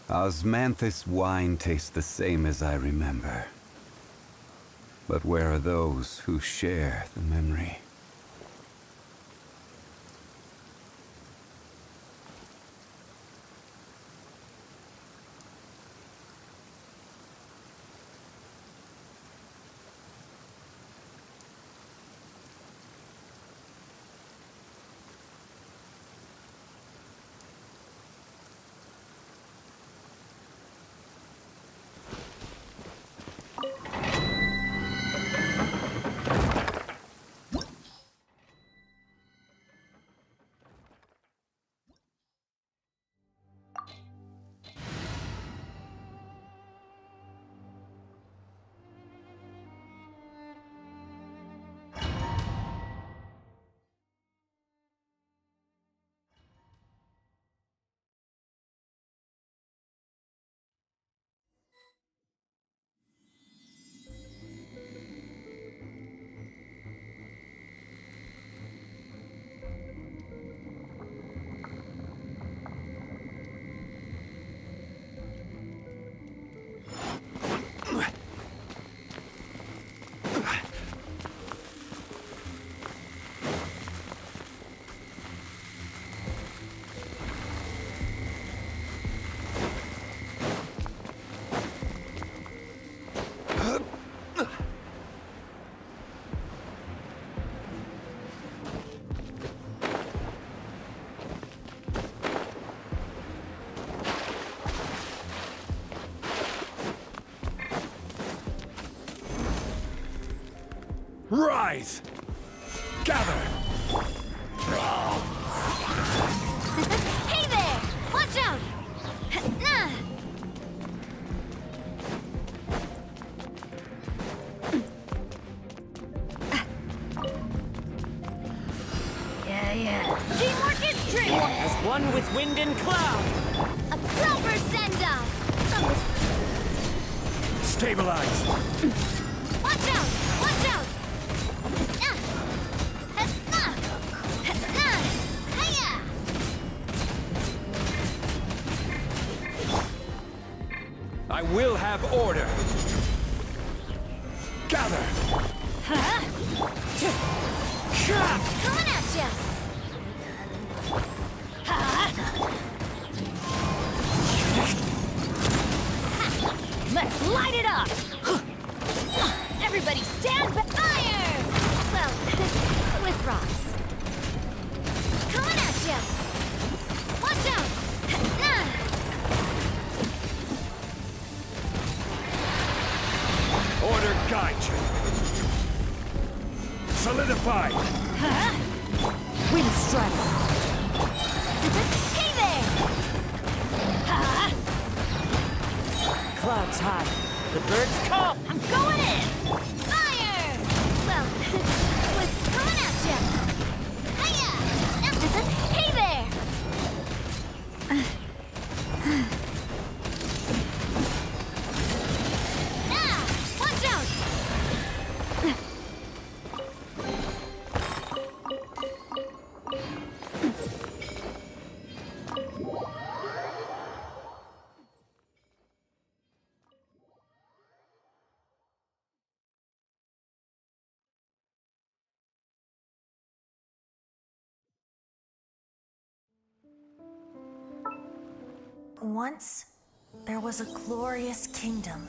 Osmanthus wine tastes the same as I remember. But where are those who share the memory? Rise! Gather! Hey there! Watch out! Nah. Yeah. Teamwork is strength! As one with wind and cloud! A proper send-off! Stabilize! Watch out! Watch out! I will have order! Gather! Coming at ya! Let's light it up! Everybody stand back! Fire! Well, with rocks. Coming at ya! Watch out! Order guide you! Solidify! Wind strike! Hey there! Clouds high. The birds come! I'm going in! Fire! Well, with coming at ya! Hiya! Hey there! Watch out! Once, there was a glorious kingdom.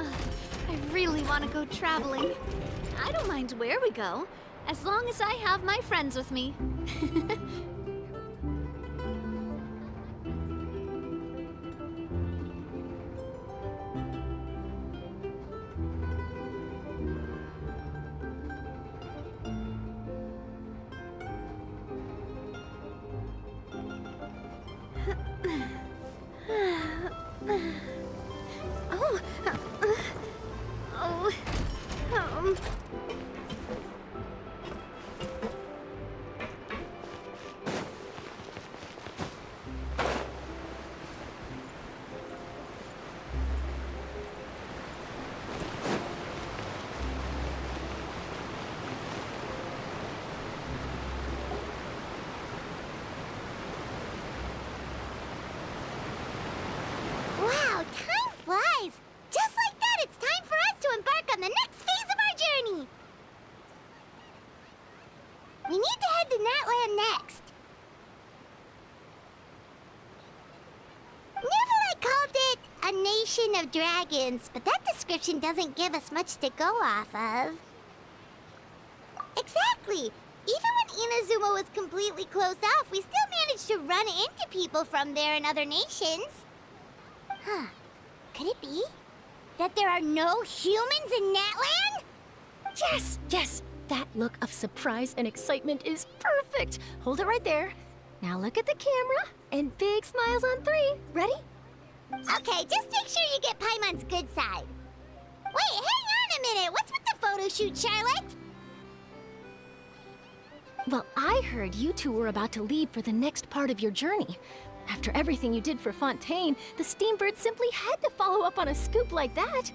I really want to go traveling. I don't mind where we go, as long as I have my friends with me. Oh. Oh. Wow, time flies! Just like that, it's time for us to embark on the next phase of our journey! We need to head to Natland next. Neverlight called it a nation of dragons, but that description doesn't give us much to go off of. Exactly! Even when Inazuma was completely closed off, we still managed to run into people from there in other nations. Huh. Could it be that there are no humans in Natland? Yes, yes! That look of surprise and excitement is perfect! Hold it right there. Now look at the camera, and big smiles on 3. Ready? Okay, just make sure you get Paimon's good side. Wait, hang on a minute. What's with the photo shoot, Charlotte? Well, I heard you two were about to leave for the next part of your journey. After everything you did for Fontaine, the Steambird simply had to follow up on a scoop like that.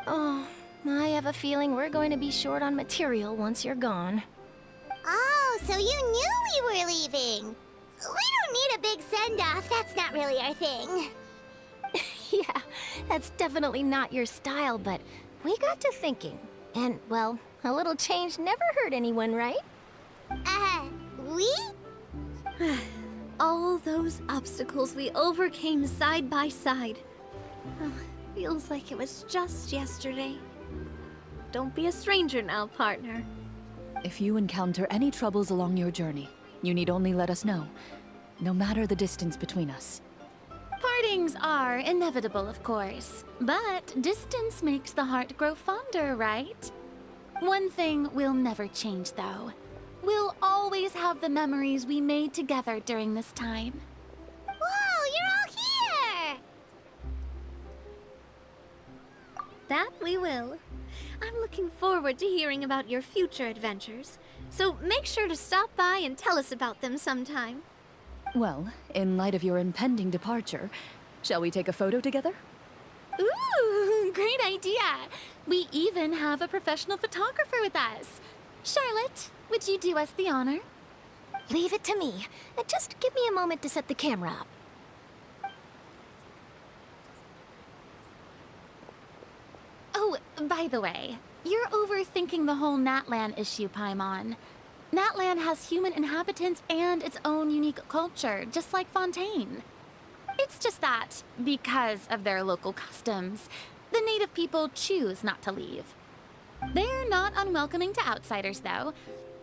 Oh, I have a feeling we're going to be short on material once you're gone. Oh, so you knew we were leaving. We don't need a big send-off. That's not really our thing. Yeah, that's definitely not your style, but we got to thinking. And, well, a little change never hurt anyone, right? We? All those obstacles we overcame side by side. Feels like it was just yesterday. Don't be a stranger now, partner. If you encounter any troubles along your journey, you need only let us know, no matter the distance between us. Partings are inevitable, of course, but distance makes the heart grow fonder, right? One thing will never change, though. We'll always have the memories we made together during this time. Whoa, you're all here! That we will. I'm looking forward to hearing about your future adventures, so make sure to stop by and tell us about them sometime. Well, in light of your impending departure, shall we take a photo together? Ooh, great idea! We even have a professional photographer with us. Charlotte, would you do us the honor? Leave it to me. Just give me a moment to set the camera up. Oh, by the way, you're overthinking the whole Natland issue, Paimon. Natland has human inhabitants and its own unique culture, just like Fontaine. It's just that, because of their local customs, the native people choose not to leave. They're not unwelcoming to outsiders, though.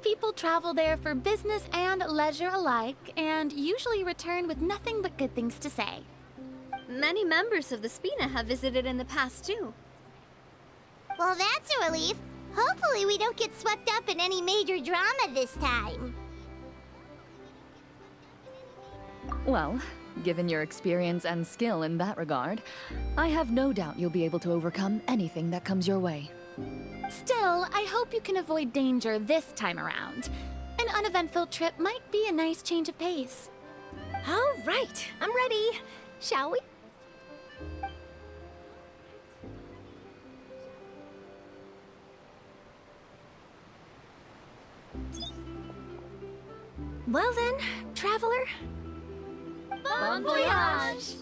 People travel there for business and leisure alike, and usually return with nothing but good things to say. Many members of the Spina have visited in the past, too. Well, that's a relief. Hopefully we don't get swept up in any major drama this time. Well, given your experience and skill in that regard, I have no doubt you'll be able to overcome anything that comes your way. Still, I hope you can avoid danger this time around. An uneventful trip might be a nice change of pace. All right, I'm ready. Shall we? Well then, traveler. Bon voyage!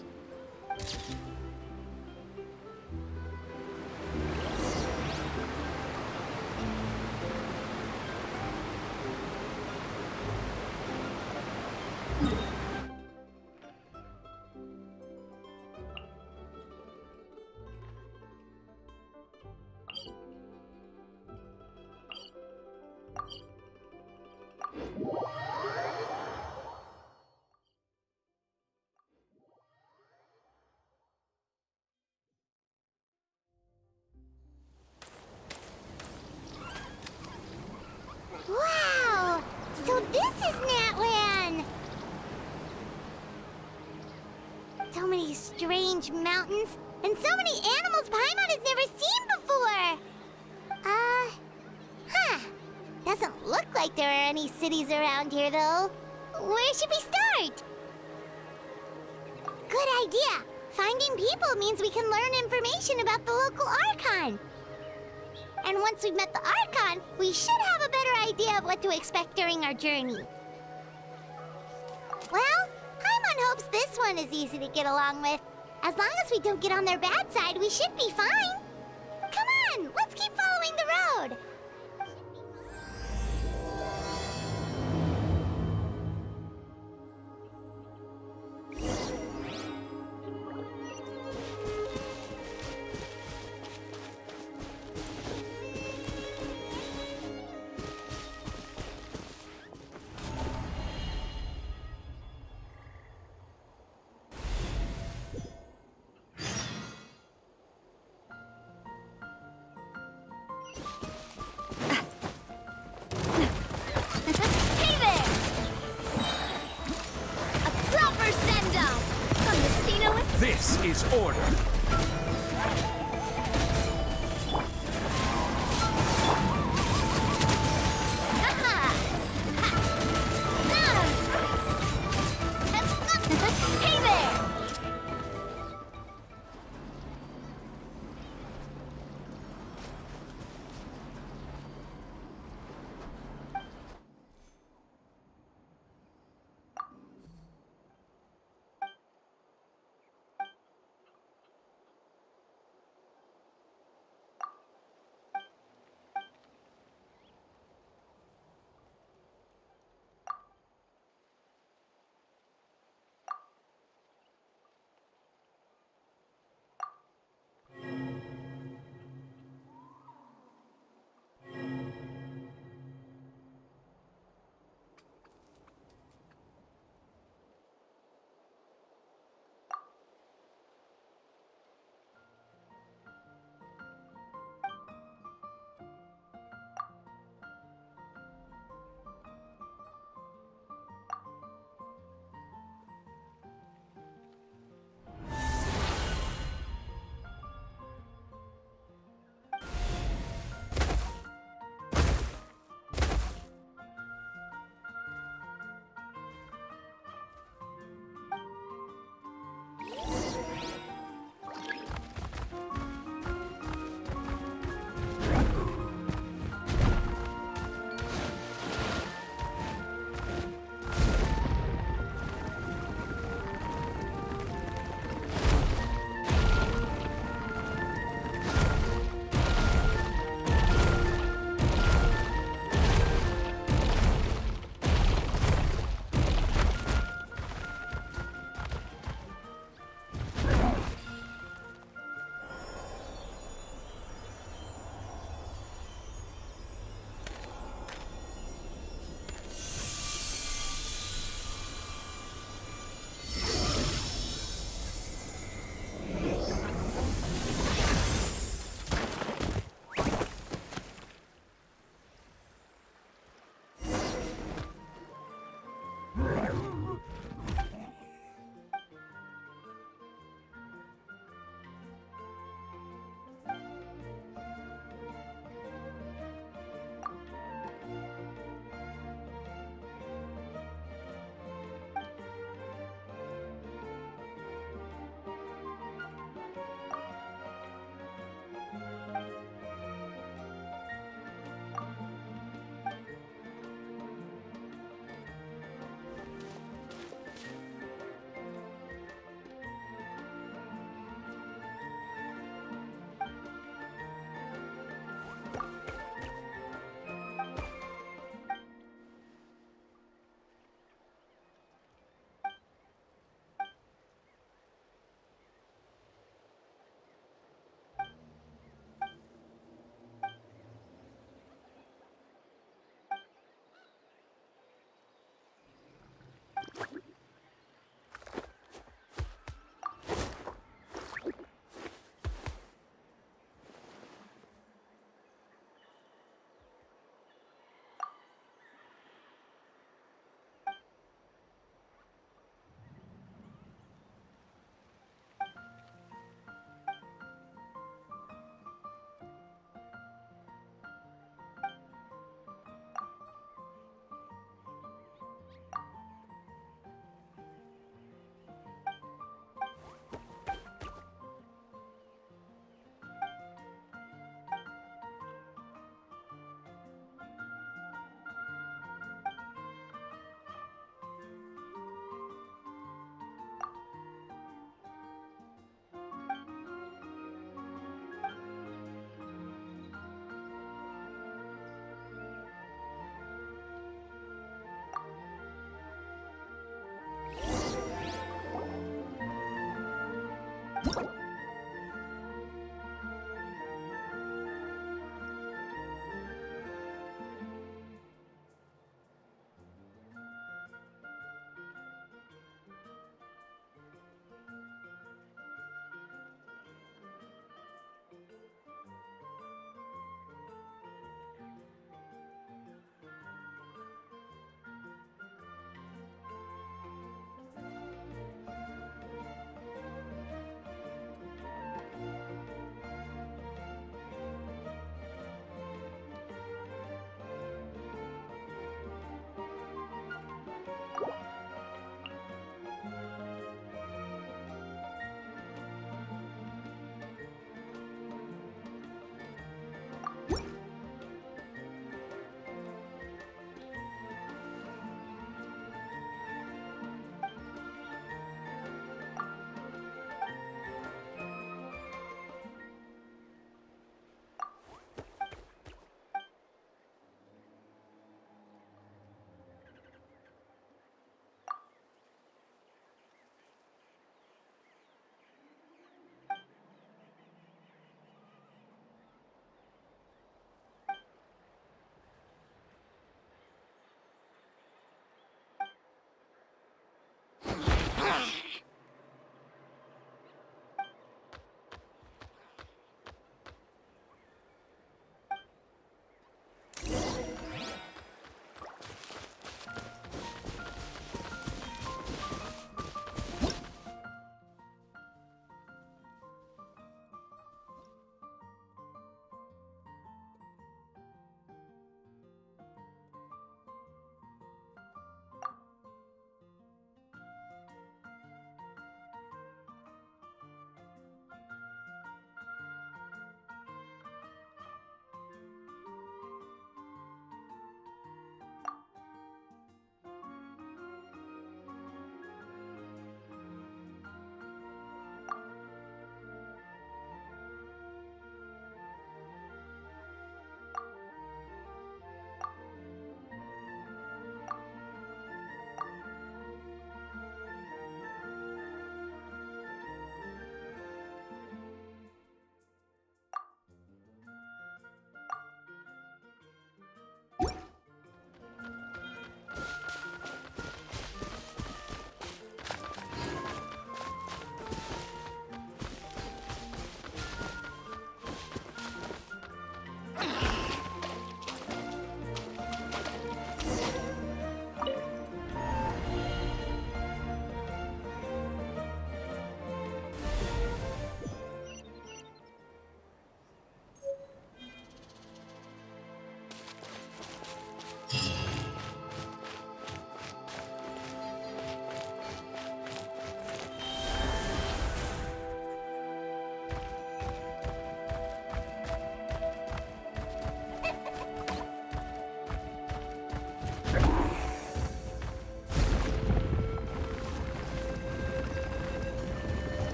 strange mountains, and so many animals Paimon has never seen before. Doesn't look like there are any cities around here, though. Where should we start? Good idea. Finding people means we can learn information about the local Archon. And once we've met the Archon, we should have a better idea of what to expect during our journey. Well, Paimon hopes this one is easy to get along with. As long as we don't get on their bad side, we should be fine. Come on, let's keep following the road. Hey there! A proper send-off from the Stino and... This is order. Aha! Hey there!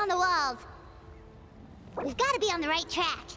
on the walls. We've got to be on the right track.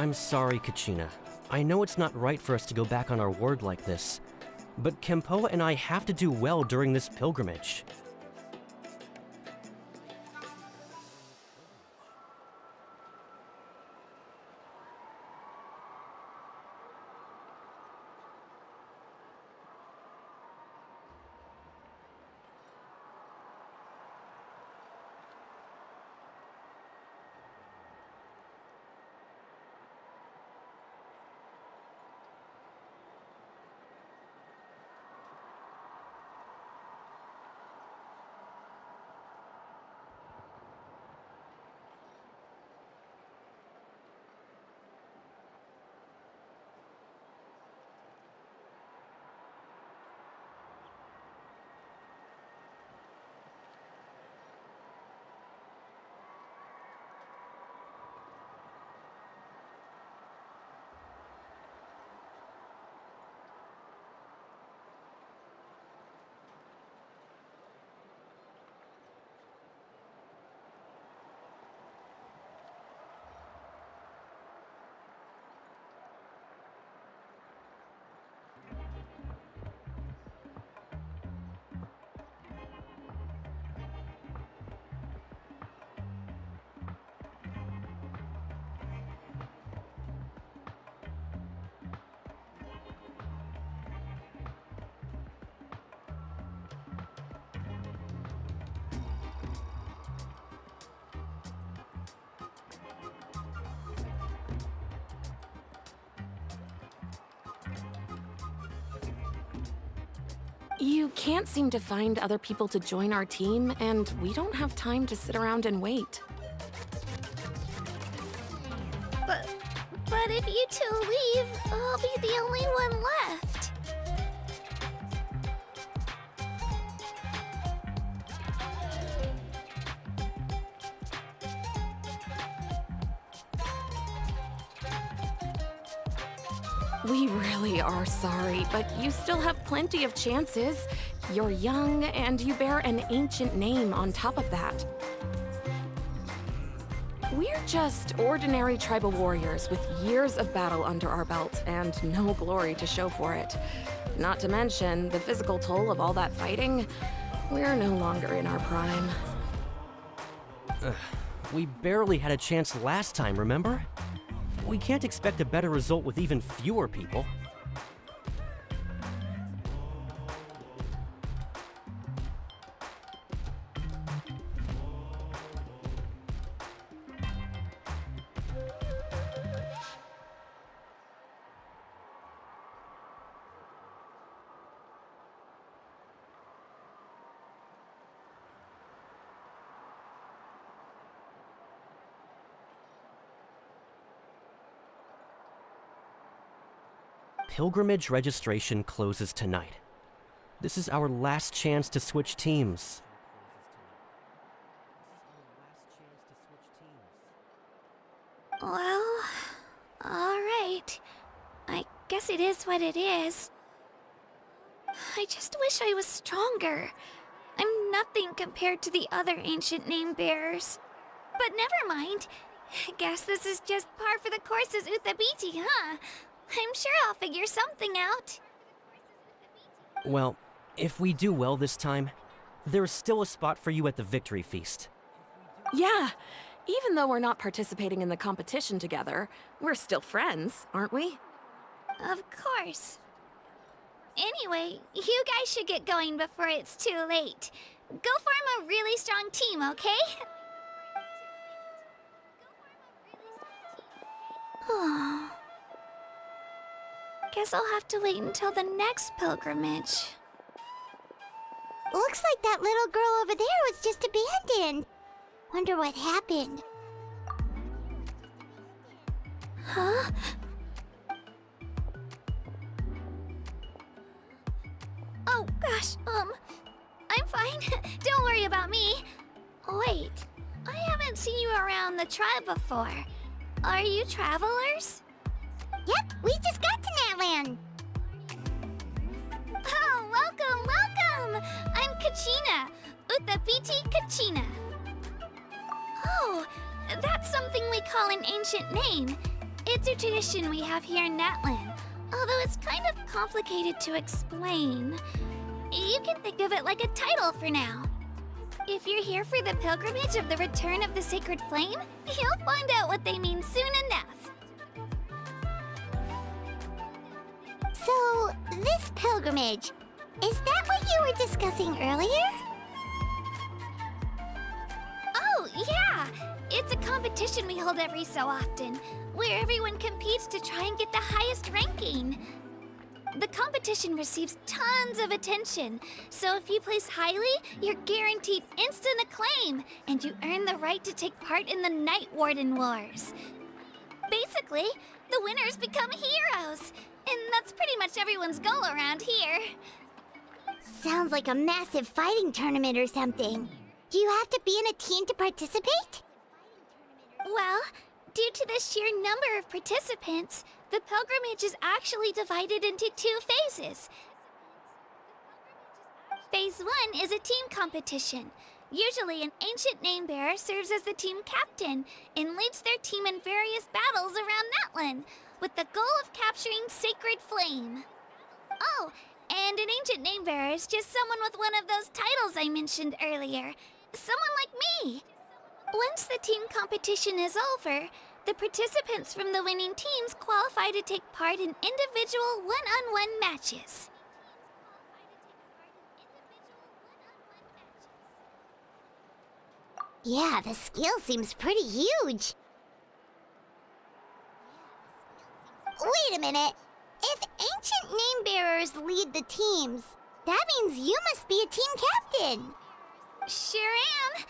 I'm sorry, Kachina. I know it's not right for us to go back on our word like this, but Kempoa and I have to do well during this pilgrimage. You can't seem to find other people to join our team, and we don't have time to sit around and wait. But if you two leave, I'll be the only one left. We really are sorry, but you still have plenty of chances. You're young, and you bear an ancient name on top of that. We're just ordinary tribal warriors with years of battle under our belt and no glory to show for it. Not to mention the physical toll of all that fighting. We're no longer in our prime. We barely had a chance last time, remember? We can't expect a better result with even fewer people. Pilgrimage registration closes tonight. This is our last chance to switch teams. Well, alright. I guess it is what it is. I just wish I was stronger. I'm nothing compared to the other ancient name bearers. But never mind. I guess this is just par for the course as Uthabiti, huh? I'm sure I'll figure something out. Well, if we do well this time, there's still a spot for you at the victory feast. Yeah, even though we're not participating in the competition together, we're still friends, aren't we? Of course. Anyway, you guys should get going before it's too late. Go form a really strong team, okay? Guess I'll have to wait until the next pilgrimage. Looks like that little girl over there was just abandoned. Wonder what happened. Huh? Oh, gosh, I'm fine. Don't worry about me. Wait, I haven't seen you around the tribe before. Are you travelers? Yep, we just got to Natlan. Oh, welcome! I'm Kachina, Uthabiti Kachina. Oh, that's something we call an ancient name. It's a tradition we have here in Natlan, although it's kind of complicated to explain. You can think of it like a title for now. If you're here for the pilgrimage of the return of the sacred flame, you'll find out what they mean soon enough. So, this pilgrimage, is that what you were discussing earlier? Oh, yeah! It's a competition we hold every so often, where everyone competes to try and get the highest ranking. The competition receives tons of attention, so if you place highly, you're guaranteed instant acclaim, and you earn the right to take part in the Night Warden Wars. Basically, the winners become heroes, and that's pretty much everyone's goal around here. Sounds like a massive fighting tournament or something. Do you have to be in a team to participate? Well, due to the sheer number of participants, the pilgrimage is actually divided into 2 phases. Phase 1 is a team competition. Usually, an ancient name bearer serves as the team captain and leads their team in various battles around Natlan, with the goal of capturing Sacred Flame. Oh, and an ancient name bearer is just someone with one of those titles I mentioned earlier. Someone like me. Once the team competition is over, the participants from the winning teams qualify to take part in individual one-on-one matches. Yeah, the skill seems pretty huge. Wait a minute. If ancient name bearers lead the teams, that means you must be a team captain. Sure am.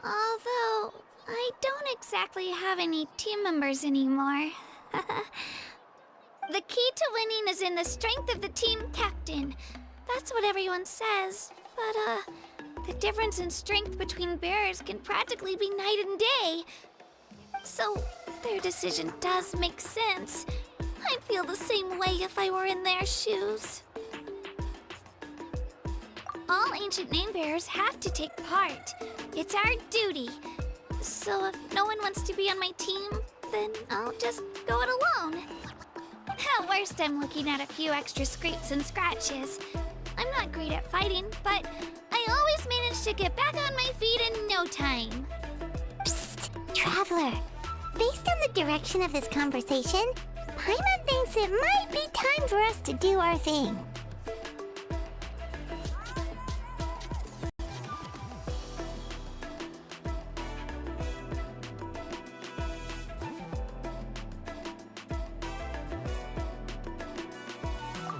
Although, I don't exactly have any team members anymore. The key to winning is in the strength of the team captain. That's what everyone says, but, the difference in strength between bearers can practically be night and day. So, their decision does make sense. I'd feel the same way if I were in their shoes. All ancient name bearers have to take part. It's our duty. So if no one wants to be on my team, then I'll just go it alone. At worst, I'm looking at a few extra scrapes and scratches. I'm not great at fighting, but I always manage to get back on my feet in no time. Psst, Traveler. Based on the direction of this conversation, Paimon thinks it might be time for us to do our thing.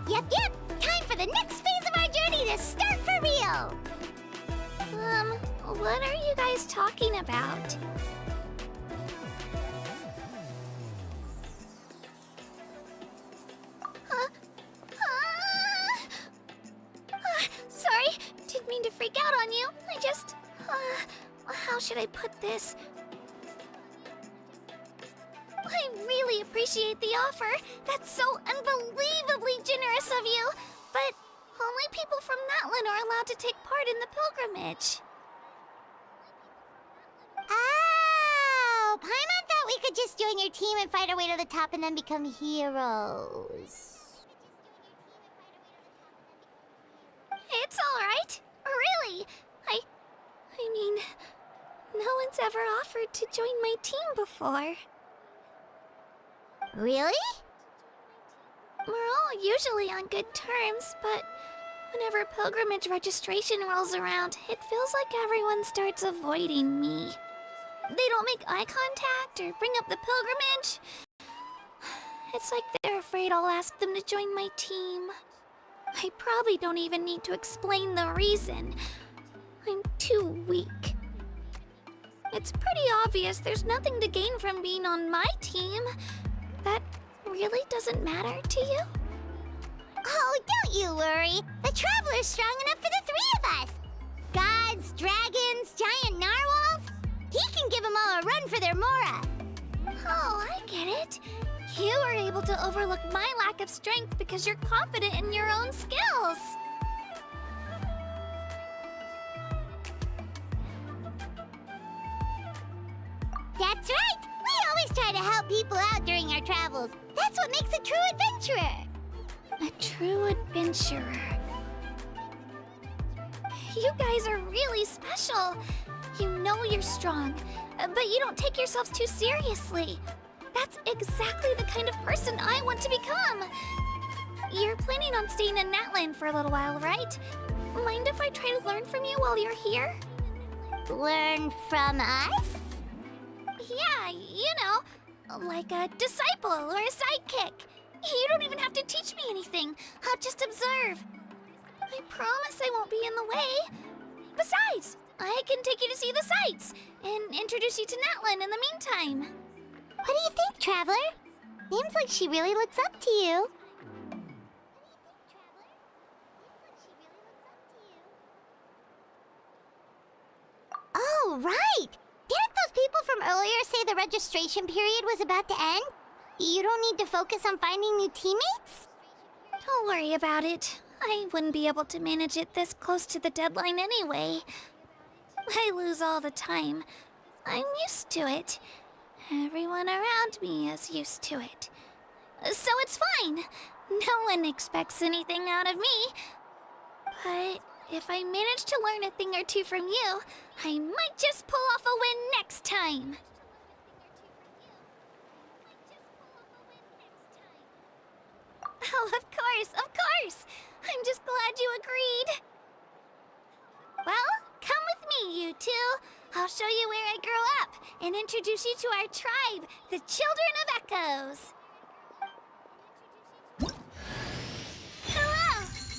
Yep, time for the next phase of our journey to start for real! What are you guys talking about? Sorry, didn't mean to freak out on you. I just... how should I put this? I really appreciate the offer. That's so unbelievably generous of you. But only people from Natlan are allowed to take part in the pilgrimage. Oh, Paimon thought we could just join your team and fight our way to the top and then become heroes. It's all right. Really. I mean, no one's ever offered to join my team before. Really? We're all usually on good terms, but whenever pilgrimage registration rolls around, it feels like everyone starts avoiding me. They don't make eye contact or bring up the pilgrimage. It's like they're afraid I'll ask them to join my team. I probably don't even need to explain the reason. I'm too weak. It's pretty obvious there's nothing to gain from being on my team. That really doesn't matter to you? Oh, don't you worry. The Traveler's strong enough for the three of us. Gods, dragons, giant narwhals. He can give them all a run for their Mora. Oh, I get it. You are able to overlook my lack of strength because you're confident in your own skills. That's right! We always try to help people out during our travels. That's what makes a true adventurer. A true adventurer. You guys are really special. You know you're strong, but you don't take yourselves too seriously. That's exactly the kind of person I want to become. You're planning on staying in Natlan for a little while, right? Mind if I try to learn from you while you're here? Learn from us? Yeah, you know, like a disciple or a sidekick. You don't even have to teach me anything. I'll just observe. I promise I won't be in the way. Besides, I can take you to see the sights and introduce you to Natlan in the meantime. What do you think, Traveler? Seems like she really looks up to you. Oh, right! Didn't those people from earlier say the registration period was about to end? You don't need to focus on finding new teammates? Don't worry about it. I wouldn't be able to manage it this close to the deadline anyway. I lose all the time. I'm used to it. Everyone around me is used to it. So it's fine. No one expects anything out of me. But if I manage to learn a thing or two from you, I might just pull off a win next time. Oh, of course. I'm just glad you agreed. Well, come with me, you two. I'll show you where I grew up and introduce you to our tribe, the Children of Echoes. Hello,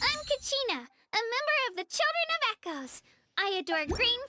I'm Kachina, a member of the Children of Echoes. I adore green...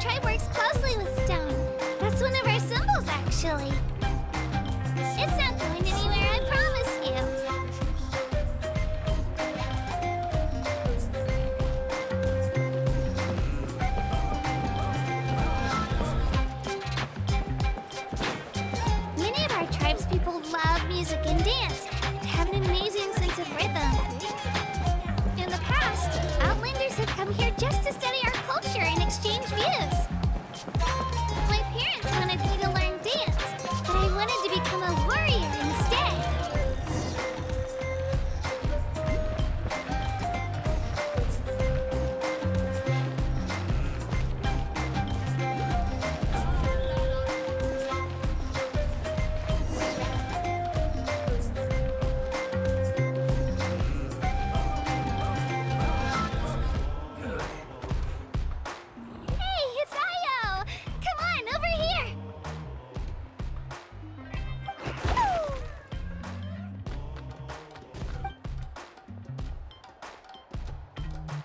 tribe works closely with stone. That's one of our symbols, actually. It's not going anywhere, I promise you. Many of our tribespeople love music and dance and have an amazing sense of rhythm. In the past, Outlanders have come here just to study our culture and exchange views. My parents wanted me to learn dance, but I wanted to become a warrior instead. Hey, it's Io! Come on, over here!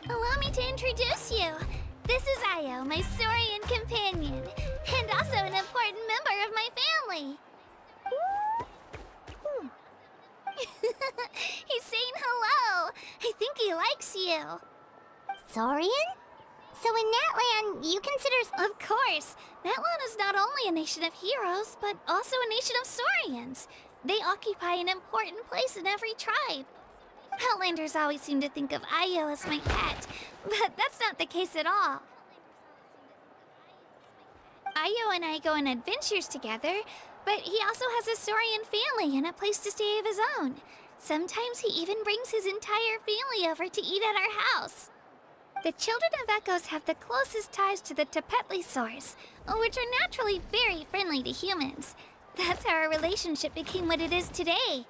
Allow me to introduce you. This is Io, my Saurian companion, and also an important member of my family. He's saying hello. I think he likes you. Saurian? So in Natlan, you consider... Of course. Natlan is not only a nation of heroes, but also a nation of Saurians. They occupy an important place in every tribe. Outlanders always seem to think of Io as my pet, but that's not the case at all. Io and I go on adventures together, but he also has a Saurian family and a place to stay of his own. Sometimes he even brings his entire family over to eat at our house. The children of Echoes have the closest ties to the Tepetlisaurs, which are naturally very friendly to humans. That's how our relationship became what it is today.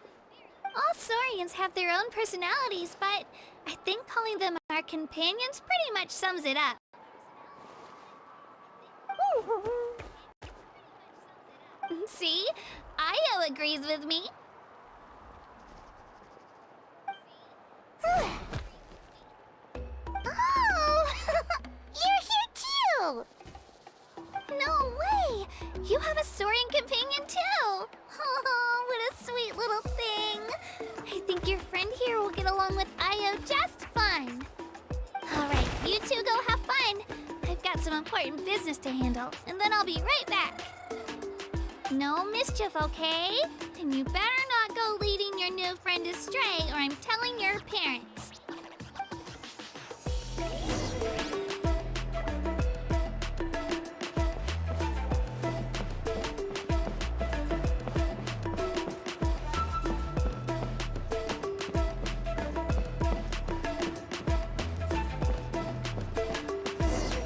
All Saurians have their own personalities, but I think calling them our companions pretty much sums it up. See? Io agrees with me. Oh! You're here too! No way! You have a Saurian companion too! Oh, what a sweet little thing! I think your friend here will get along with Io just fine. Alright, you two go have fun. I've got some important business to handle, and then I'll be right back. No mischief, okay? And you better not go leading your new friend astray, or I'm telling your parents.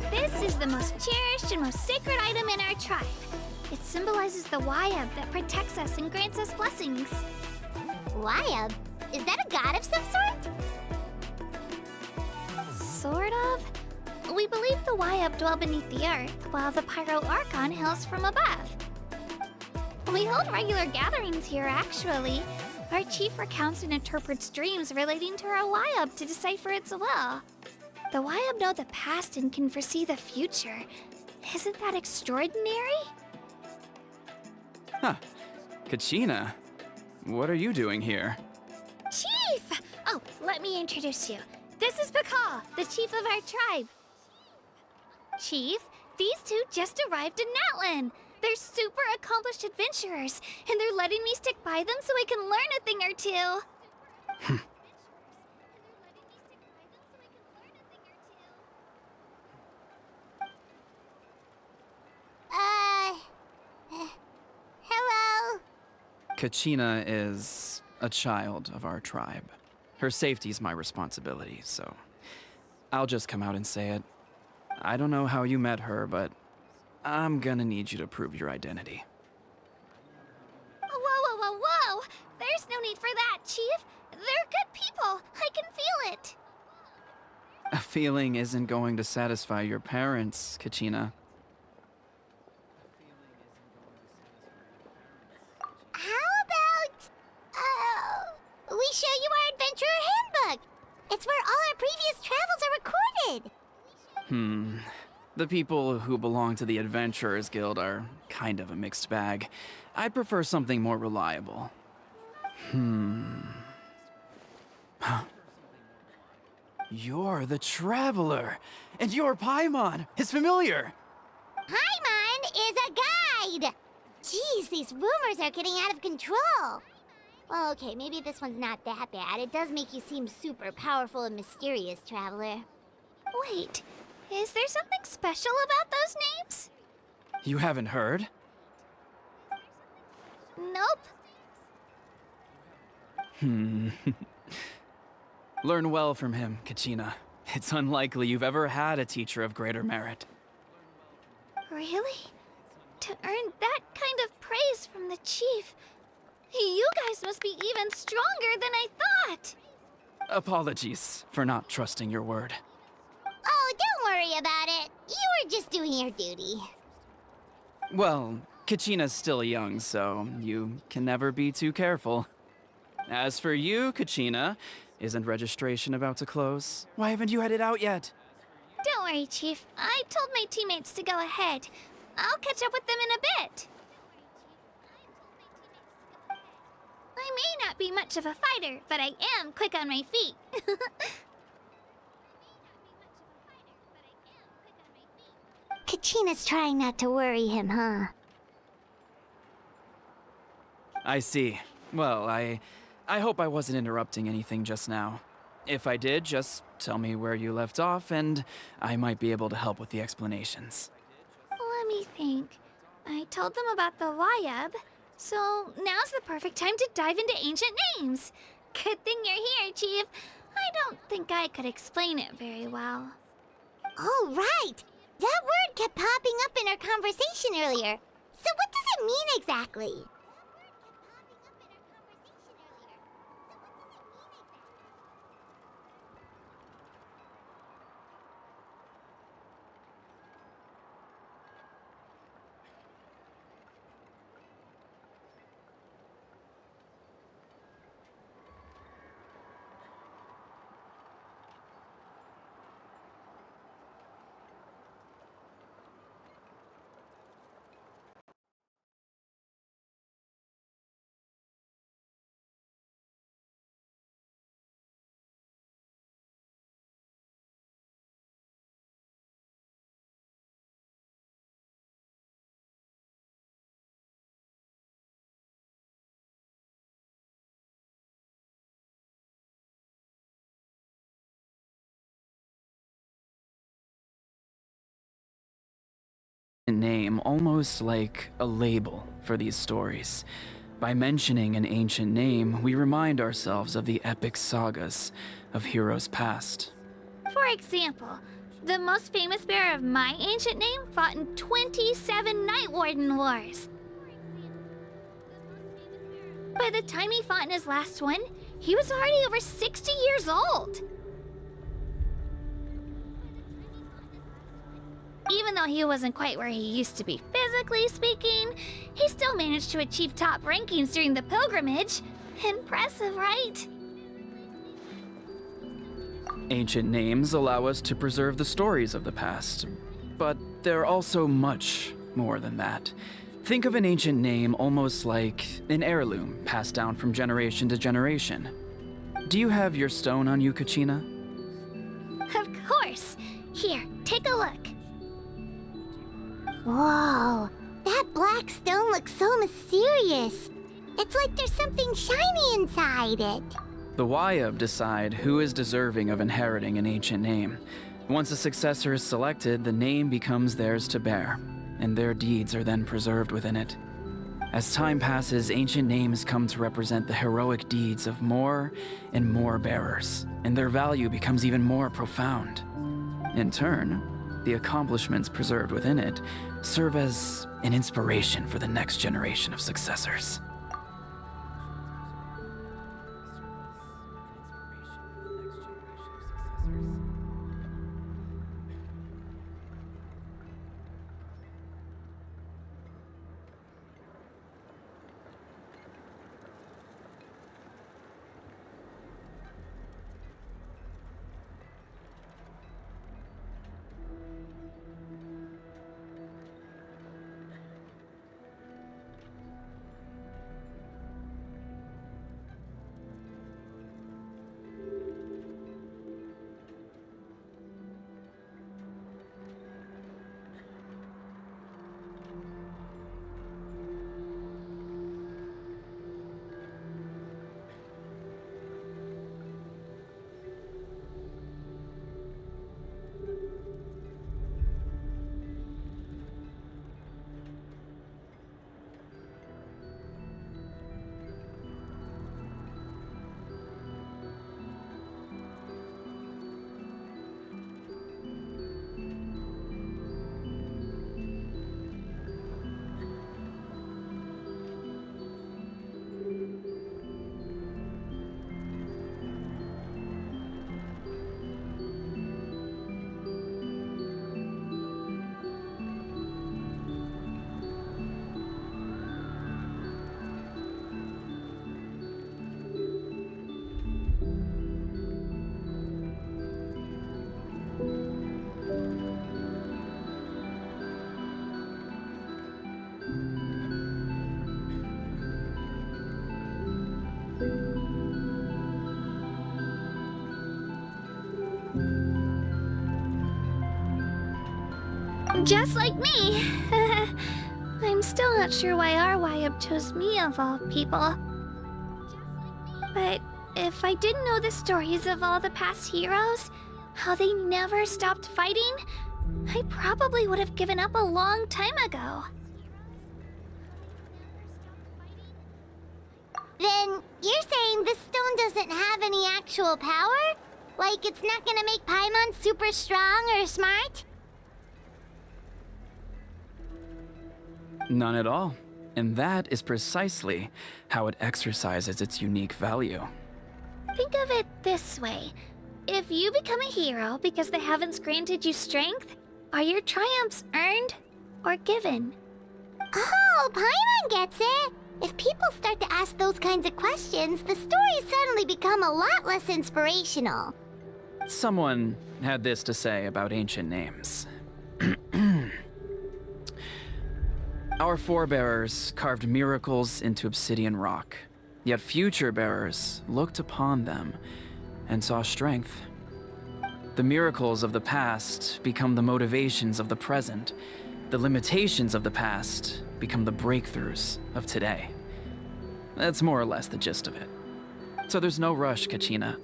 This is the most cherished and most sacred item in our tribe. It symbolizes the Wyab that protects us and grants us blessings. Wyab? Is that a god of some sort? Sort of. We believe the Wyab dwell beneath the earth, while the Pyro Archon hails from above. We hold regular gatherings here, actually. Our chief recounts and interprets dreams relating to our Wyab to decipher its will. The Wyab know the past and can foresee the future. Isn't that extraordinary? Huh. Kachina, what are you doing here? Chief! Oh, let me introduce you. This is Pakal, the chief of our tribe. Chief, these two just arrived in Natlan. They're super accomplished adventurers, and they're letting me stick by them so I can learn a thing or two. Hello? Kachina is a child of our tribe. Her safety's my responsibility, so I'll just come out and say it. I don't know how you met her, but I'm gonna need you to prove your identity. Whoa! There's no need for that, Chief. They're good people. I can feel it. A feeling isn't going to satisfy your parents, Kachina. How about, we show you our adventurer handbook? It's where all our previous travels are recorded. The people who belong to the Adventurers Guild are kind of a mixed bag. I'd prefer something more reliable. You're the Traveler, and you're Paimon, his familiar. Paimon is a guide! Jeez, these rumors are getting out of control. Well, okay, maybe this one's not that bad. It does make you seem super powerful and mysterious, Traveler. Wait, is there something special about those names? You haven't heard? Nope. Learn well from him, Kachina. It's unlikely you've ever had a teacher of greater merit. Really? To earn that kind of praise from the chief, you guys must be even stronger than I thought. Apologies for not trusting your word. Oh, don't worry about it. You were just doing your duty. Well, Kachina's still young, so you can never be too careful. As for you, Kachina, isn't registration about to close? Why haven't you headed out yet? Don't worry, Chief. I told my teammates to go ahead. I'll catch up with them in a bit. I may not be much of a fighter, but I am quick on my feet. Kachina's trying not to worry him, huh? I see. Well, I hope I wasn't interrupting anything just now. If I did, just tell me where you left off, and I might be able to help with the explanations. Let me think. I told them about the Wayab, so now's the perfect time to dive into ancient names. Good thing you're here, Chief. I don't think I could explain it very well. Oh, right! That word kept popping up in our conversation earlier. So what does it mean exactly? Name almost like a label for these stories. By mentioning an ancient name, we remind ourselves of the epic sagas of heroes past. For example, the most famous bearer of my ancient name fought in 27 Night Warden Wars. By the time he fought in his last one, he was already over 60 years old. Even though he wasn't quite where he used to be physically speaking, he still managed to achieve top rankings during the pilgrimage. Impressive, right? Ancient names allow us to preserve the stories of the past, but they're also much more than that. Think of an ancient name almost like an heirloom passed down from generation to generation. Do you have your stone on you, Kachina? Of course. Here, take a look. Whoa, that black stone looks so mysterious. It's like there's something shiny inside it. The Wayab decide who is deserving of inheriting an ancient name. Once a successor is selected, the name becomes theirs to bear, and their deeds are then preserved within it. As time passes, ancient names come to represent the heroic deeds of more and more bearers, and their value becomes even more profound. In turn, the accomplishments preserved within it serve as an inspiration for the next generation of successors. Just like me. I'm still not sure why our YUB chose me of all people. But if I didn't know the stories of all the past heroes, how they never stopped fighting, I probably would have given up a long time ago. Then you're saying this stone doesn't have any actual power? Like it's not gonna make Paimon super strong or smart? None at all. And that is precisely how it exercises its unique value. Think of it this way. If you become a hero because the heavens granted you strength, are your triumphs earned or given? Oh, Paimon gets it! If people start to ask those kinds of questions, the stories suddenly become a lot less inspirational. Someone had this to say about ancient names. Our forebearers carved miracles into obsidian rock, yet future bearers looked upon them and saw strength. The miracles of the past become the motivations of the present. The limitations of the past become the breakthroughs of today. That's more or less the gist of it. So there's no rush, Kachina.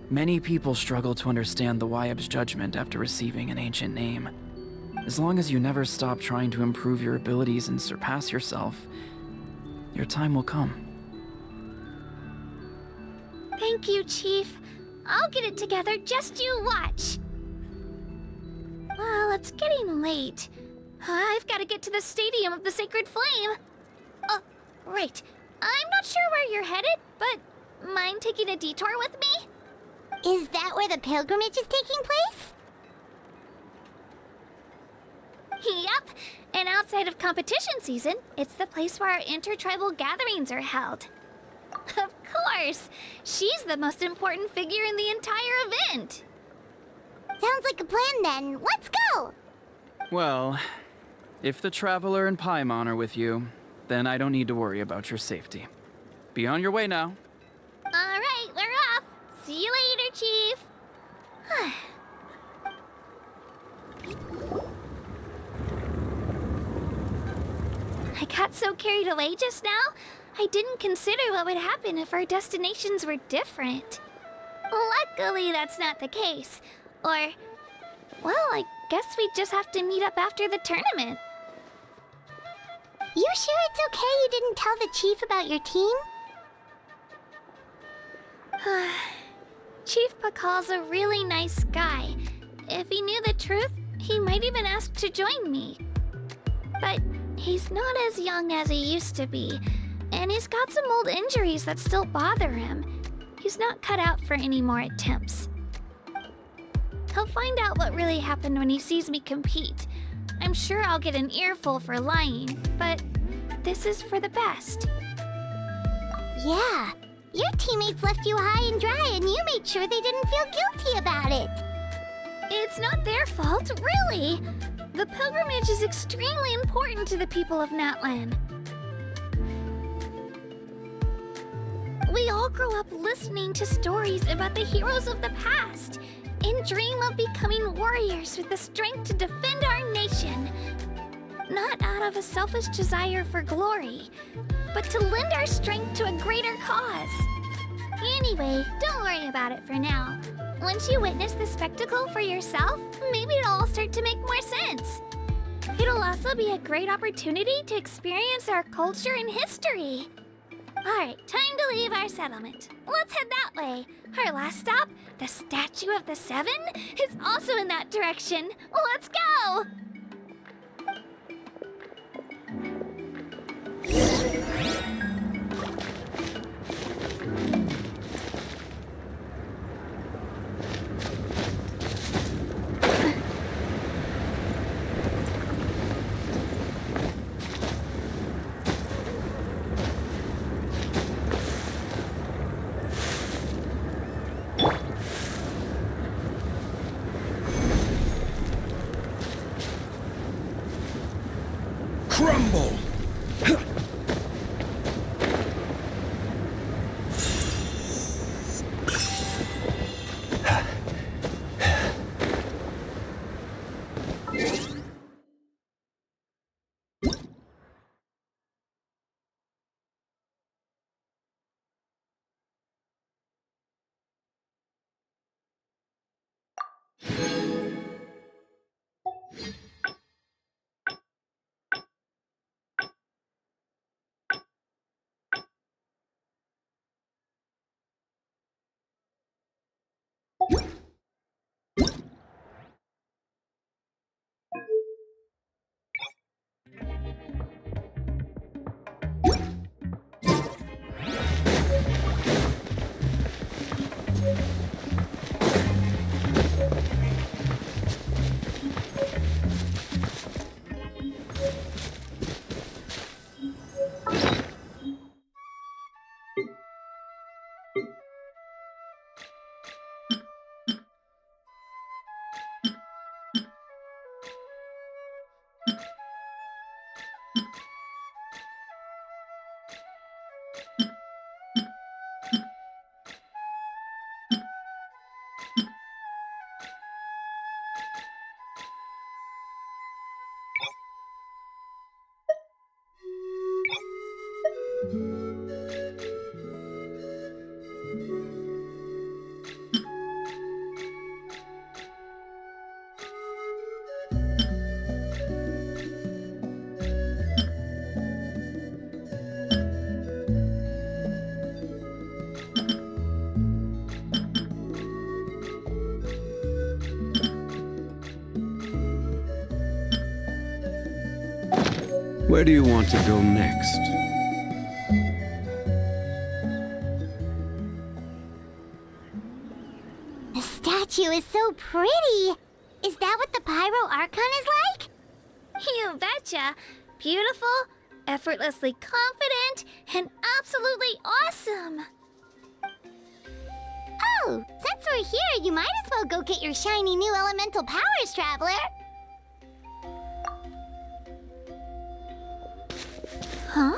Many people struggle to understand the YUB's judgment after receiving an ancient name. As long as you never stop trying to improve your abilities and surpass yourself, your time will come. Thank you, Chief. I'll get it together, just you watch. Well, it's getting late. I've got to get to the Stadium of the Sacred Flame. Oh, right. I'm not sure where you're headed, but mind taking a detour with me? Is that where the pilgrimage is taking place? Yep, and outside of competition season, it's the place where our intertribal gatherings are held. Of course! She's the most important figure in the entire event! Sounds like a plan then. Let's go! Well, if the Traveler and Paimon are with you, then I don't need to worry about your safety. Be on your way now. Alright, we're off! See you later, Chief! I got so carried away just now, I didn't consider what would happen if our destinations were different. Luckily, that's not the case. Or, well, I guess we just have to meet up after the tournament. You sure it's okay you didn't tell the Chief about your team? Chief Pakal's a really nice guy. If he knew the truth, he might even ask to join me. But he's not as young as he used to be, and he's got some old injuries that still bother him. He's not cut out for any more attempts. He'll find out what really happened when he sees me compete. I'm sure I'll get an earful for lying, but this is for the best. Yeah, your teammates left you high and dry and you made sure they didn't feel guilty about it. It's not their fault, really. The pilgrimage is extremely important to the people of Natlan. We all grow up listening to stories about the heroes of the past and dream of becoming warriors with the strength to defend our nation. Not out of a selfish desire for glory, but to lend our strength to a greater cause. Anyway, don't worry about it for now. Once you witness the spectacle for yourself, maybe it'll all start to make more sense. It'll also be a great opportunity to experience our culture and history. Alright, time to leave our settlement. Let's head that way. Our last stop, the Statue of the Seven, is also in that direction. Let's go! Crumble! Where do you want to go next? The statue is so pretty. Is that what the Pyro Archon is like? You betcha. Beautiful, effortlessly confident, and absolutely awesome. Oh, since we're here, you might as well go get your shiny new elemental powers, Traveler. Huh?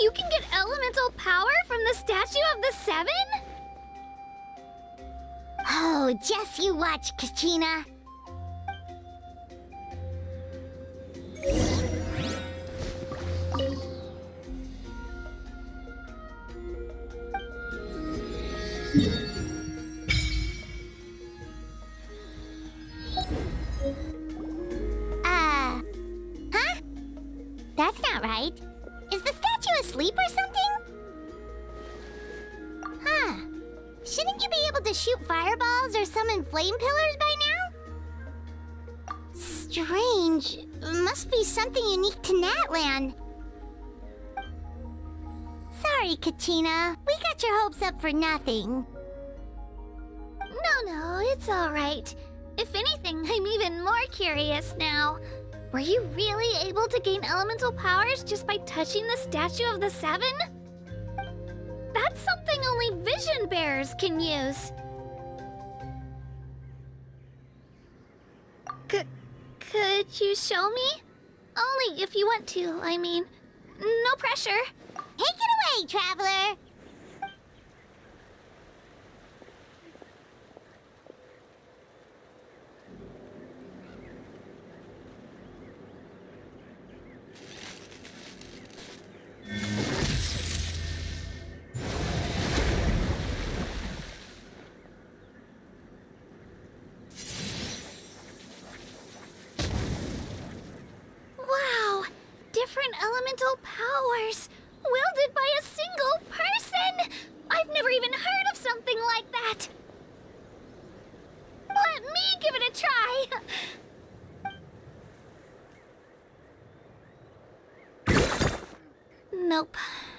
You can get elemental power from the Statue of the Seven? Oh, just you watch, Kachina. Huh? That's not right. Is the statue asleep or something? Huh. Shouldn't you be able to shoot fireballs or summon flame pillars by now? Strange. Must be something unique to Natlan. Sorry, Kachina. We got your hopes up for nothing. No, it's all right. If anything, I'm even more curious now. Were you really able to gain elemental powers just by touching the Statue of the Seven? That's something only vision bearers can use. Could you show me? Only if you want to, I mean. No pressure. Take it away, Traveler! Wow! Different elemental powers! Wielded by a single person! I've never even heard of something like that! Let me give it a try! Nope.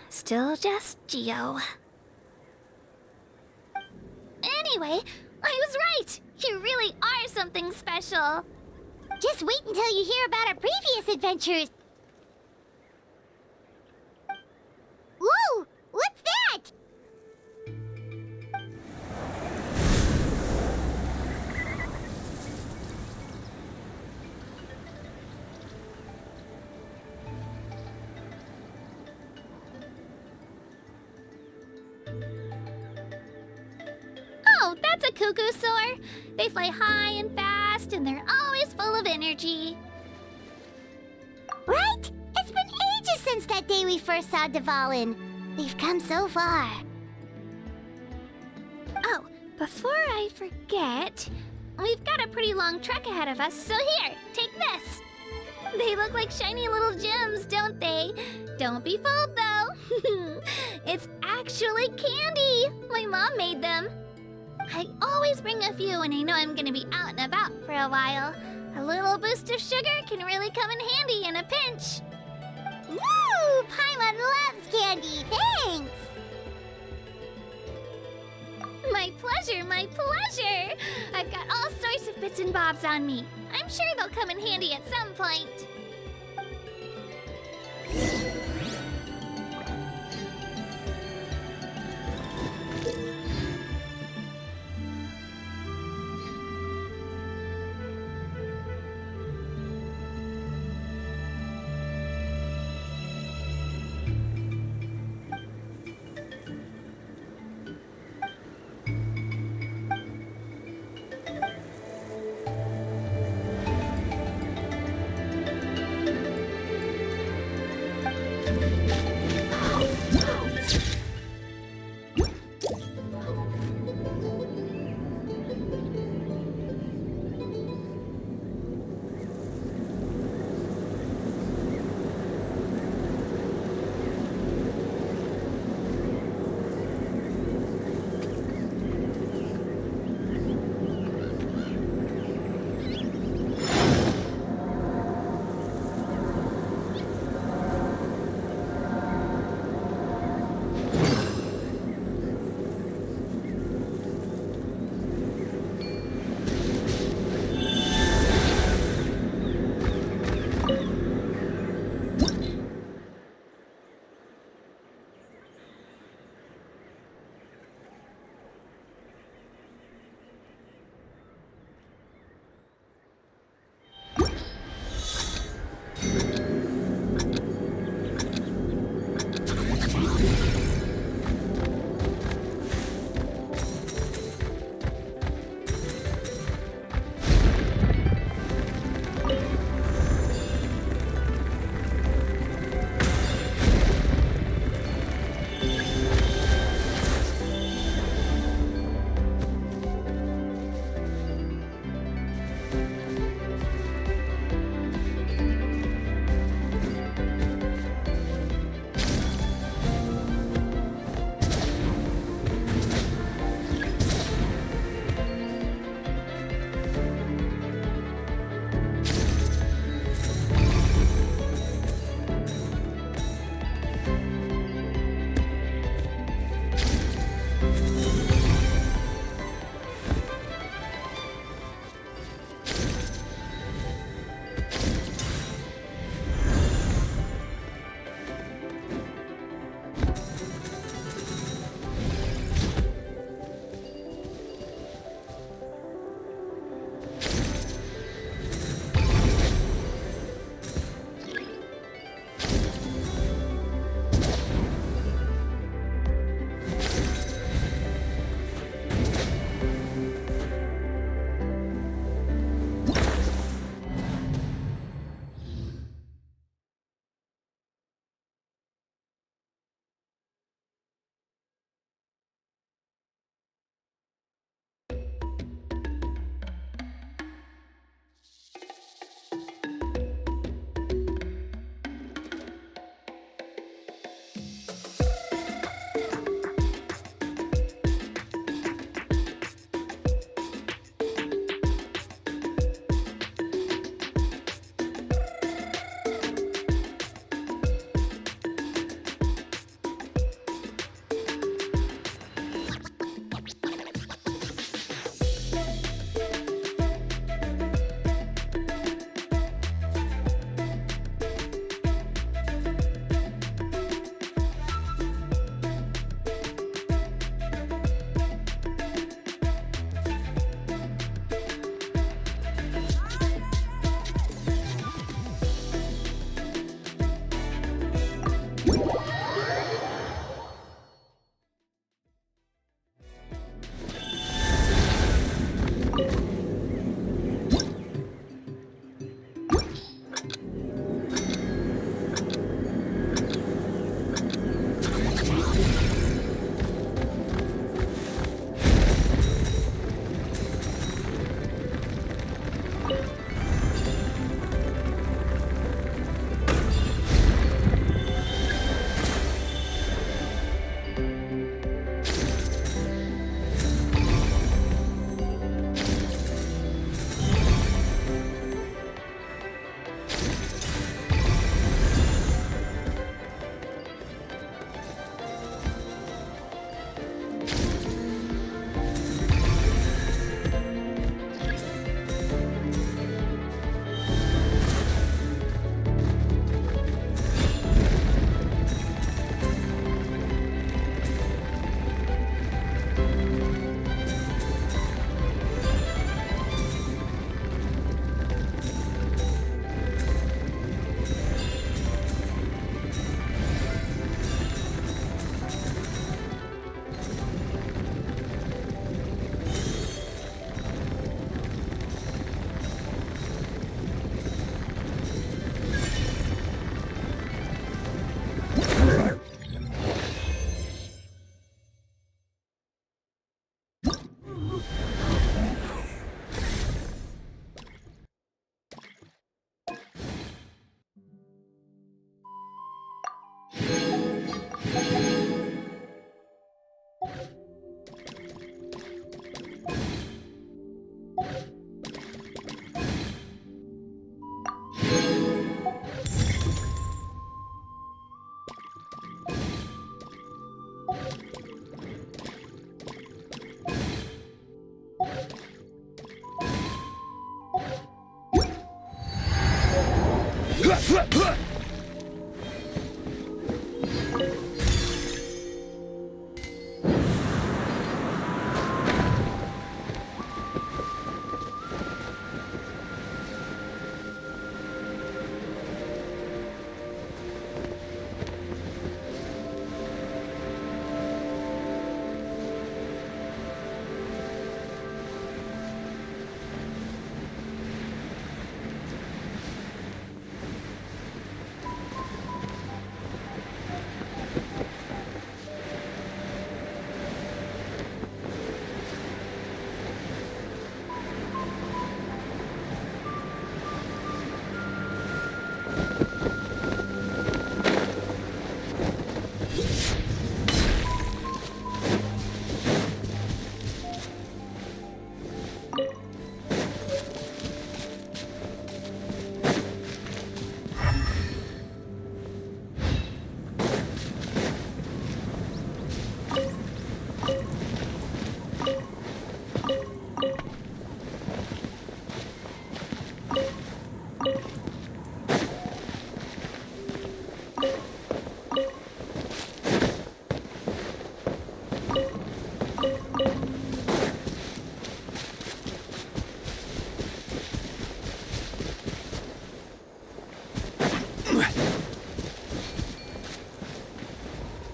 Still just Geo. Anyway, I was right! You really are something special! Just wait until you hear about our previous adventures. Whoa! What's that? Oh, that's a cuckoo soar. They fly high and fast, and they're always full of energy. Right? It's been ages since that day we first saw Dvalin. We've come so far. Oh, before I forget, we've got a pretty long trek ahead of us, so here, take this. They look like shiny little gems, don't they? Don't be fooled, though. It's actually candy. My mom made them. I always bring a few when I know I'm gonna be out and about for a while. A little boost of sugar can really come in handy in a pinch. Woo! Paimon loves candy. Thanks! My pleasure, my pleasure! I've got all sorts of bits and bobs on me. I'm sure they'll come in handy at some point.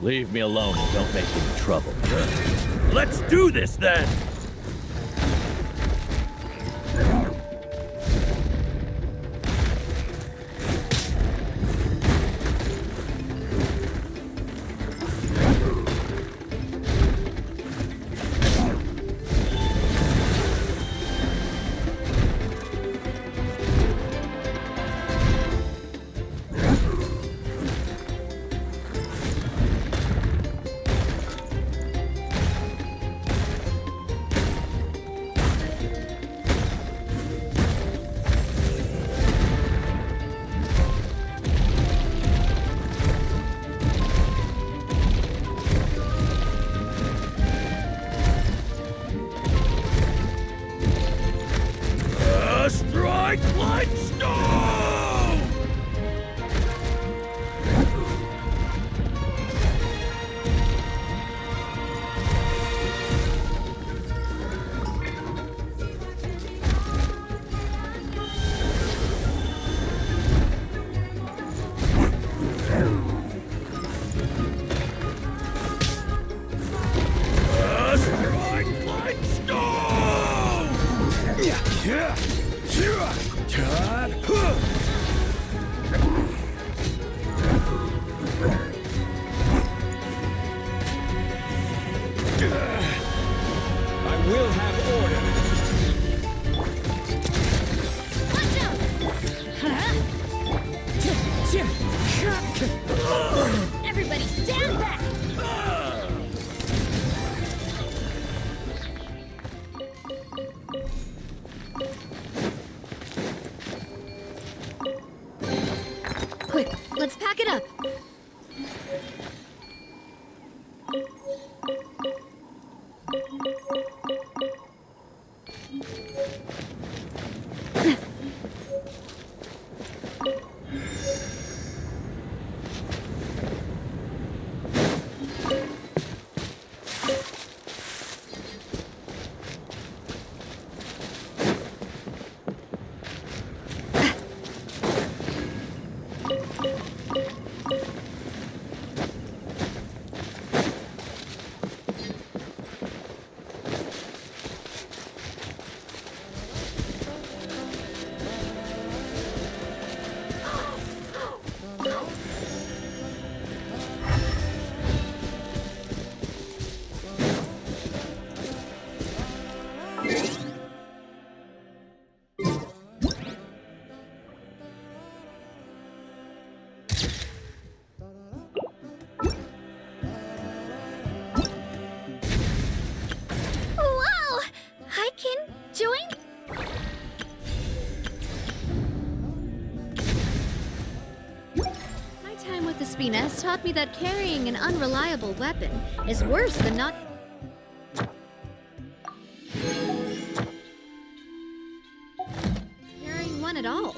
Leave me alone and don't make any trouble. Let's do this then! Strike like stone! Strike like stone! Yeah. Cut. I will have order. Watch out! Everybody stand back! Quick, let's pack it up. Wow! I can join. My time with the Spines taught me that carrying an unreliable weapon is worse than not. Carrying one at all.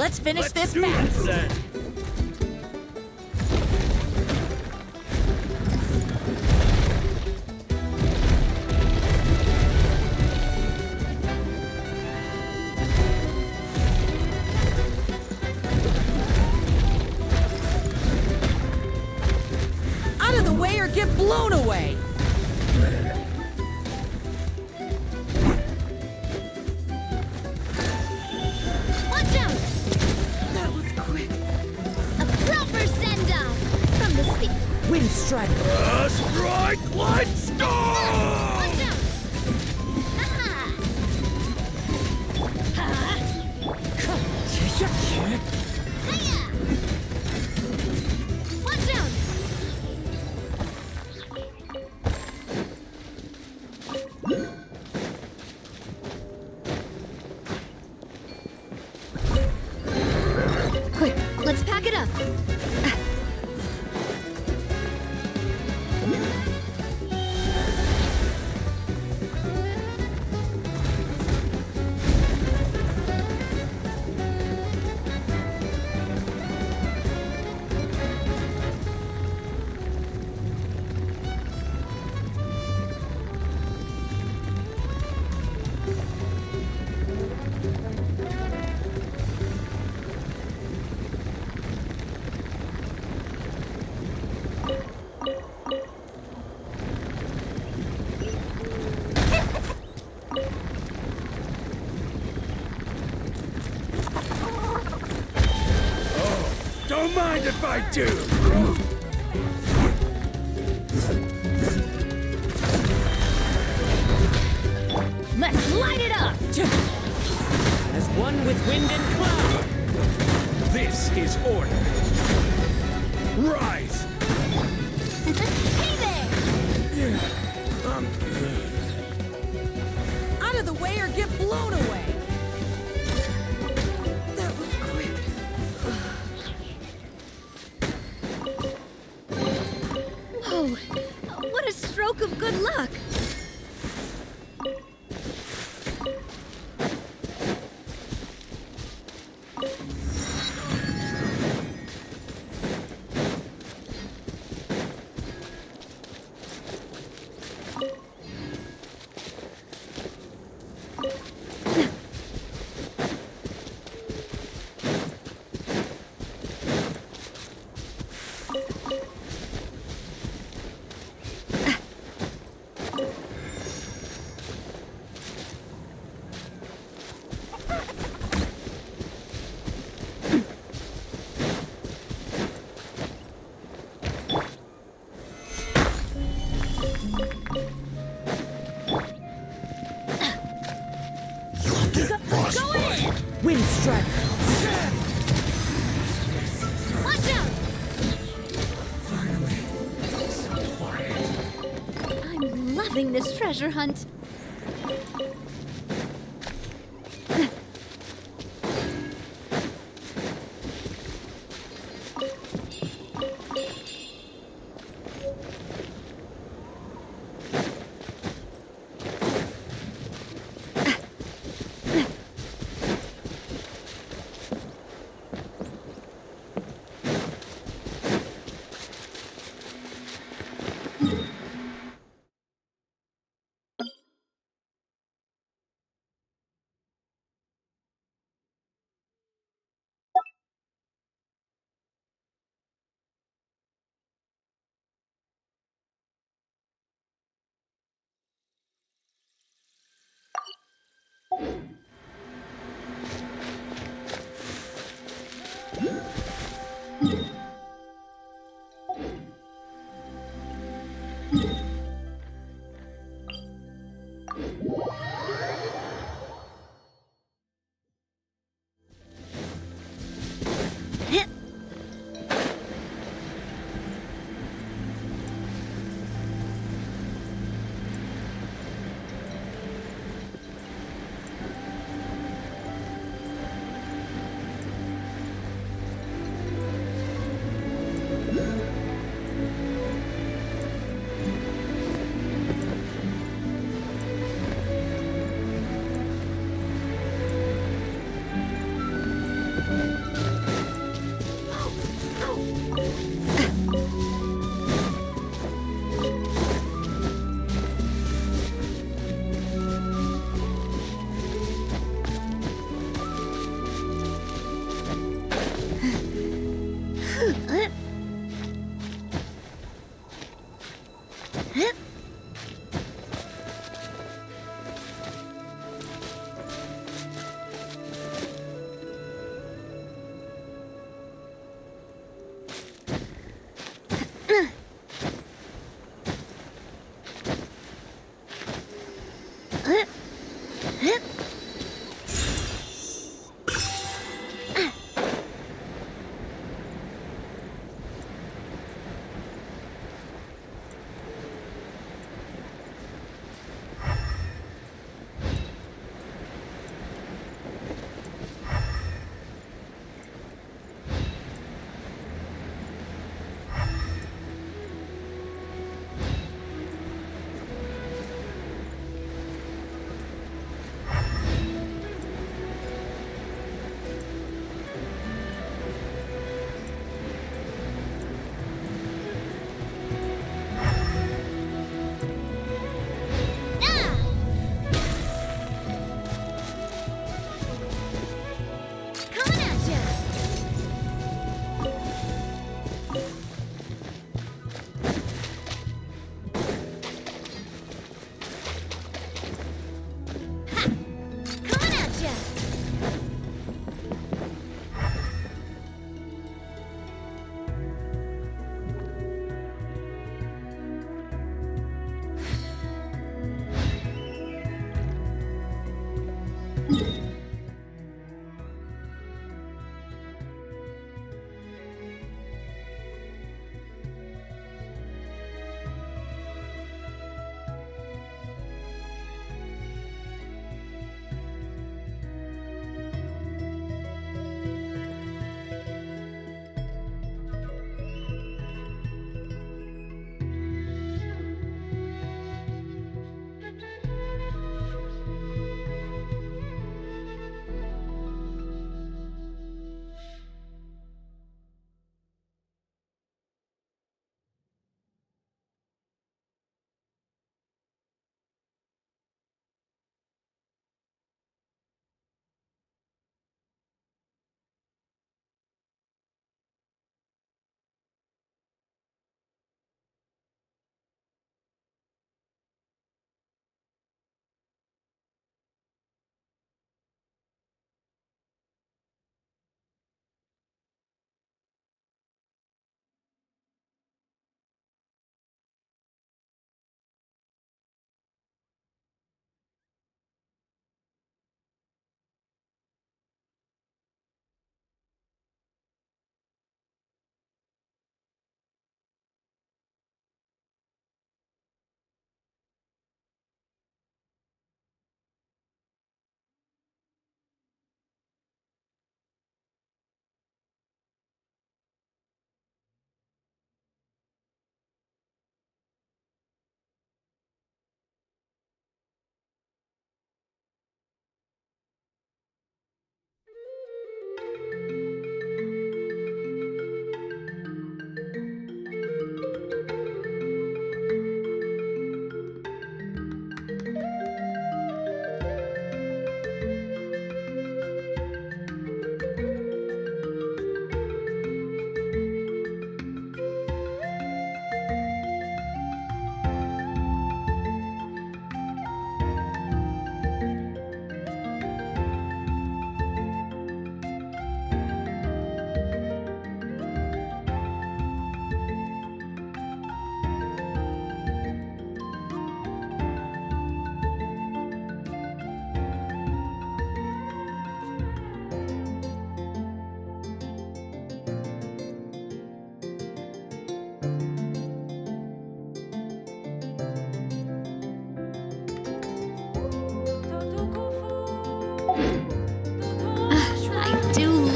Let's finish this Do fast. this then. Out of the way or get blown away. Watch out! That was quick. A proper send-off from the speed. Wind strike. Strike light storm! Watch out! Aha! Ha! Hiya! Watch out! Quick, let's pack it up. Don't mind if I do. Let's light it up! As one with wind and cloud. This is order. Rise! Hey there! Out of the way or get blown away. That was quick. Whoa! What a stroke of good luck! Go in! Wind strike. Watch out! I'm loving this treasure hunt.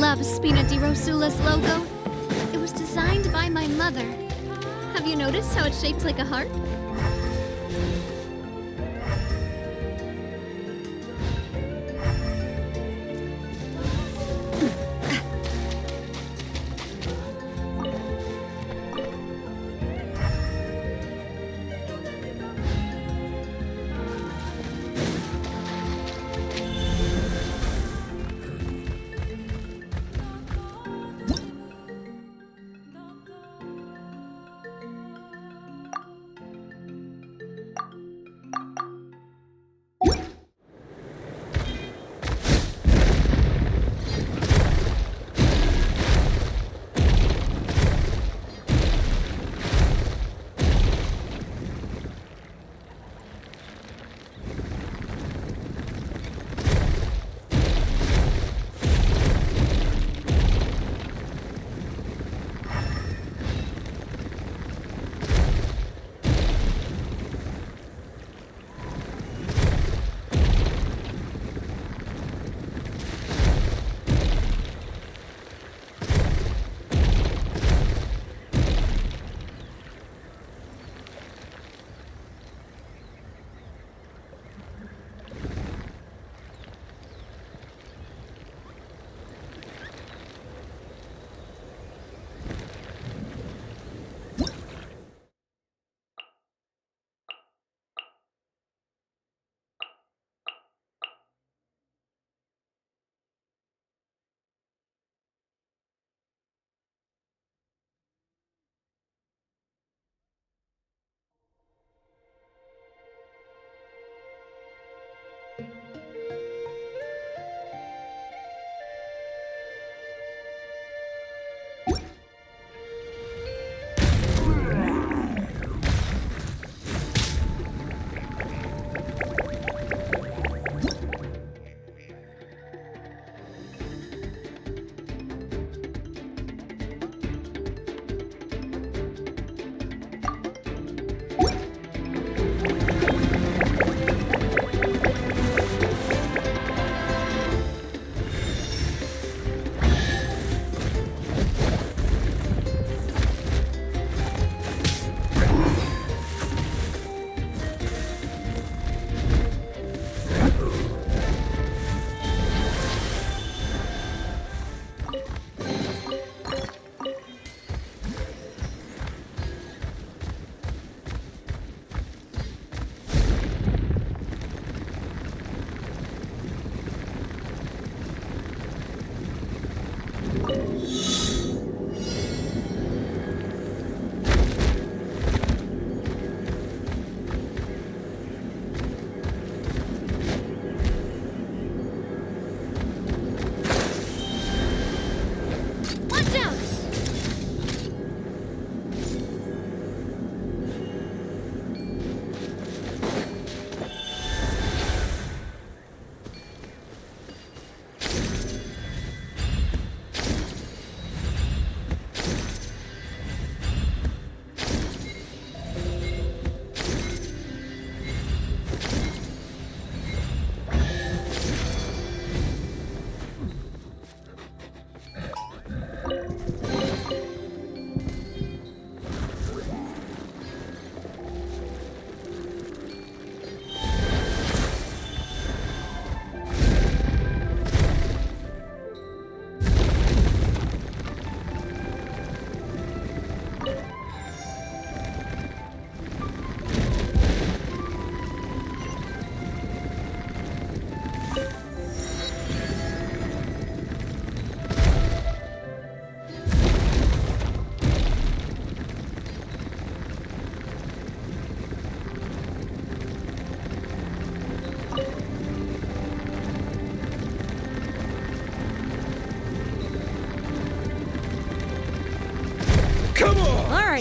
love Spina di Rosula's logo. It was designed by my mother. Have you noticed how it's shaped like a heart?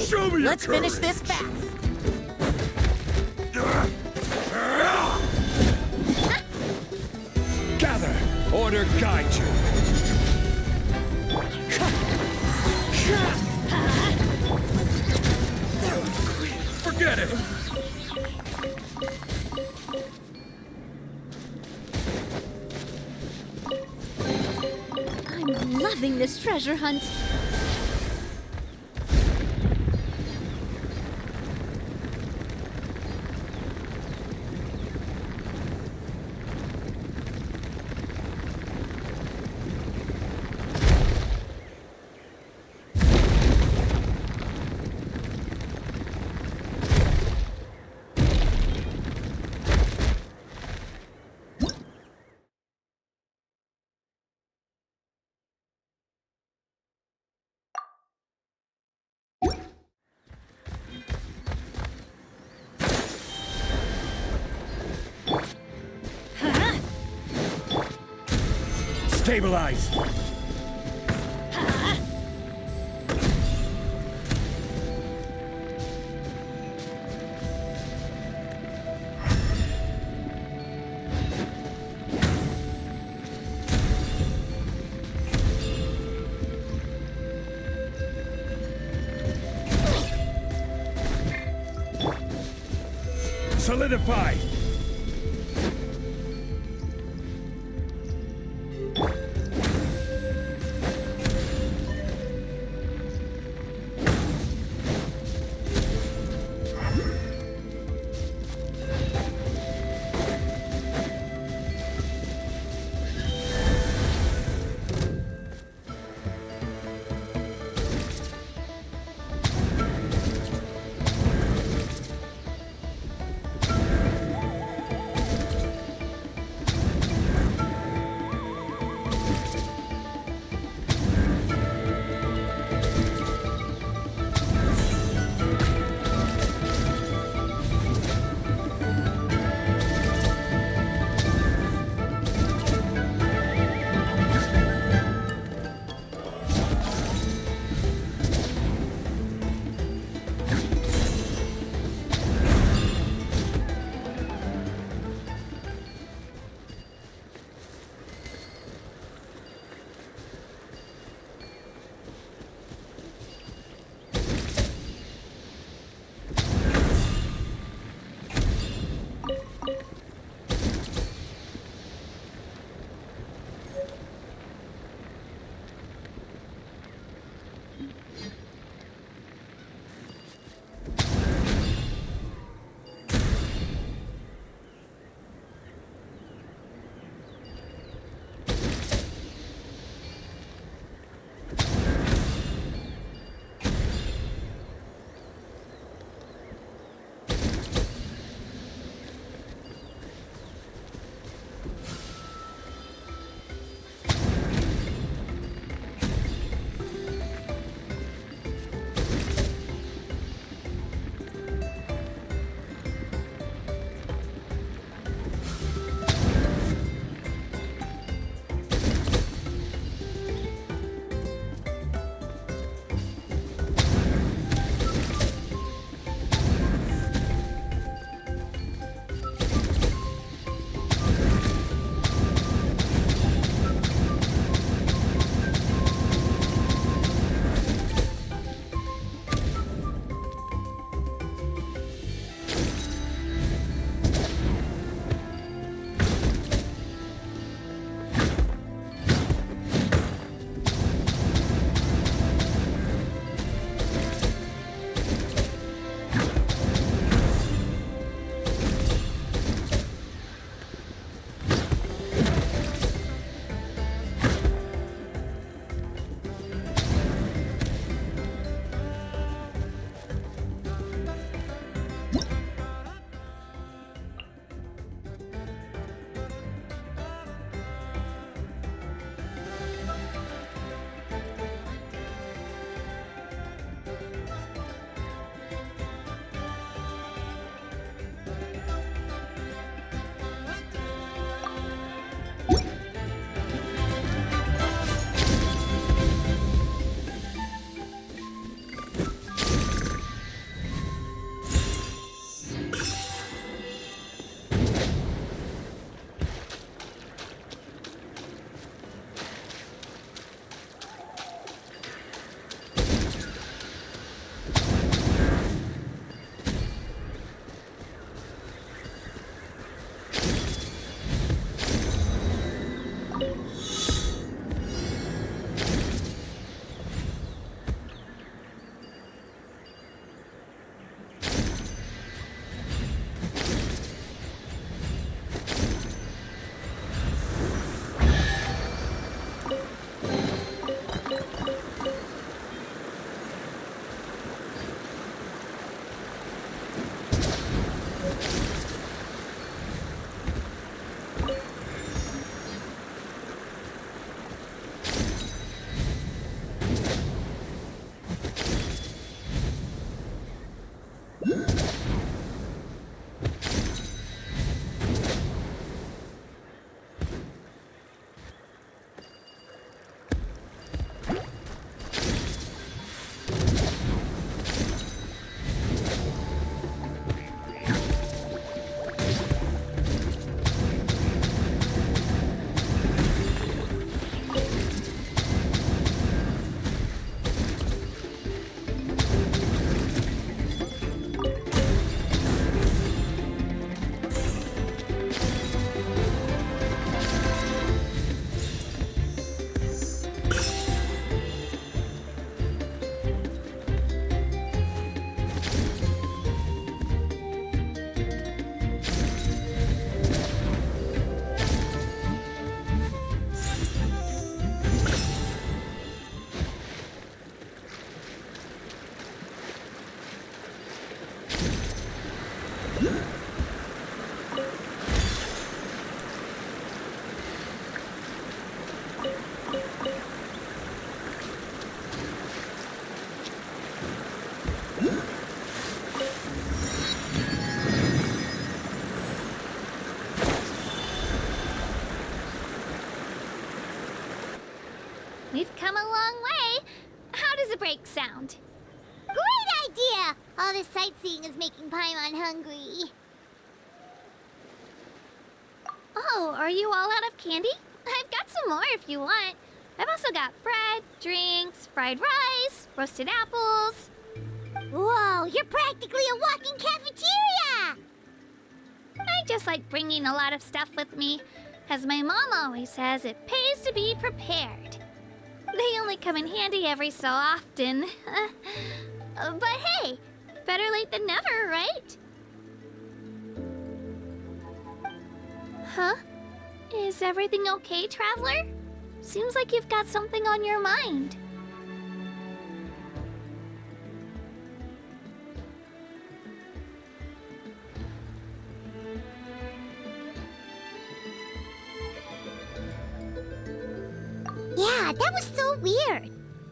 Show me Let's your finish courage. this fast. Gather! Order guide you! Forget it! I'm loving this treasure hunt. Stabilize! Solidify! We've come a long way. How does a break sound? Great idea! All this sightseeing is making Paimon hungry. Oh, are you all out of candy? I've got some more if you want. I've also got bread, drinks, fried rice, roasted apples. Whoa, you're practically a walking cafeteria! I just like bringing a lot of stuff with me. As my mom always says, it pays to be prepared. They only come in handy every so often. But hey, better late than never, right? Huh? Is everything okay, Traveler? Seems like you've got something on your mind. Yeah, that was so weird.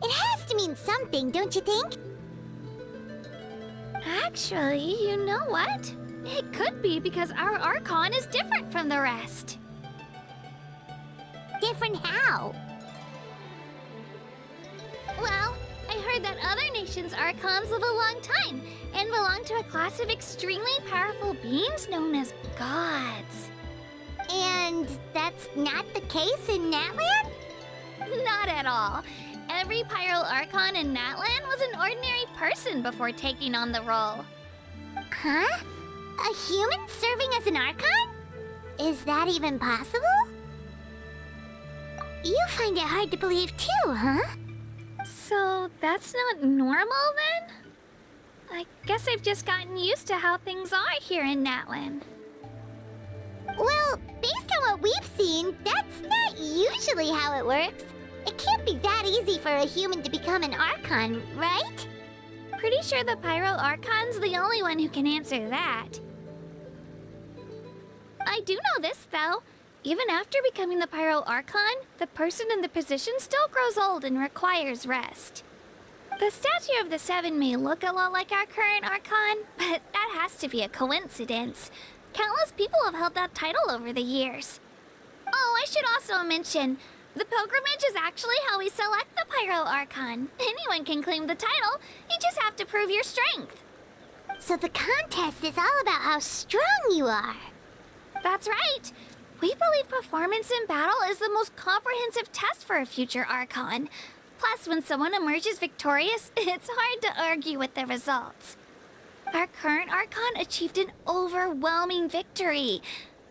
It has to mean something, don't you think? Actually, you know what? It could be because our Archon is different from the rest. Different how? Well, I heard that other nations' Archons live a long time and belong to a class of extremely powerful beings known as gods. And that's not the case in Natlan? Not at all. Every Pyro Archon in Natlan was an ordinary person before taking on the role. Huh? A human serving as an Archon? Is that even possible? You find it hard to believe too, huh? So that's not normal then? I guess I've just gotten used to how things are here in Natlan. Well, based on what we've seen, that's not usually how it works. It can't be that easy for a human to become an Archon, right? Pretty sure the Pyro Archon's the only one who can answer that. I do know this, though. Even after becoming the Pyro Archon, the person in the position still grows old and requires rest. The statue of the Seven may look a lot like our current Archon, but that has to be a coincidence. Countless people have held that title over the years. Oh, I should also mention, the pilgrimage is actually how we select the Pyro Archon. Anyone can claim the title, you just have to prove your strength. So the contest is all about how strong you are. That's right. We believe performance in battle is the most comprehensive test for a future Archon. Plus, when someone emerges victorious, it's hard to argue with the results. Our current Archon achieved an overwhelming victory.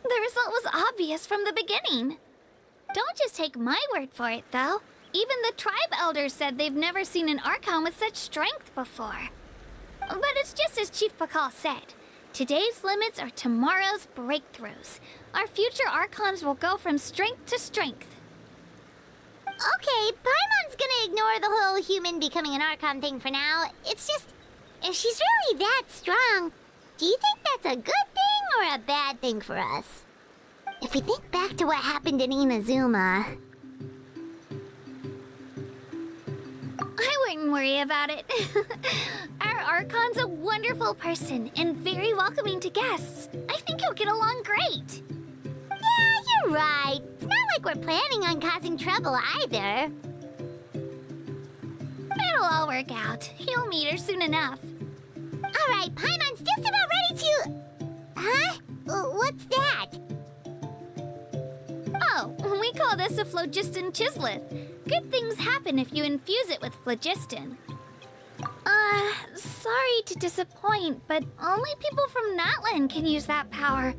The result was obvious from the beginning. Don't just take my word for it, though. Even the tribe elders said they've never seen an Archon with such strength before. But it's just as Chief Pakal said. Today's limits are tomorrow's breakthroughs. Our future Archons will go from strength to strength. Okay, Paimon's gonna ignore the whole human becoming an Archon thing for now. It's just, if she's really that strong, do you think that's a good thing or a bad thing for us? If we think back to what happened in Inazuma... I wouldn't worry about it. Our Archon's a wonderful person and very welcoming to guests. I think he'll get along great. Yeah, you're right. It's not like we're planning on causing trouble either. It'll all work out. You'll meet her soon enough. All right, Paimon's just about ready to... Huh? What's that? Oh, we call this a phlogiston chisleth. Good things happen if you infuse it with phlogiston. Sorry to disappoint, but only people from Natlan can use that power.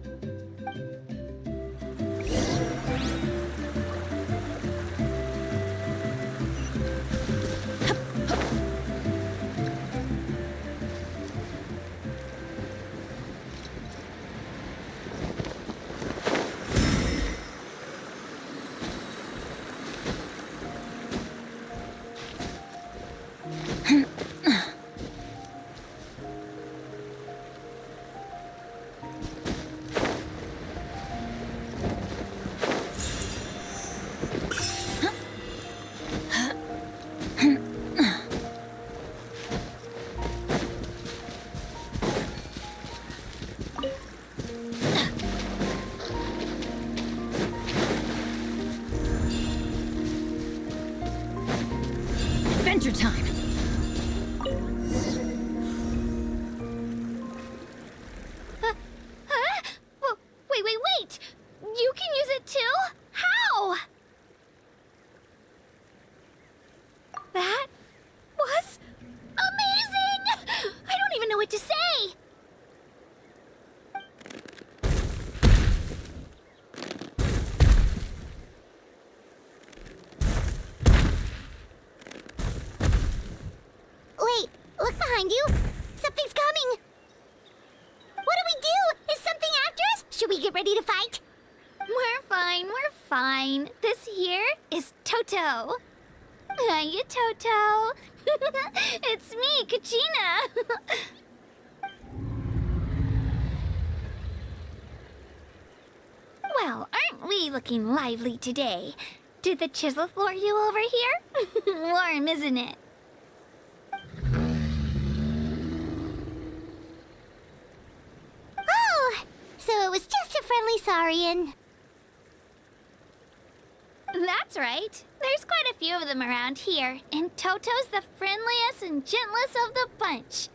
adventure time. Wait! You can use it too? How? That was amazing! I don't even know what to say! Wait, look behind you! Something's coming! What do we do? Is something after us? Should we get ready to fight? We're fine. This here is Toto. Hiya, Toto. It's me, Kachina. Well, aren't we looking lively today? Did the chisel floor you over here? Warm, isn't it? Oh, so it was just a friendly saurian. That's right. There's quite a few of them around here, and Toto's the friendliest and gentlest of the bunch.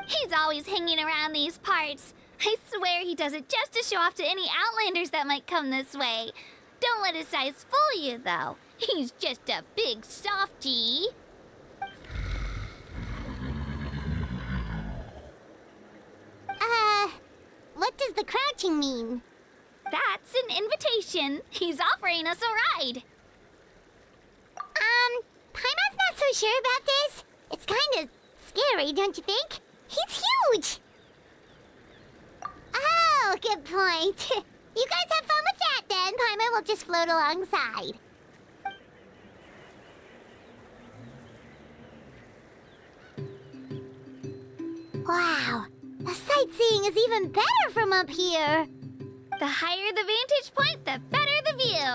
He's always hanging around these parts. I swear he does it just to show off to any Outlanders that might come this way. Don't let his size fool you, though. He's just a big softie. What does the crouching mean? That's an invitation. He's offering us a ride. Paimon's not so sure about this. It's kind of scary, don't you think? He's huge. Oh, good point. You guys have fun with that then. Paimon will just float alongside. Wow, the sightseeing is even better from up here. The higher the vantage point, the better the view.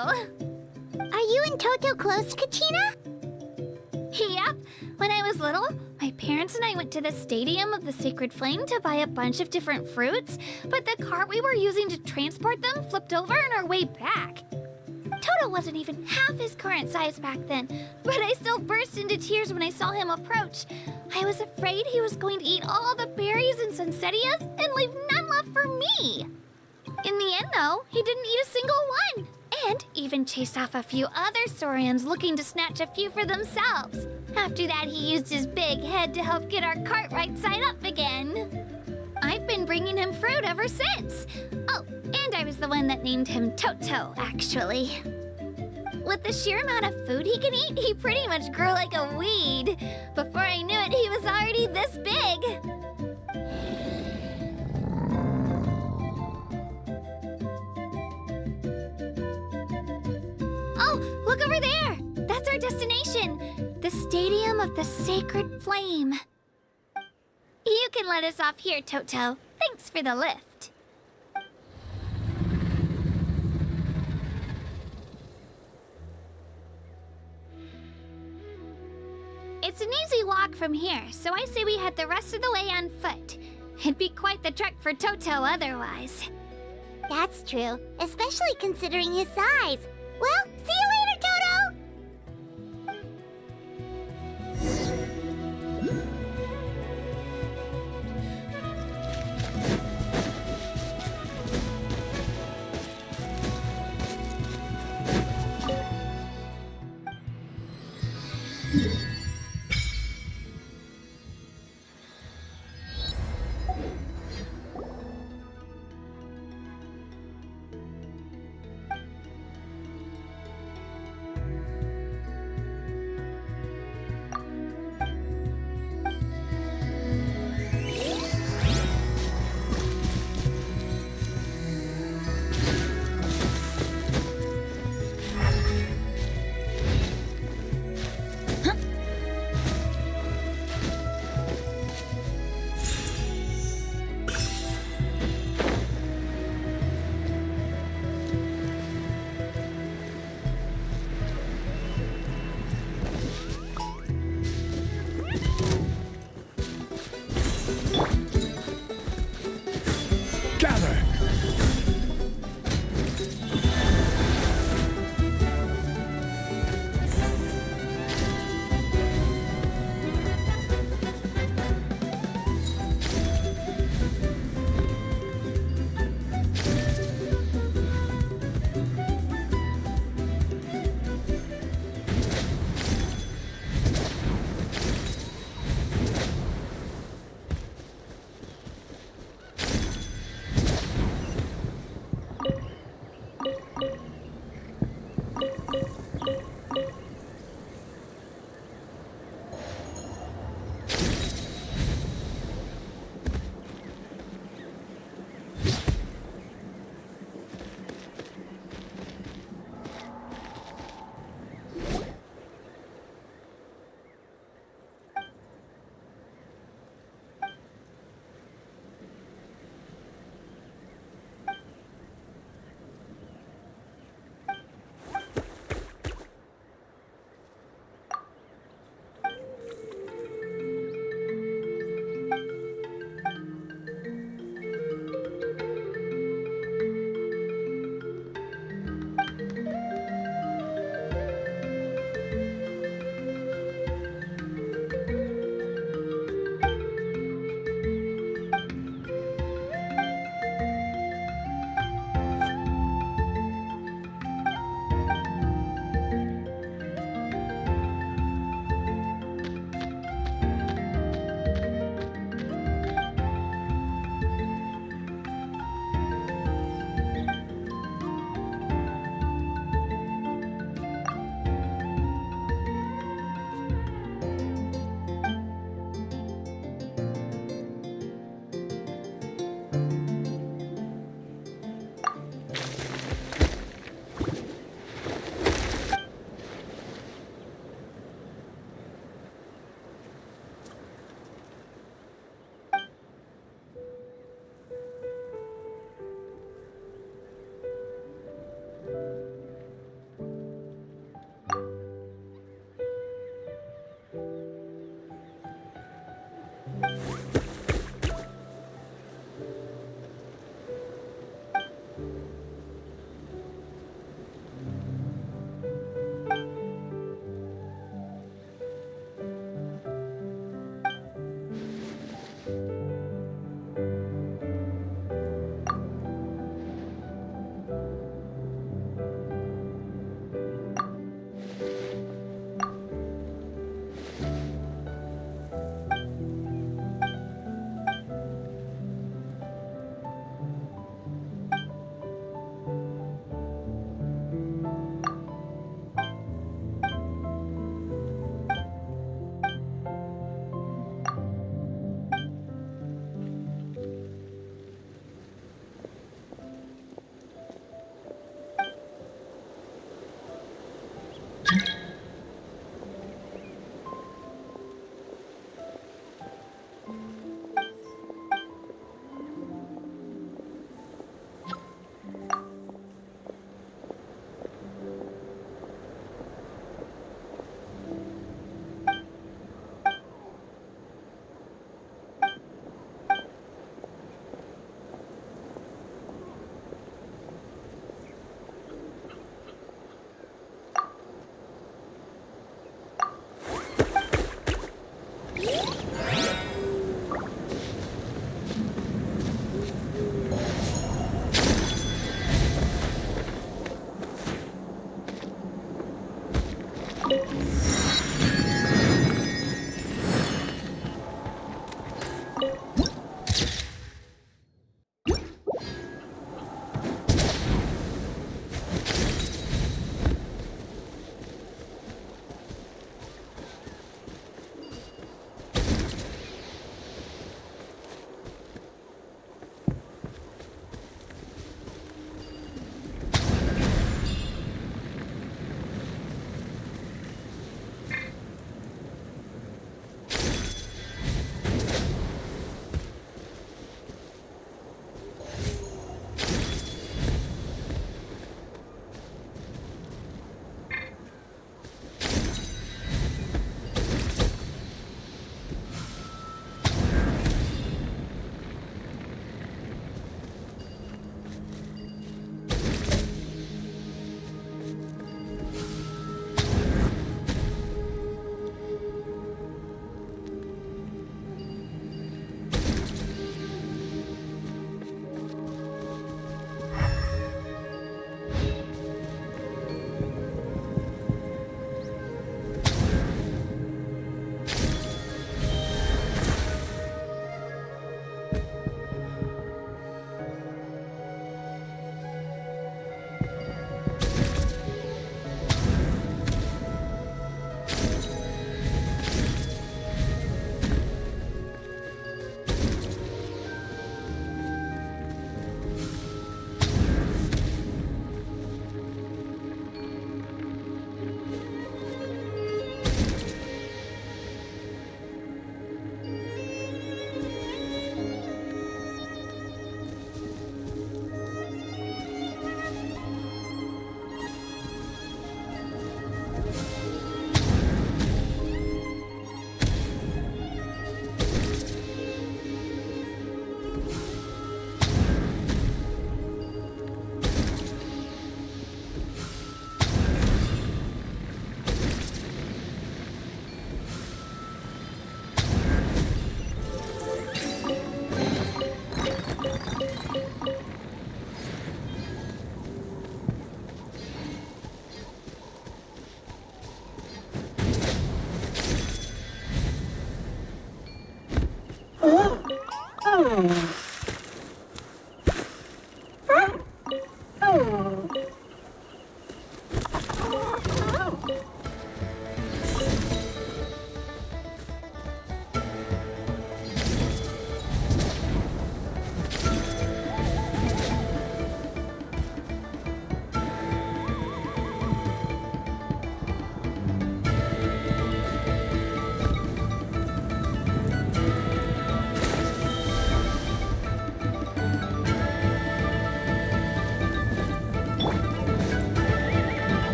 Are you and Toto close, Kachina? Yep. When I was little, my parents and I went to the Stadium of the Sacred Flame to buy a bunch of different fruits, but the cart we were using to transport them flipped over on our way back. Toto wasn't even half his current size back then, but I still burst into tears when I saw him approach. I was afraid he was going to eat all the berries and sunsettias and leave none left for me. In the end, though, he didn't eat a single one, and even chased off a few other saurians looking to snatch a few for themselves. After that, he used his big head to help get our cart right side up again. I've been bringing him fruit ever since. Oh, and I was the one that named him Toto, actually. With the sheer amount of food he can eat, he pretty much grew like a weed. Before I knew it, he was already this big. Oh, look over there! That's our destination! The Stadium of the Sacred Flame. You can let us off here, Toto. Thanks for the lift. It's an easy walk from here, so I say we head the rest of the way on foot. It'd be quite the trek for Toto otherwise. That's true, especially considering his size. Well, see you later, Toto!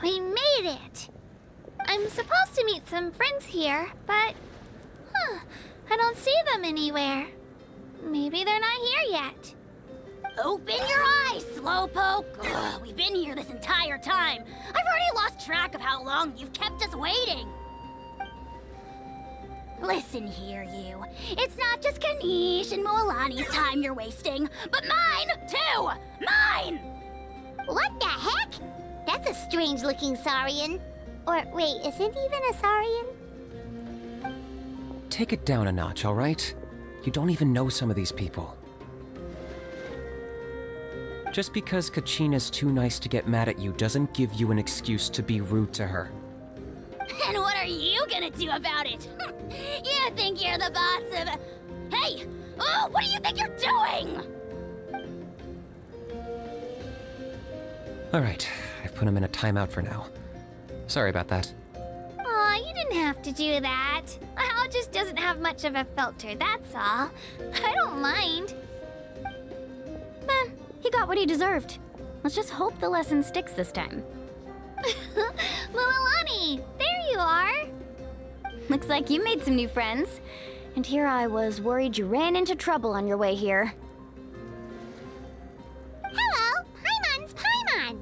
We made it! I'm supposed to meet some friends here, but... I don't see them anywhere. Maybe they're not here yet. Open your eyes, Slowpoke! Ugh, we've been here this entire time. I've already lost track of how long you've kept us waiting. Listen here, you. It's not just Kanish and Moalani's time you're wasting, but mine, too! Mine! What the heck? That's a strange-looking Saurian. Or, wait, is it even a Saurian? Take it down a notch, all right? You don't even know some of these people. Just because Kachina's too nice to get mad at you doesn't give you an excuse to be rude to her. And what are you gonna do about it? You think you're the boss of... Hey! Oh, what do you think you're doing? All right, I've put him in a timeout for now. Sorry about that. Aw, you didn't have to do that. Hal just doesn't have much of a filter, that's all. I don't mind. He got what he deserved. Let's just hope the lesson sticks this time. Moalani, there you are. Looks like you made some new friends. And here I was worried you ran into trouble on your way here. Hello, Paimon's Paimon.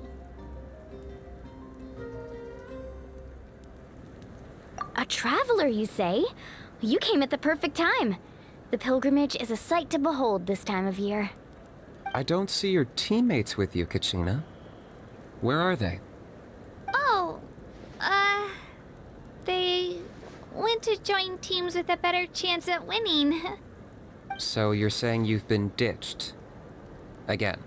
A traveler, you say? You came at the perfect time. The pilgrimage is a sight to behold this time of year. I don't see your teammates with you, Kachina. Where are they? Oh, they went to join teams with a better chance at winning. So you're saying you've been ditched? Again.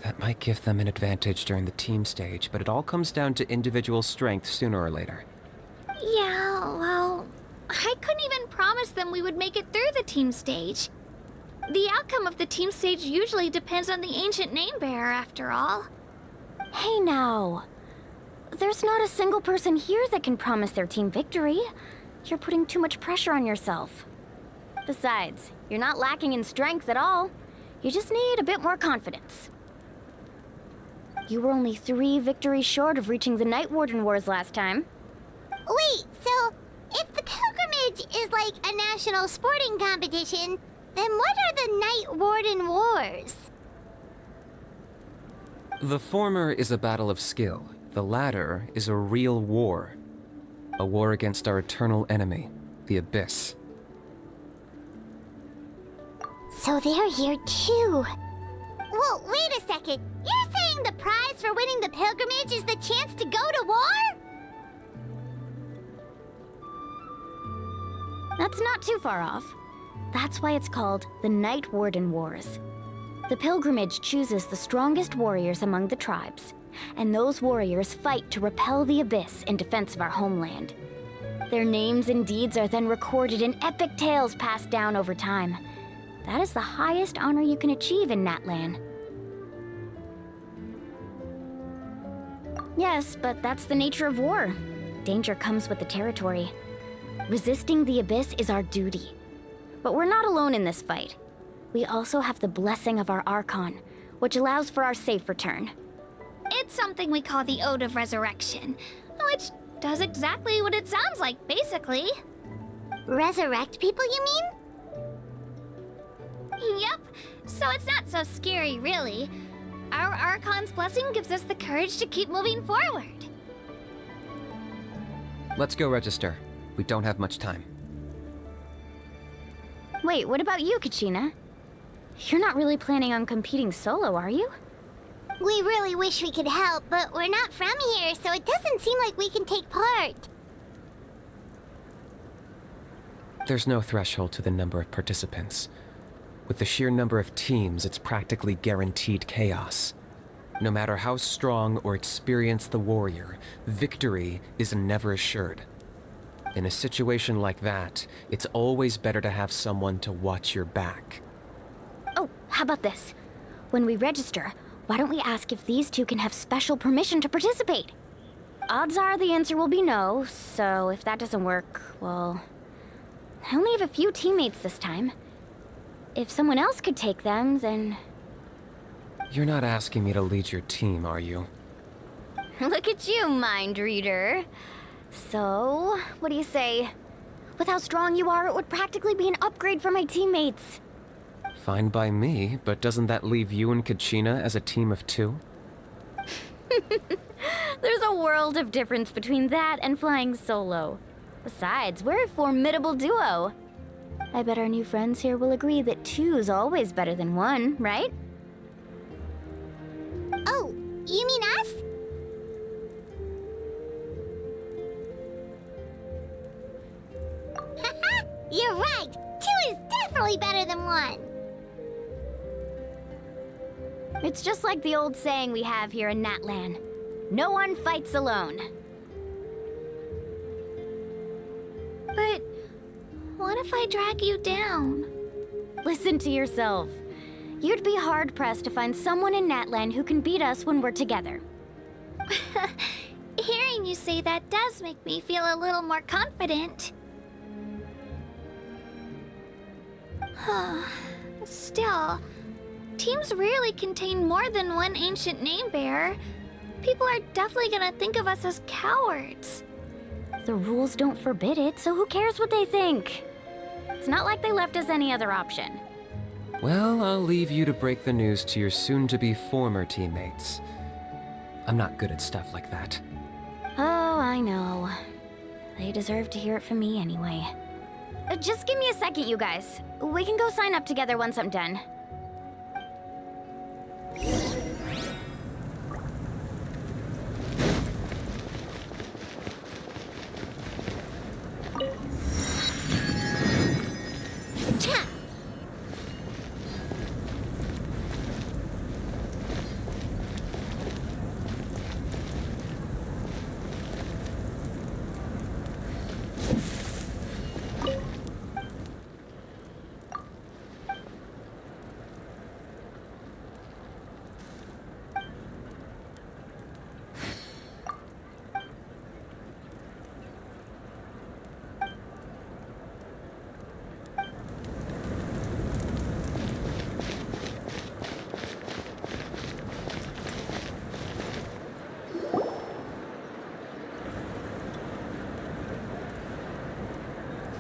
That might give them an advantage during the team stage, but it all comes down to individual strength sooner or later. Yeah, well, I couldn't even promise them we would make it through the team stage. The outcome of the team stage usually depends on the ancient name bearer, after all. Hey now. There's not a single person here that can promise their team victory. You're putting too much pressure on yourself. Besides, you're not lacking in strength at all. You just need a bit more confidence. You were only 3 victories short of reaching the Night Warden Wars last time. Wait, so if the pilgrimage is like a national sporting competition, then what are the Night Warden Wars? The former is a battle of skill. The latter is a real war. A war against our eternal enemy, the Abyss. So they're here too. Well, wait a second. You're saying the prize for winning the pilgrimage is the chance to go to war? That's not too far off. That's why it's called the Night Warden Wars. The pilgrimage chooses the strongest warriors among the tribes, and those warriors fight to repel the Abyss in defense of our homeland. Their names and deeds are then recorded in epic tales passed down over time. That is the highest honor you can achieve in Natlan. Yes, but that's the nature of war. Danger comes with the territory. Resisting the Abyss is our duty. But we're not alone in this fight. We also have the blessing of our Archon, which allows for our safe return. It's something we call the Ode of Resurrection, which does exactly what it sounds like, basically. Resurrect people, you mean? Yep, so it's not so scary, really. Our Archon's blessing gives us the courage to keep moving forward. Let's go register. We don't have much time. Wait, what about you, Kachina? You're not really planning on competing solo, are you? We really wish we could help, but we're not from here, so it doesn't seem like we can take part. There's no threshold to the number of participants. With the sheer number of teams, it's practically guaranteed chaos. No matter how strong or experienced the warrior, victory is never assured. In a situation like that, it's always better to have someone to watch your back. Oh, how about this? When we register, why don't we ask if these two can have special permission to participate? Odds are the answer will be no, so if that doesn't work, well... I only have a few teammates this time. If someone else could take them, then... You're not asking me to lead your team, are you? Look at you, mind reader. So, what do you say? With how strong you are, it would practically be an upgrade for my teammates. Fine by me, but doesn't that leave you and Kachina as a team of 2? There's a world of difference between that and flying solo. Besides, we're a formidable duo. I bet our new friends here will agree that 2's always better than 1, right? Oh, you mean us? Haha, you're right! 2 is definitely better than 1! It's just like the old saying we have here in Natlan. No one fights alone. But what if I drag you down? Listen to yourself. You'd be hard-pressed to find someone in Natlan who can beat us when we're together. Hearing you say that does make me feel a little more confident. Still, teams rarely contain more than one ancient name-bearer. People are definitely gonna think of us as cowards. The rules don't forbid it, so who cares what they think? It's not like they left us any other option. Well, I'll leave you to break the news to your soon-to-be former teammates. I'm not good at stuff like that. Oh, I know. They deserve to hear it from me anyway. Just give me a second, you guys. We can go sign up together once I'm done.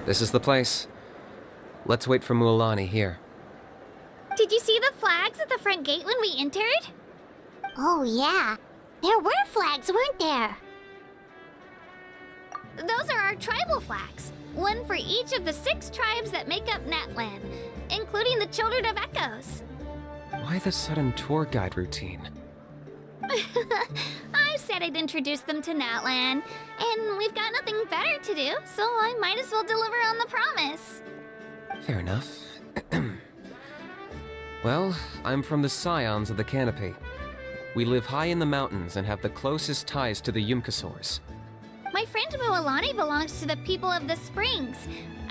This is the place. Let's wait for Mualani here. Did you see the flags at the front gate when we entered? Oh, yeah. There were flags, weren't there? Those are our tribal flags. One for each of the 6 tribes that make up Natlan, including the Children of Echoes. Why the sudden tour guide routine? I said I'd introduce them to Natlan, and we've got nothing better to do, so I might as well deliver on the promise. Fair enough. Well, I'm from the Scions of the Canopy. We live high in the mountains and have the closest ties to the Yumkasaurs. My friend Mualani belongs to the people of the Springs,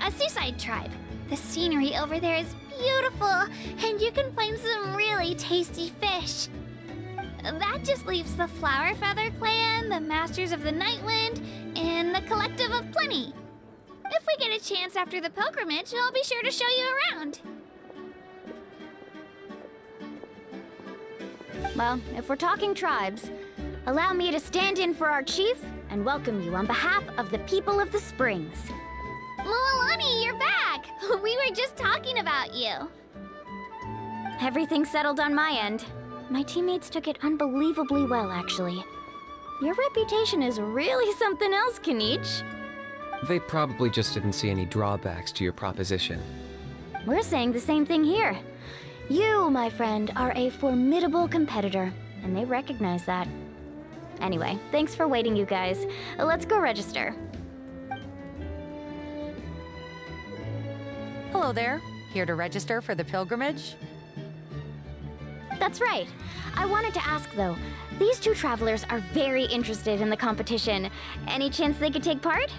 a seaside tribe. The scenery over there is beautiful, and you can find some really tasty fish. That just leaves the Flower Feather Clan, the Masters of the Nightwind, and the Collective of Plenty. If we get a chance after the pilgrimage, I'll be sure to show you around. Well, if we're talking tribes, allow me to stand in for our chief and welcome you on behalf of the people of the Springs. Mualani, you're back! We were just talking about you. Everything settled on my end. My teammates took it unbelievably well, actually. Your reputation is really something else, Kanich. They probably just didn't see any drawbacks to your proposition. We're saying the same thing here. You, my friend, are a formidable competitor, and they recognize that. Anyway, thanks for waiting, you guys. Let's go register. Hello there. Here to register for the pilgrimage? That's right. I wanted to ask, though. These two travelers are very interested in the competition. Any chance they could take part?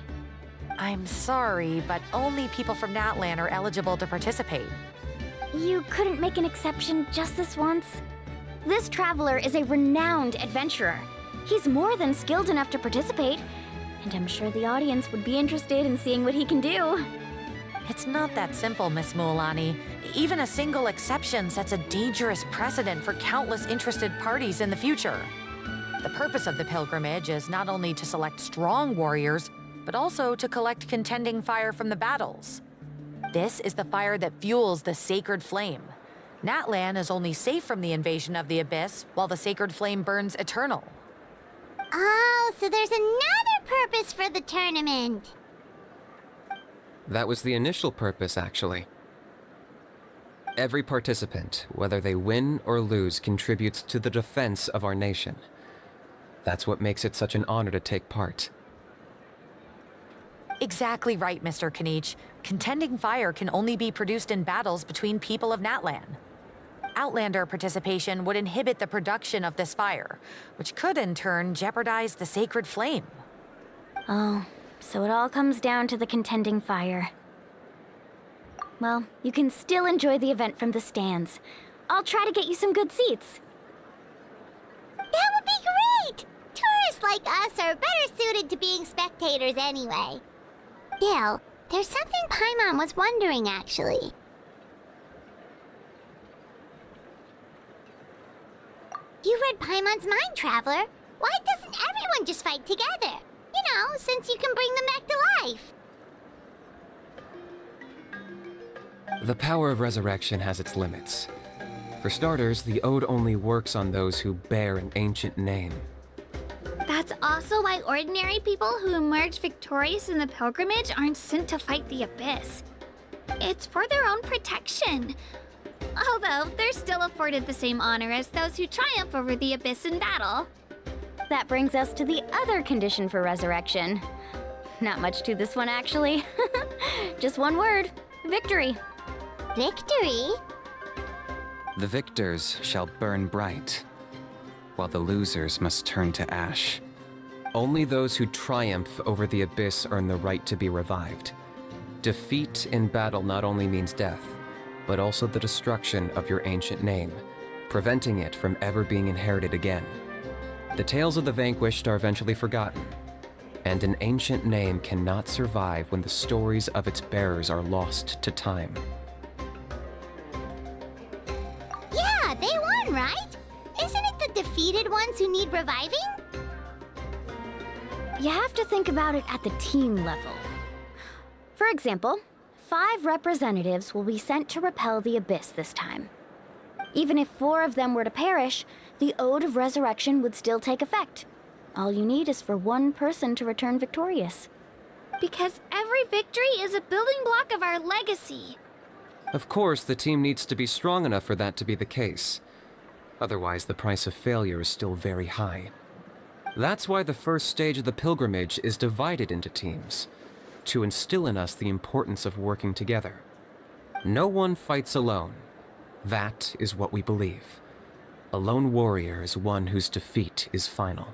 I'm sorry, but only people from Natlan are eligible to participate. You couldn't make an exception just this once? This traveler is a renowned adventurer. He's more than skilled enough to participate, and I'm sure the audience would be interested in seeing what he can do. It's not that simple, Miss Mualani. Even a single exception sets a dangerous precedent for countless interested parties in the future. The purpose of the pilgrimage is not only to select strong warriors, but also to collect contending fire from the battles. This is the fire that fuels the sacred flame. Natlan is only safe from the invasion of the Abyss, while the sacred flame burns eternal. Oh, so there's another purpose for the tournament. That was the initial purpose, actually. Every participant, whether they win or lose, contributes to the defense of our nation. That's what makes it such an honor to take part. Exactly right, Mr. Kanich. Contending fire can only be produced in battles between people of Natlan. Outlander participation would inhibit the production of this fire, which could in turn jeopardize the sacred flame. Oh, so it all comes down to the contending fire. Well, you can still enjoy the event from the stands. I'll try to get you some good seats. That would be great! Tourists like us are better suited to being spectators anyway. Still, there's something Paimon was wondering, actually. You read Paimon's mind, Traveler. Why doesn't everyone just fight together? You know, since you can bring them back to life. The power of resurrection has its limits. For starters, the Ode only works on those who bear an ancient name. That's also why ordinary people who emerge victorious in the pilgrimage aren't sent to fight the Abyss. It's for their own protection. Although, they're still afforded the same honor as those who triumph over the Abyss in battle. That brings us to the other condition for resurrection. Not much to this one, actually. Just one word: victory. Victory? The victors shall burn bright, while the losers must turn to ash. Only those who triumph over the Abyss earn the right to be revived. Defeat in battle not only means death, but also the destruction of your ancient name, preventing it from ever being inherited again. The tales of the vanquished are eventually forgotten, and an ancient name cannot survive when the stories of its bearers are lost to time. Yeah, they won, right? Isn't it the defeated ones who need reviving? You have to think about it at the team level. For example, 5 representatives will be sent to repel the Abyss this time. Even if 4 of them were to perish, the Ode of Resurrection would still take effect. All you need is for 1 person to return victorious. Because every victory is a building block of our legacy. Of course, the team needs to be strong enough for that to be the case. Otherwise, the price of failure is still very high. That's why the first stage of the pilgrimage is divided into teams, to instill in us the importance of working together. No one fights alone. That is what we believe. A lone warrior is one whose defeat is final.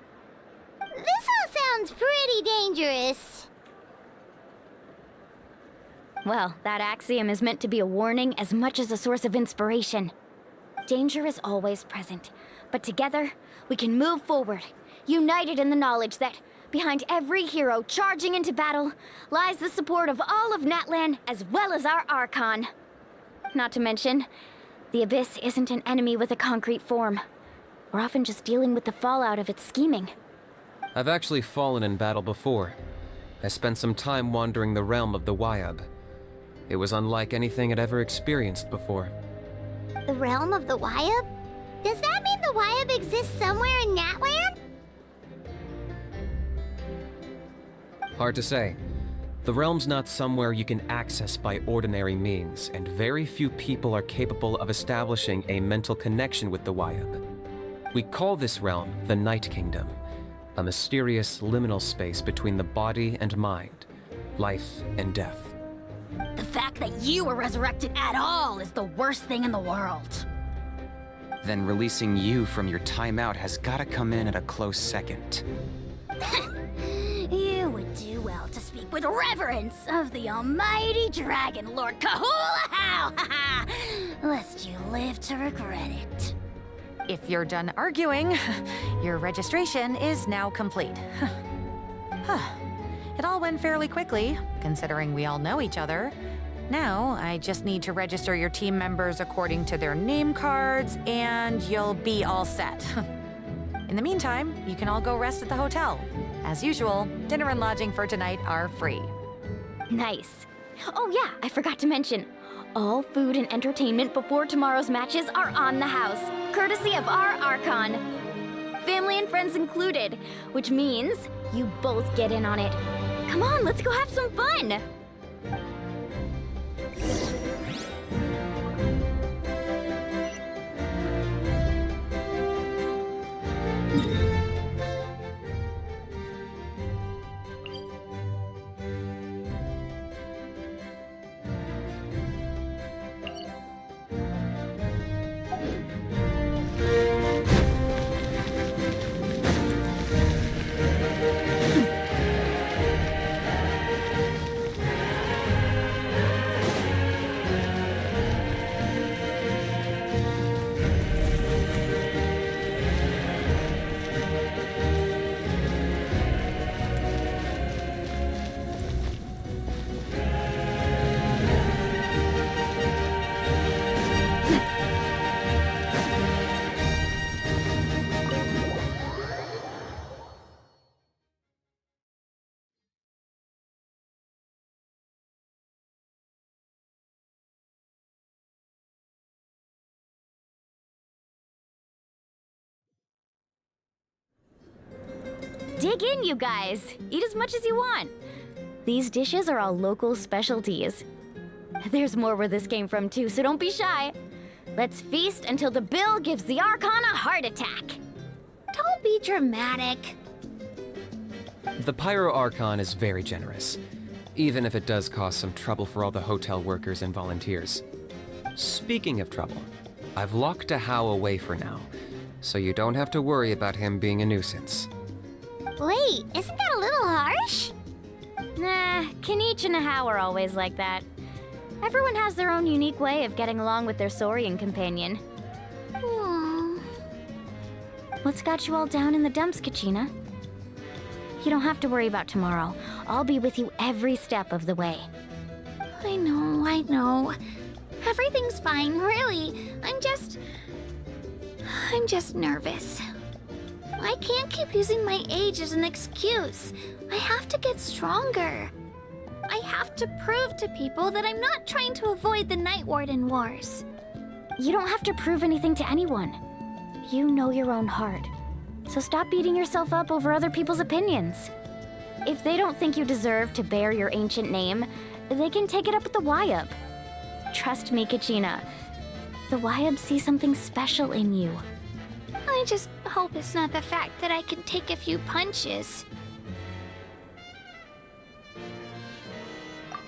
This all sounds pretty dangerous. Well, that axiom is meant to be a warning as much as a source of inspiration. Danger is always present, but together, we can move forward, united in the knowledge that behind every hero charging into battle lies the support of all of Natlan as well as our Archon. Not to mention, the Abyss isn't an enemy with a concrete form. We're often just dealing with the fallout of its scheming. I've actually fallen in battle before. I spent some time wandering the realm of the Wyab. It was unlike anything I'd ever experienced before. The realm of the Wyab? Does that mean the Wyab exists somewhere in Natlan? Hard to say. The realm's not somewhere you can access by ordinary means, and very few people are capable of establishing a mental connection with the Wyab. We call this realm the Night Kingdom, a mysterious liminal space between the body and mind, life and death. The fact that you were resurrected at all is the worst thing in the world. Then releasing you from your timeout has gotta come in at a close second. You would do well to speak with reverence of the almighty Dragon Lord Kahula-How, lest you live to regret it. If you're done arguing, your registration is now complete. It all went fairly quickly, considering we all know each other. Now, I just need to register your team members according to their name cards, and you'll be all set. In the meantime, you can all go rest at the hotel. As usual, dinner and lodging for tonight are free. Nice. Oh yeah, I forgot to mention, all food and entertainment before tomorrow's matches are on the house, courtesy of our Archon. Family and friends included, which means you both get in on it. Come on, let's go have some fun! Dig in, you guys. Eat as much as you want. These dishes are all local specialties. There's more where this came from too, so don't be shy. Let's feast until the bill gives the Archon a heart attack. Don't be dramatic. The Pyro Archon is very generous, even if it does cause some trouble for all the hotel workers and volunteers. Speaking of trouble, I've locked a How away for now, so you don't have to worry about him being a nuisance. Wait, isn't that a little harsh? Nah, Kenichi and How are always like that. Everyone has their own unique way of getting along with their Saurian companion. Aww. What's got you all down in the dumps, Kachina? You don't have to worry about tomorrow. I'll be with you every step of the way. I know. Everything's fine, really. I'm just nervous. I can't keep using my age as an excuse. I have to get stronger. I have to prove to people that I'm not trying to avoid the Night Warden Wars. You don't have to prove anything to anyone. You know your own heart. So stop beating yourself up over other people's opinions. If they don't think you deserve to bear your ancient name, they can take it up with the Wyab. Trust me, Kachina. The Wyab see something special in you. I just hope it's not the fact that I can take a few punches.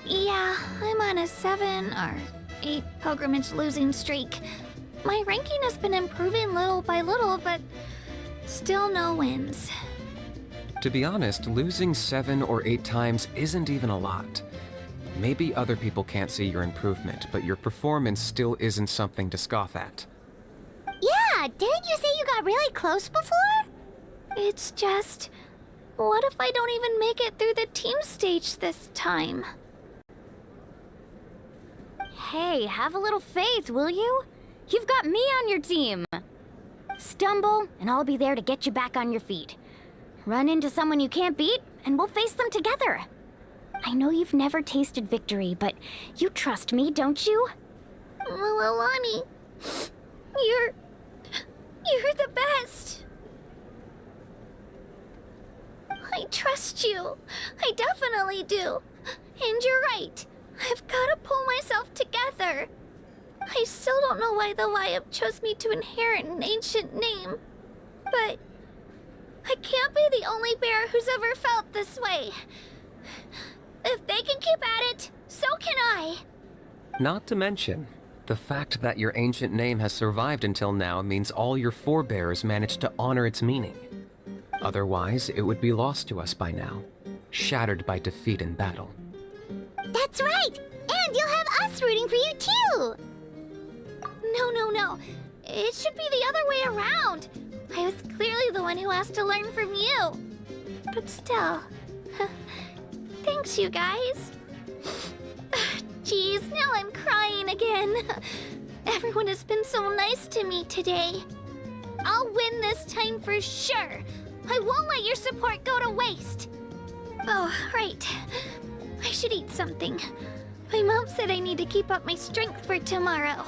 Yeah, I'm on a 7 or 8 pilgrimage losing streak. My ranking has been improving little by little, but still no wins. To be honest, losing 7 or 8 times isn't even a lot. Maybe other people can't see your improvement, but your performance still isn't something to scoff at. Yeah, didn't you say you got really close before? It's just, what if I don't even make it through the team stage this time? Hey, have a little faith, will you? You've got me on your team. Stumble, and I'll be there to get you back on your feet. Run into someone you can't beat, and we'll face them together. I know you've never tasted victory, but you trust me, don't you? Alani, you're the best. I trust you. I definitely do. I still don't know why the Wyup chose me to inherit an ancient name. But I can't be the only bear who's ever felt this way. If they can keep at it, so can I. Not to mention, the fact that your ancient name has survived until now means all your forebears managed to honor its meaning. Otherwise, it would be lost to us by now, shattered by defeat in battle. That's right! And you'll have us rooting for you too! No. It should be the other way around. I was clearly the one who asked to learn from you. But still, thanks you guys. Geez, now I'm crying again. Everyone has been so nice to me today. I'll win this time for sure. I won't let your support go to waste. Oh, right. I should eat something. My mom said I need to keep up my strength for tomorrow.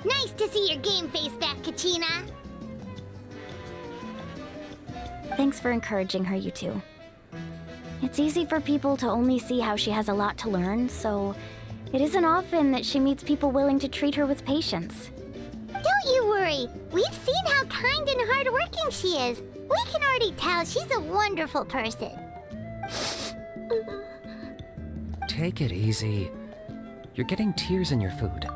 Nice to see your game face back, Kachina. Thanks for encouraging her, you two. It's easy for people to only see how she has a lot to learn, so it isn't often that she meets people willing to treat her with patience. Don't you worry. We've seen how kind and hardworking she is. We can already tell she's a wonderful person. Take it easy. You're getting tears in your food.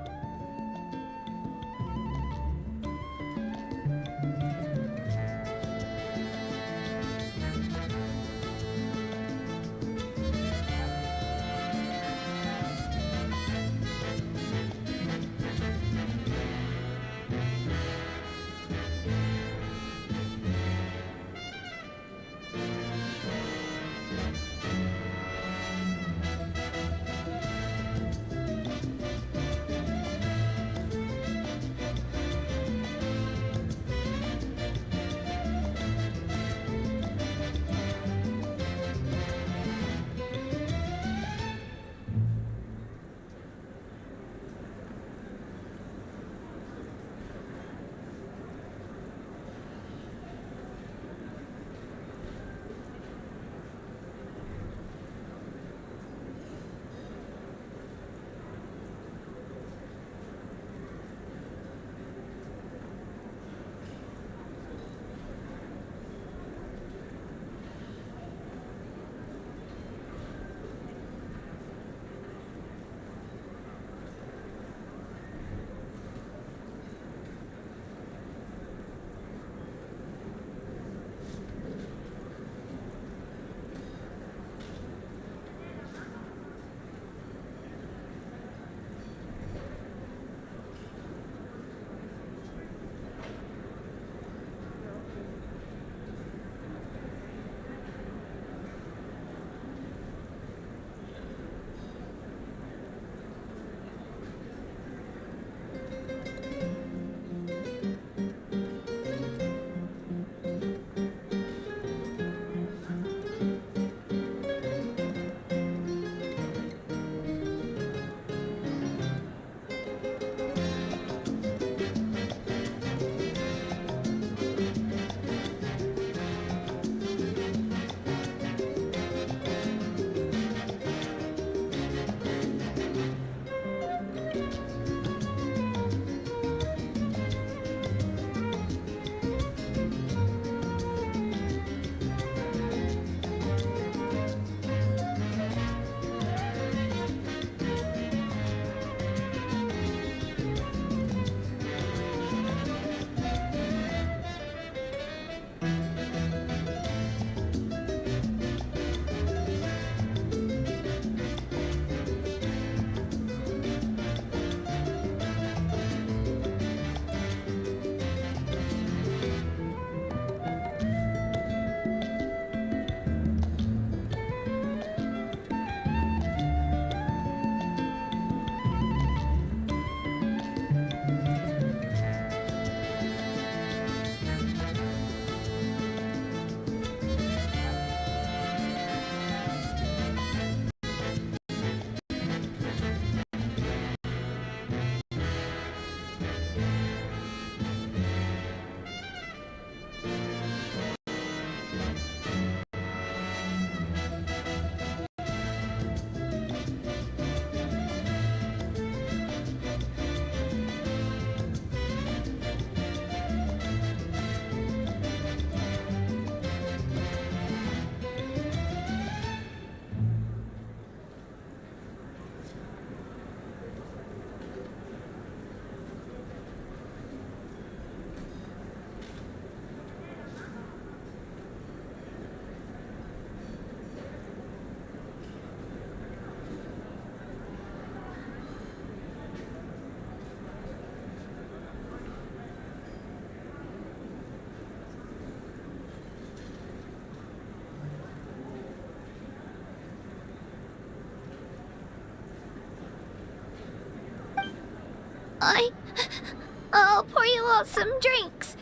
I'll pour you all some drinks.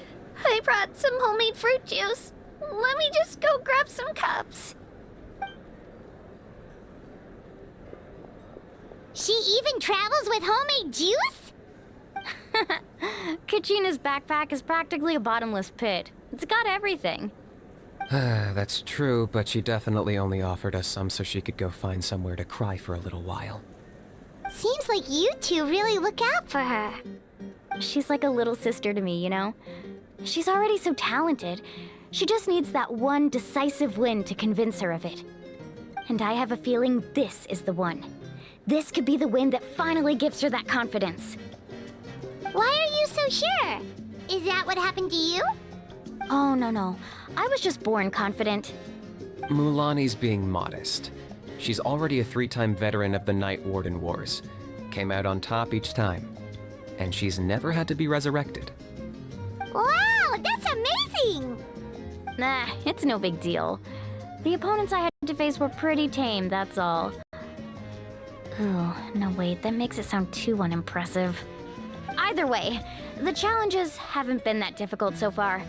I brought some homemade fruit juice. Let me just go grab some cups. She even travels with homemade juice? Kachina's backpack is practically a bottomless pit. It's got everything. That's true, but she definitely only offered us some so she could go find somewhere to cry for a little while. Seems like you two really look out for her. She's like a little sister to me, you know? She's already so talented. She just needs that one decisive win to convince her of it. And I have a feeling this is the one. This could be the win that finally gives her that confidence. Why are you so sure? Is that what happened to you? Oh, no. I was just born confident. Mulaney's being modest. She's already a 3-time veteran of the Night Warden Wars. Came out on top each time. And she's never had to be resurrected. Wow, that's amazing! Nah, it's no big deal. The opponents I had to face were pretty tame, that's all. Oh, no wait, that makes it sound too unimpressive. Either way, the challenges haven't been that difficult so far.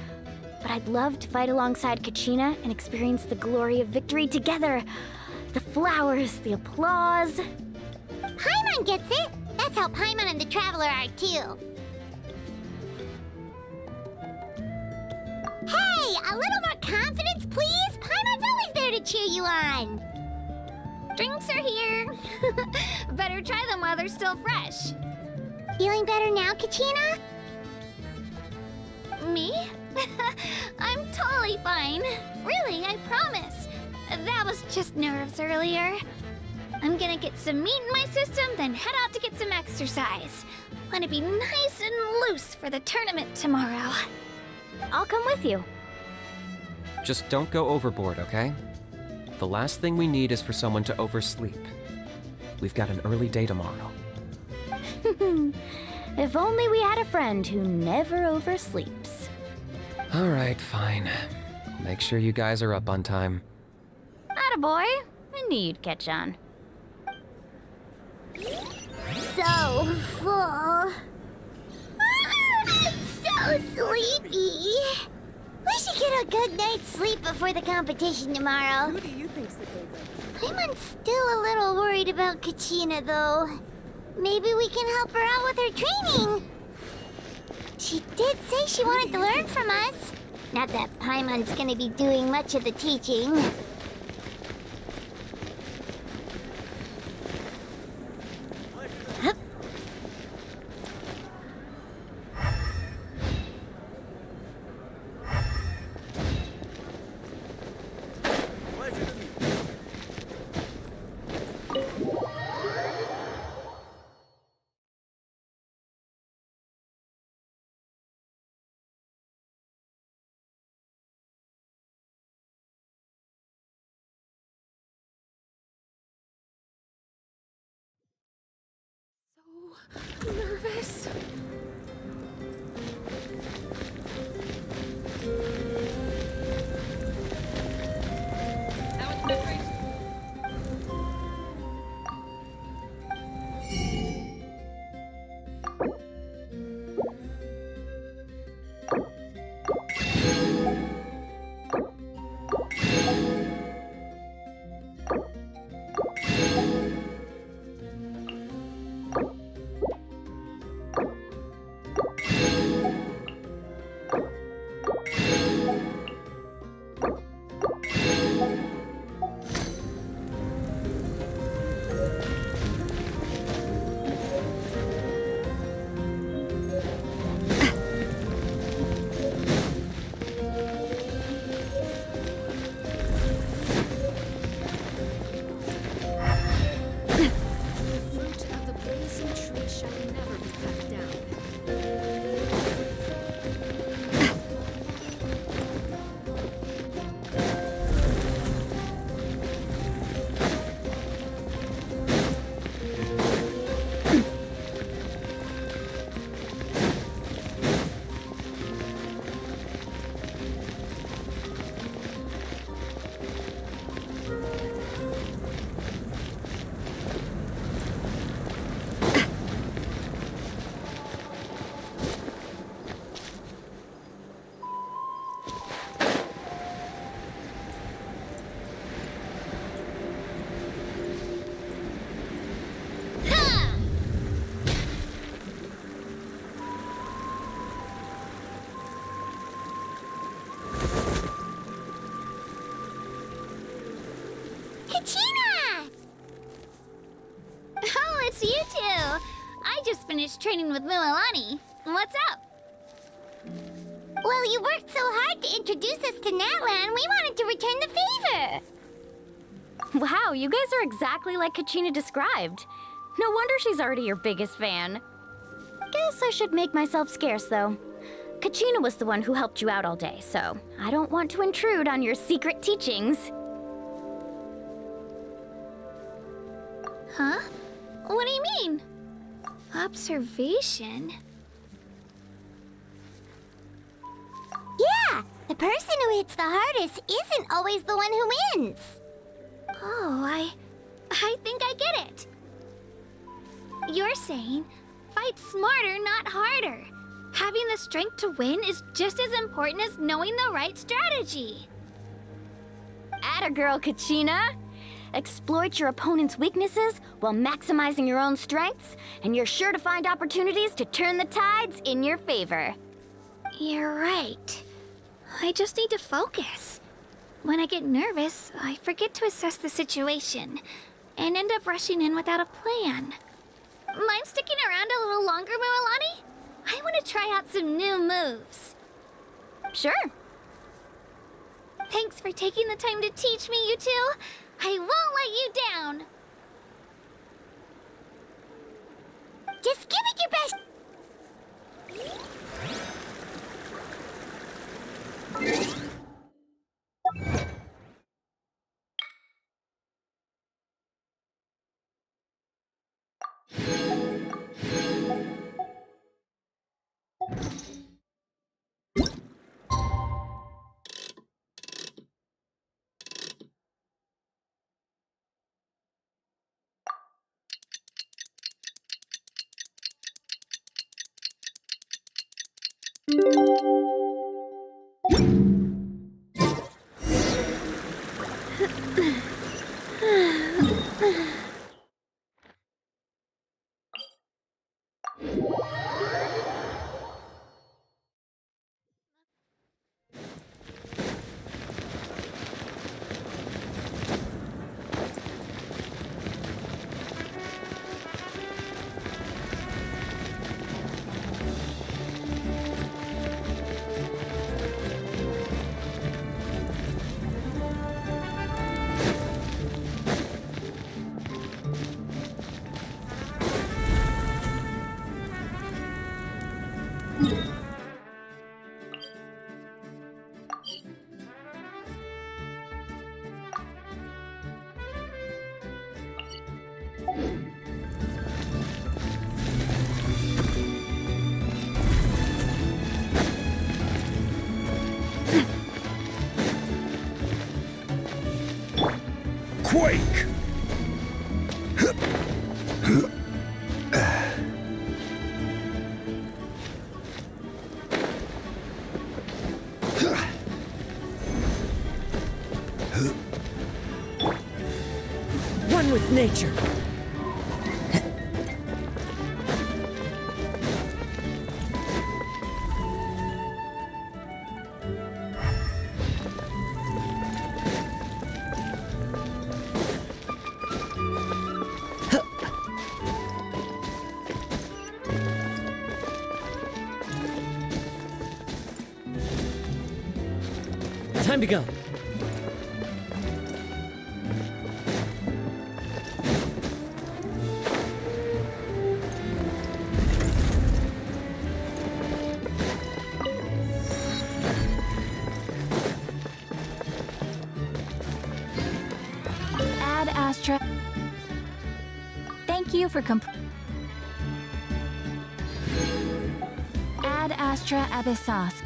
But I'd love to fight alongside Kachina and experience the glory of victory together. The flowers, the applause. Paimon gets it! That's how Paimon and the Traveler are too. Hey, a little more confidence, please! Paimon's always there to cheer you on! Drinks are here. Better try them while they're still fresh. Feeling better now, Kachina? Me? I'm totally fine. Really, I promise. That was just nerves earlier. I'm gonna get some meat in my system, then head out to get some exercise. Want to be nice and loose for the tournament tomorrow. I'll come with you. Just don't go overboard, okay? The last thing we need is for someone to oversleep. We've got an early day tomorrow. If only we had a friend who never oversleeps. All right, fine. Make sure you guys are up on time. Attaboy. I knew you'd catch on. So full. So sleepy. We should get a good night's sleep before the competition tomorrow. Who do you think's the favorite? I'm still a little worried about Kachina, though. Maybe we can help her out with her training. She did say she wanted to learn from us. Not that Paimon's gonna be doing much of the teaching. Nervous. finished training with Mililani. What's up? Well, you worked so hard to introduce us to Natlan, we wanted to return the favor. Wow, you guys are exactly like Kachina described. No wonder she's already your biggest fan. Guess I should make myself scarce, though. Kachina was the one who helped you out all day, so I don't want to intrude on your secret teachings. Huh? What do you mean? Observation? Yeah, the person who hits the hardest isn't always the one who wins. Oh, I think I get it. You're saying, fight smarter, not harder. Having the strength to win is just as important as knowing the right strategy. Atta girl, Kachina! Exploit your opponent's weaknesses while maximizing your own strengths, and you're sure to find opportunities to turn the tides in your favor. You're right. I just need to focus. When I get nervous, I forget to assess the situation, and end up rushing in without a plan. Mind sticking around a little longer, Mililani? I want to try out some new moves. Sure. Thanks for taking the time to teach me, you two. I won't let you down. Just give it your best. Quake! One with nature. Time to go. Ad Astra. Thank you for Ad Astra Abyssosk.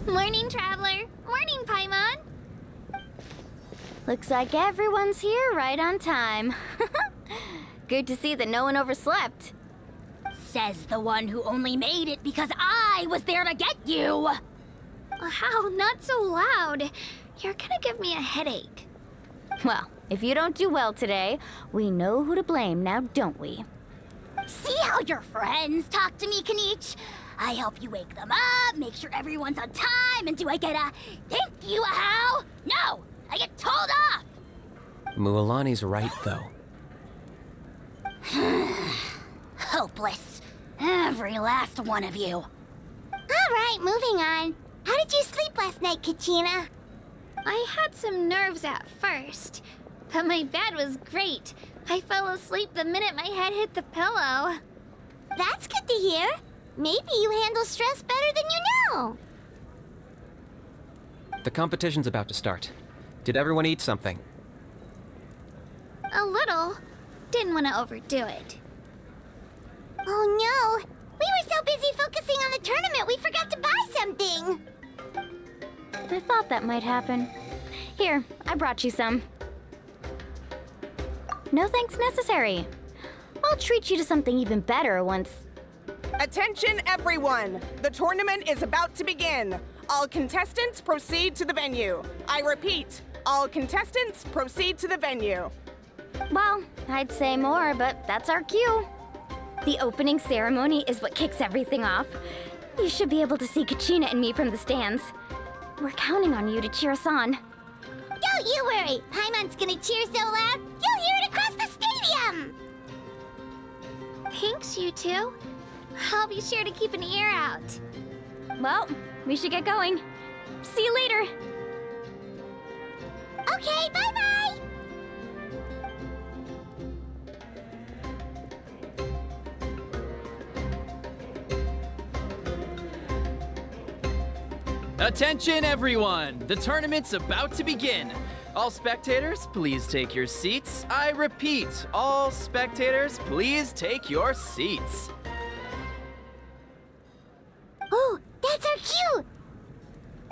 Morning, Traveler. Morning, Paimon. Looks like everyone's here right on time. Good to see that no one overslept. Says the one who only made it because I was there to get you! How? Not so loud. You're gonna give me a headache. Well, if you don't do well today, we know who to blame now, don't we? See how your friends talk to me, Kanich? I help you wake them up, make sure everyone's on time, and do I get a thank you, how? No! I get told off! Mualani's right, though. Hopeless. Every last one of you. Alright, moving on. How did you sleep last night, Kachina? I had some nerves at first, but my bed was great. I fell asleep the minute my head hit the pillow. That's good to hear. Maybe you handle stress better than you know. The competition's about to start. Did everyone eat something? A little. Didn't want to overdo it. Oh no! We were so busy focusing on the tournament we forgot to buy something! I thought that might happen. Here, I brought you some. No thanks necessary. I'll treat you to something even better once... Attention everyone! The tournament is about to begin. All contestants proceed to the venue. I repeat, all contestants proceed to the venue. Well, I'd say more, but that's our cue. The opening ceremony is what kicks everything off. You should be able to see Kachina and me from the stands. We're counting on you to cheer us on. Don't you worry! Paimon's gonna cheer so loud, you'll hear it across the stadium! Thanks, you two. I'll be sure to keep an ear out. Well, we should get going. See you later. Okay, bye-bye! Attention everyone! The tournament's about to begin. All spectators, please take your seats. I repeat, all spectators, please take your seats. Oh, that's our cue!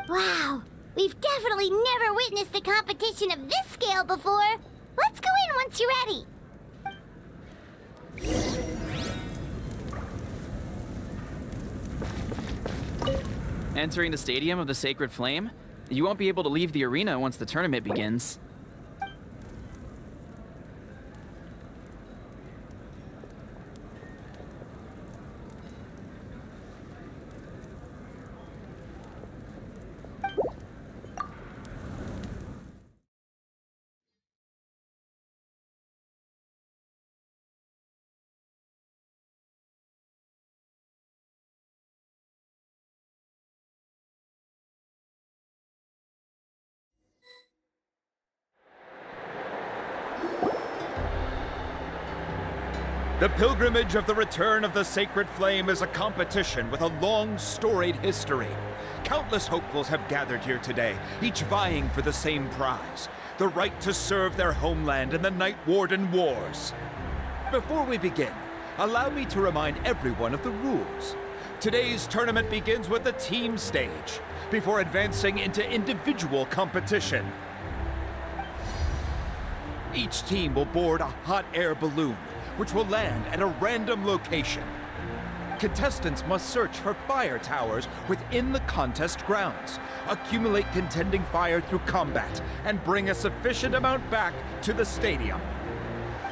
Wow, we've definitely never witnessed a competition of this scale before. Let's go in once you're ready. Entering the Stadium of the Sacred Flame, you won't be able to leave the arena once the tournament begins. The pilgrimage of the return of the Sacred Flame is a competition with a long, storied history. Countless hopefuls have gathered here today, each vying for the same prize, the right to serve their homeland in the Night Warden Wars. Before we begin, allow me to remind everyone of the rules. Today's tournament begins with the team stage, before advancing into individual competition. Each team will board a hot air balloon, which will land at a random location. Contestants must search for fire towers within the contest grounds, accumulate contending fire through combat, and bring a sufficient amount back to the stadium.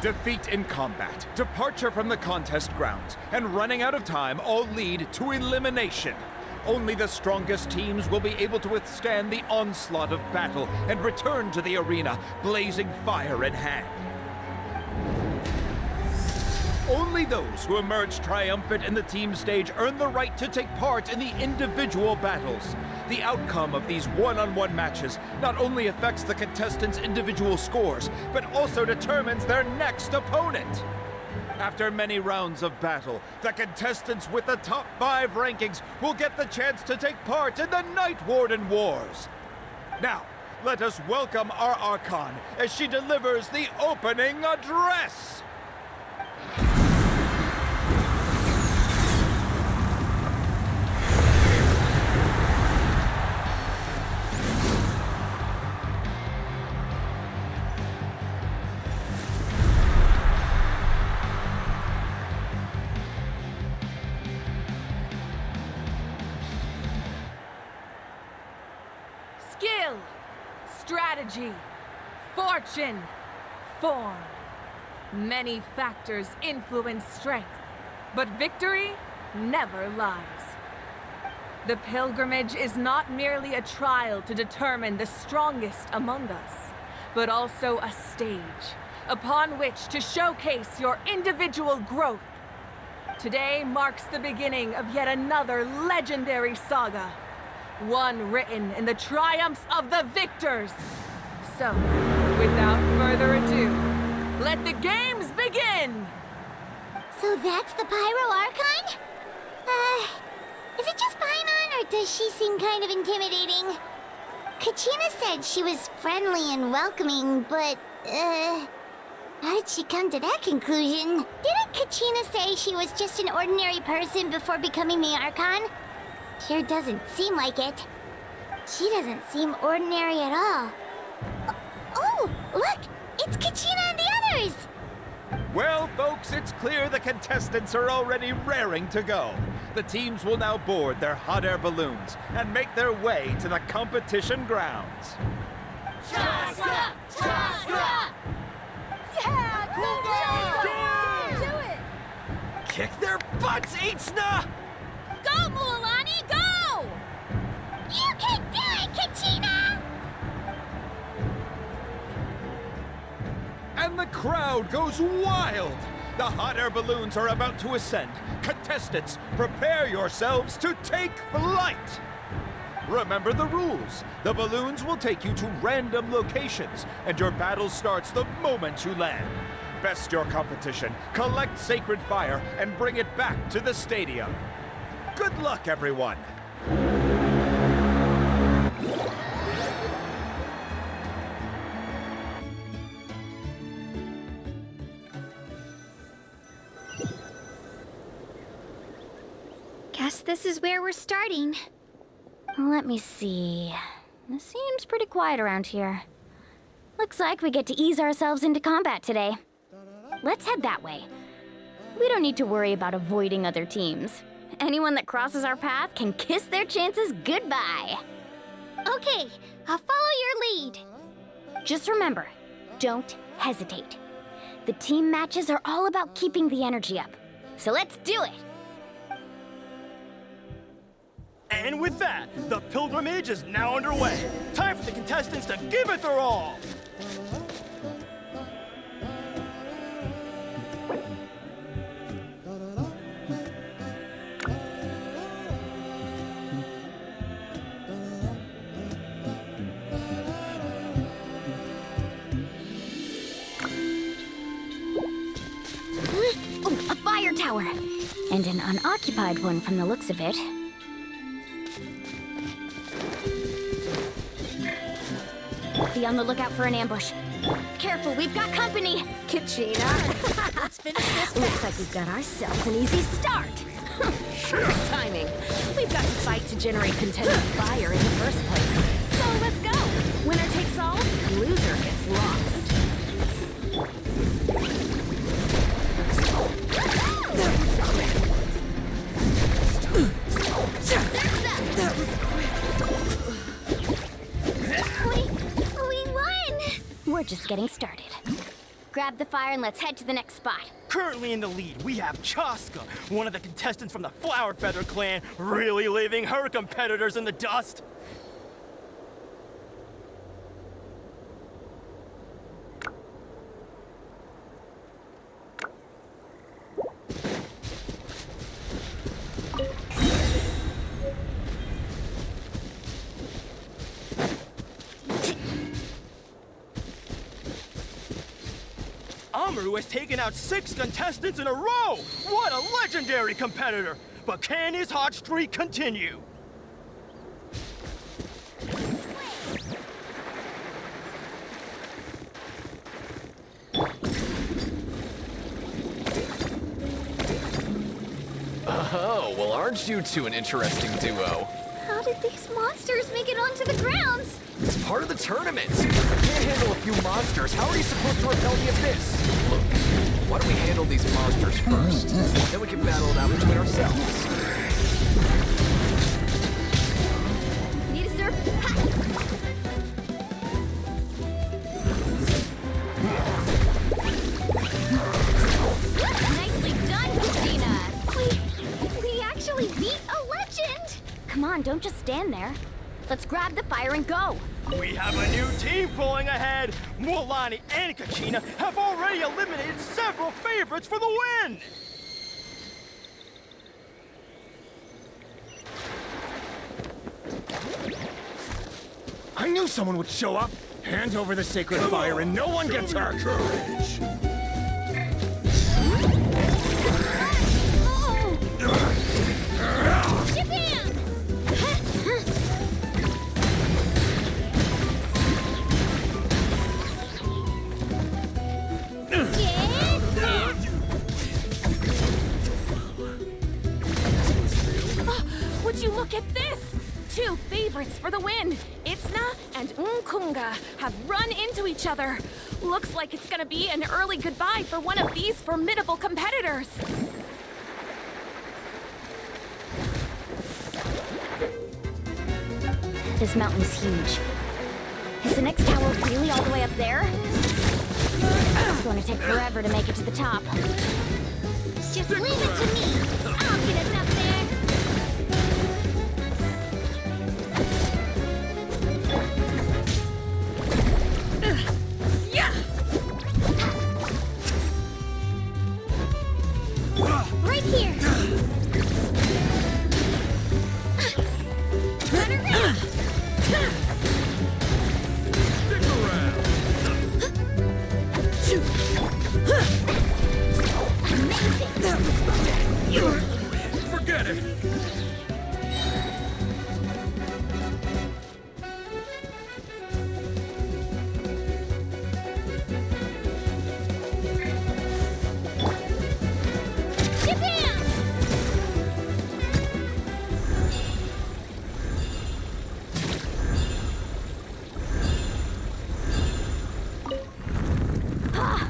Defeat in combat, departure from the contest grounds, and running out of time all lead to elimination. Only the strongest teams will be able to withstand the onslaught of battle and return to the arena, blazing fire in hand. Only those who emerge triumphant in the team stage earn the right to take part in the individual battles. The outcome of these one-on-one matches not only affects the contestants' individual scores, but also determines their next opponent. After many rounds of battle, the contestants with the top 5 rankings will get the chance to take part in the Night Warden Wars. Now, let us welcome our Archon as she delivers the opening address. strategy, fortune, form. Many factors influence strength, but victory never lies. The pilgrimage is not merely a trial to determine the strongest among us, but also a stage upon which to showcase your individual growth. Today marks the beginning of yet another legendary saga, one written in the triumphs of the victors. So, without further ado, let the games begin! So that's the Pyro Archon? Is it just Paimon, or does she seem kind of intimidating? Kachina said she was friendly and welcoming, but, how did she come to that conclusion? Didn't Kachina say she was just an ordinary person before becoming the Archon? Sure doesn't seem like it. She doesn't seem ordinary at all. Oh, look! It's Kachina and the others! Well, folks, it's clear the contestants are already raring to go. The teams will now board their hot air balloons and make their way to the competition grounds. Chaska! Chaska! Yeah! Cool girl! Do it! Kick their butts, Itzna! Go, Mualani, go! You can do it, Kachina! And the crowd goes wild! The hot air balloons are about to ascend. Contestants, prepare yourselves to take flight! Remember the rules. The balloons will take you to random locations, and your battle starts the moment you land. Best your competition, collect sacred fire, and bring it back to the stadium. Good luck, everyone! Guess this is where we're starting. Let me see. It seems pretty quiet around here. Looks like we get to ease ourselves into combat today. Let's head that way. We don't need to worry about avoiding other teams. Anyone that crosses our path can kiss their chances goodbye. Okay, I'll follow your lead. Just remember, don't hesitate. The team matches are all about keeping the energy up. So let's do it! And with that, the pilgrimage is now underway. Time for the contestants to give it their all. Oh, a fire tower! And an unoccupied one from the looks of it. Be on the lookout for an ambush. Careful, we've got company! Kachina! Let's finish this. Looks like we've got ourselves an easy start! Perfect timing. We've got to fight to generate contending fire in the first place. So let's go! Winner takes all, loser gets lost. We won! We're just getting started. Grab the fire and let's head to the next spot. Currently in the lead, we have Chaska, one of the contestants from the Flower Feather clan, really leaving her competitors in the dust. Amaru has taken out 6 contestants in a row! What a legendary competitor! But can his hot streak continue? Oh, well, aren't you two an interesting duo? How did these monsters make it onto the grounds? It's part of the tournament. If I can't handle a few monsters, how are you supposed to repel the abyss? Look, why don't we handle these monsters first? Then we can battle it out between ourselves. Need a surf? actually beat a legend! Come on, don't just stand there. Let's grab the fire and go. We have a new team pulling ahead. Mualani and Kachina have already eliminated several favorites for the win. I knew someone would show up. Hand over the sacred fire and no one gets hurt. Courage. Would you look at this? 2 favorites for the win. Itzna and Unkunga have run into each other. Looks like it's gonna be an early goodbye for one of these formidable competitors. This mountain's huge. Is the next tower really all the way up there? It's going to take forever to make it to the top. Just leave it to me. I'll get us up there. Right here. Run around. Stick around. Forget it.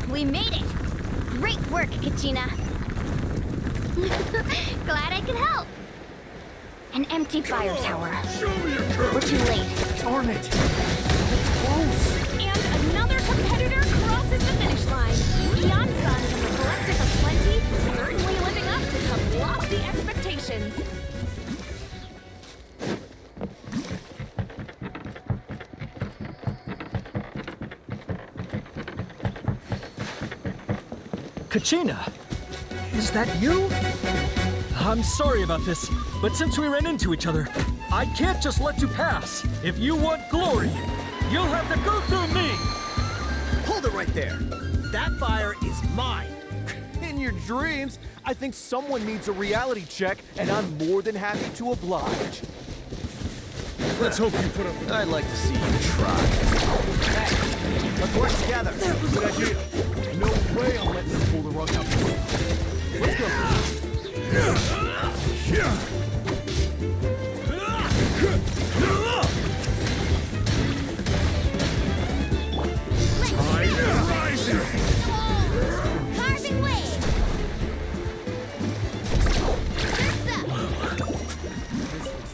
We made it! Great work, Kachina! Glad I could help. An empty fire tower. Show me your courage. We're too late. Darn it. And another competitor crosses the finish line. Neon Sun and the Collective of Plenty certainly living up to some lofty expectations. Kachina, is that you? I'm sorry about this, but since we ran into each other, I can't just let you pass. If you want glory, you'll have to go through me. Hold it right there. That fire is mine. In your dreams, I think someone needs a reality check, and I'm more than happy to oblige. Let's hope you put up. I'd like to see you try. Hey, let's work together. Good idea. No way I'm letting them pull the rug out. Let's go. Carving wave.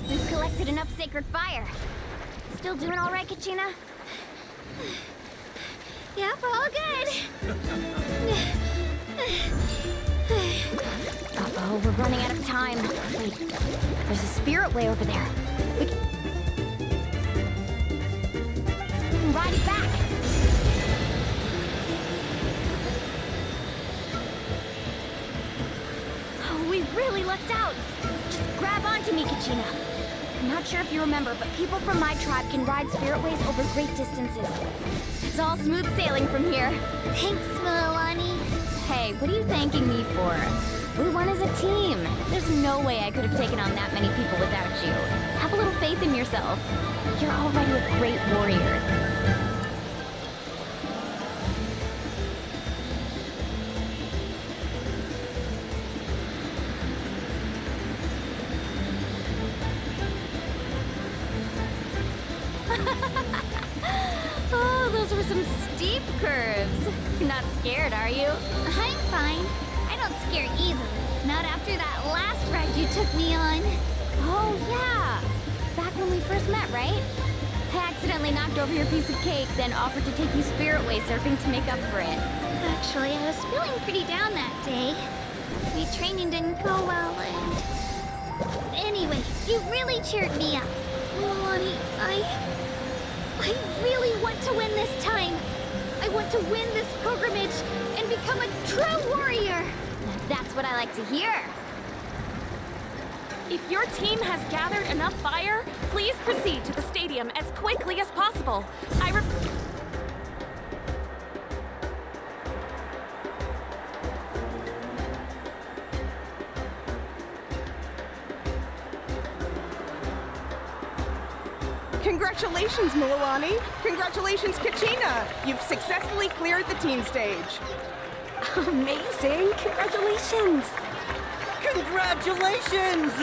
We've collected enough sacred fire. Still doing all right, Kachina? Yep, all good. Uh-oh, we're running out of time. Wait, there's a spirit way over there. We can ride it back. Oh, we really lucked out. Just grab onto me, Kachina. I'm not sure if you remember, but people from my tribe can ride spirit ways over great distances. It's all smooth sailing from here. Thanks, Mualani. Hey, what are you thanking me for? We won as a team. There's no way I could have taken on that many people without you. Have a little faith in yourself. You're already a great warrior. Oh, those were some steep curves. Not scared, are you? I'm fine. I don't scare easily. Not after that last ride you took me on. Oh, yeah. Back when we first met, right? I accidentally knocked over your piece of cake, then offered to take you spirit way surfing to make up for it. Actually, I was feeling pretty down that day. My training didn't go well, and Anyway, you really cheered me up. Mualani, I really want to win this time. I want to win this pilgrimage and become a true warrior. That's what I like to hear. If your team has gathered enough fire, please proceed to the stadium as quickly as possible. Congratulations, Mualani. Congratulations, Kachina. You've successfully cleared the team stage. Amazing. Congratulations. Congratulations!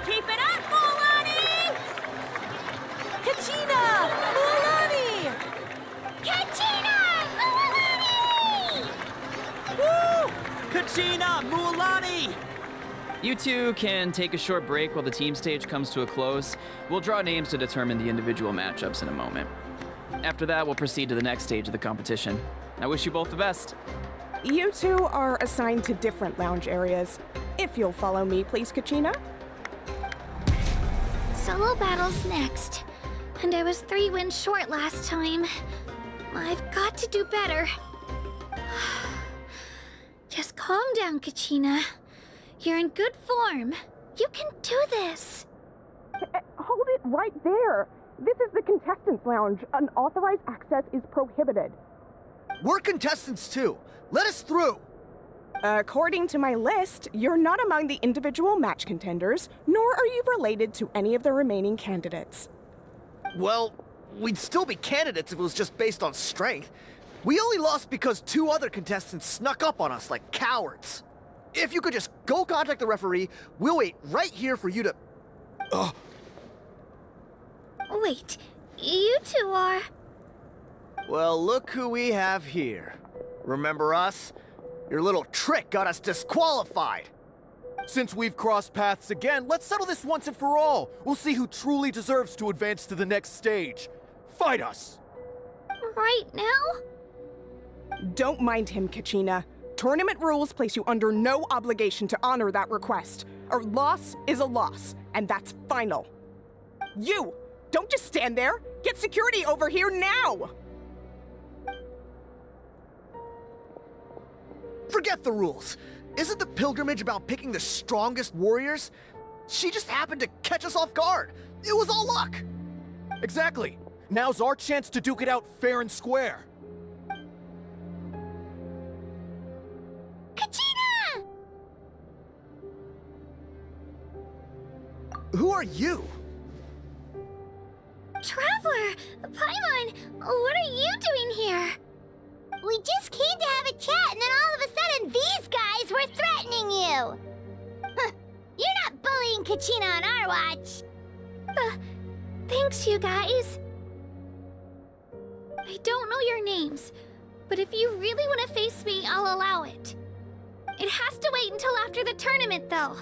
Keep it up, Mualani! Kachina! Mualani! Kachina! Mualani! Woo! Kachina! Mualani! You two can take a short break while the team stage comes to a close. We'll draw names to determine the individual matchups in a moment. After that, we'll proceed to the next stage of the competition. I wish you both the best. You two are assigned to different lounge areas. If you'll follow me, please, Kachina. Solo battle's next. And I was 3 wins short last time. I've got to do better. Just calm down, Kachina. You're in good form. You can do this. Hold it right there. This is the contestants' lounge. Unauthorized access is prohibited. We're contestants too. Let us through. According to my list, you're not among the individual match contenders, nor are you related to any of the remaining candidates. Well, we'd still be candidates if it was just based on strength. We only lost because 2 other contestants snuck up on us like cowards. If you could just go contact the referee, we'll wait right here for you to... Wait, you two are... Well, look who we have here. Remember us? Your little trick got us disqualified. Since we've crossed paths again, let's settle this once and for all. We'll see who truly deserves to advance to the next stage. Fight us! Right now? Don't mind him, Kachina. Tournament rules place you under no obligation to honor that request. A loss is a loss, and that's final. You! Don't just stand there! Get security over here now! Forget the rules. Isn't the pilgrimage about picking the strongest warriors? She just happened to catch us off guard. It was all luck. Exactly. Now's our chance to duke it out fair and square. Kachina! Who are you? Traveler! Paimon! What are you doing here? We just came to have a chat, and then all of a sudden, these guys were threatening you! You're not bullying Kachina on our watch! Thanks, you guys. I don't know your names, but if you really want to face me, I'll allow it. It has to wait until after the tournament, though.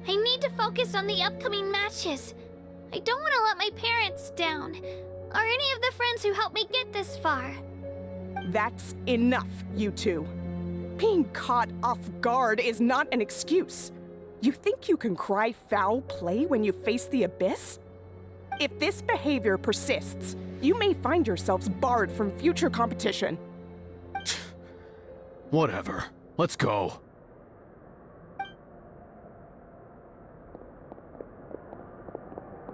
I need to focus on the upcoming matches. I don't want to let my parents down, or any of the friends who helped me get this far. That's enough, you two. Being caught off guard is not an excuse. You think you can cry foul play when you face the abyss? If this behavior persists, you may find yourselves barred from future competition. Whatever. Let's go.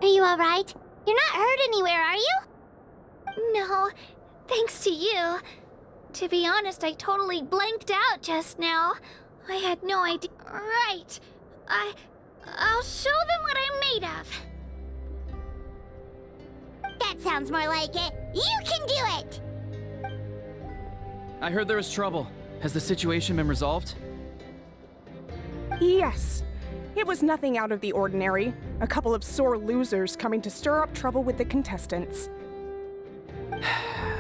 Are you alright? You're not hurt anywhere, are you? No, thanks to you. To be honest, I totally blanked out just now. I had no idea. Right. I'll show them what I'm made of. That sounds more like it. You can do it! I heard there was trouble. Has the situation been resolved? Yes. It was nothing out of the ordinary. A couple of sore losers coming to stir up trouble with the contestants.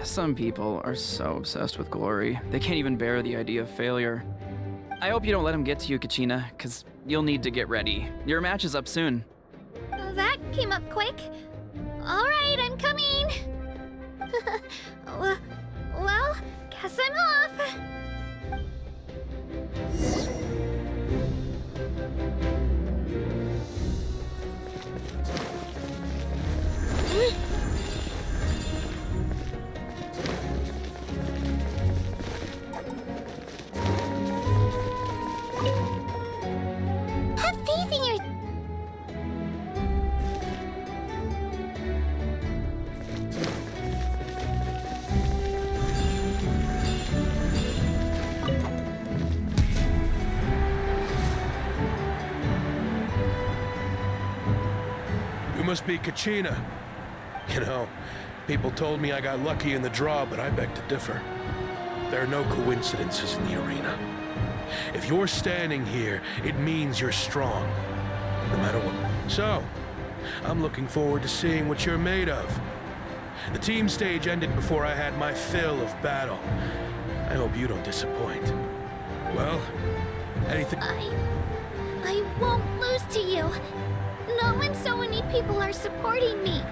Some people are so obsessed with glory, they can't even bear the idea of failure. I hope you don't let him get to you, Kachina, because you'll need to get ready. Your match is up soon. That came up quick. All right, I'm coming. Well, guess I'm off. You must be Kachina. You know, people told me I got lucky in the draw, but I beg to differ. There are no coincidences in the arena. If you're standing here, it means you're strong. No matter what. So, I'm looking forward to seeing what you're made of. The team stage ended before I had my fill of battle. I hope you don't disappoint. Well, anything... I won't lose to you. Not when so many people are supporting me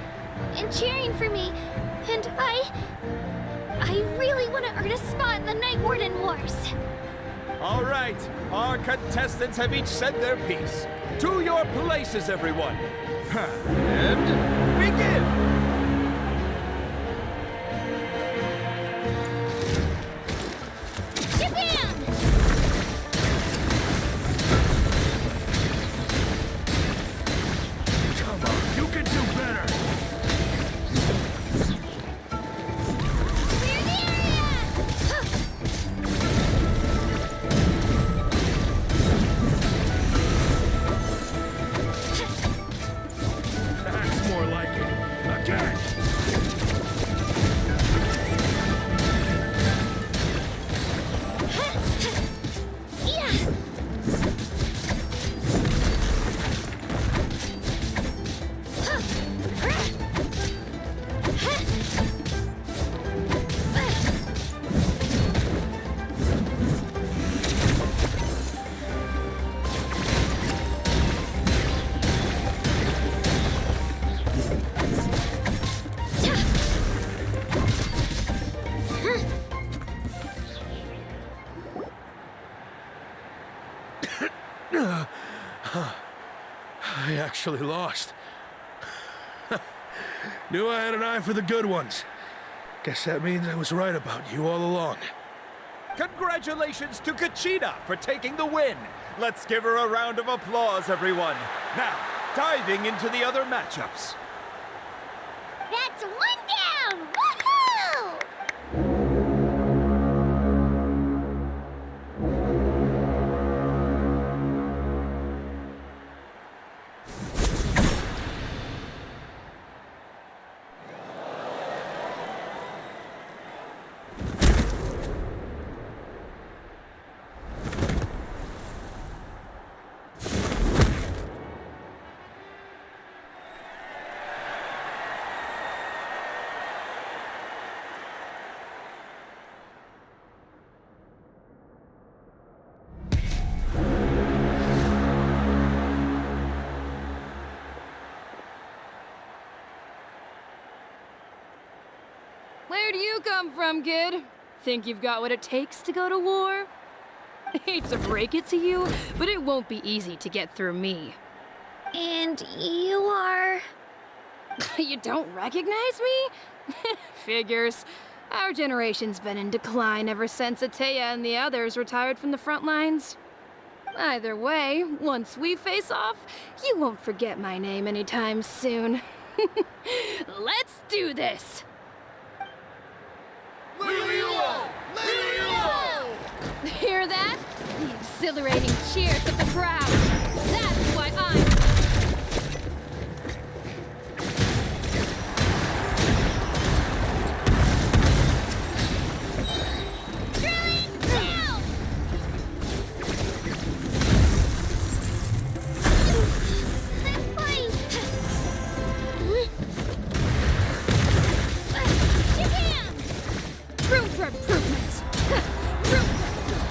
and cheering for me. And I really want to earn a spot in the Night Warden Wars. All right, our contestants have each said their piece. To your places, everyone. And begin! I actually lost. Knew I had an eye for the good ones. Guess that means I was right about you all along. Congratulations to Kachina for taking the win. Let's give her a round of applause, everyone. Now, diving into the other matchups. That's one down! Woohoo! Where do you come from, kid? Think you've got what it takes to go to war? Hate to break it to you, but it won't be easy to get through me. And you are... You don't recognize me? Figures. Our generation's been in decline ever since Ateya and the others retired from the front lines. Either way, once we face off, you won't forget my name anytime soon. Let's do this! Hear that? The exhilarating cheers of the crowd. That's why I'm... Room for improvement! Room for improvement!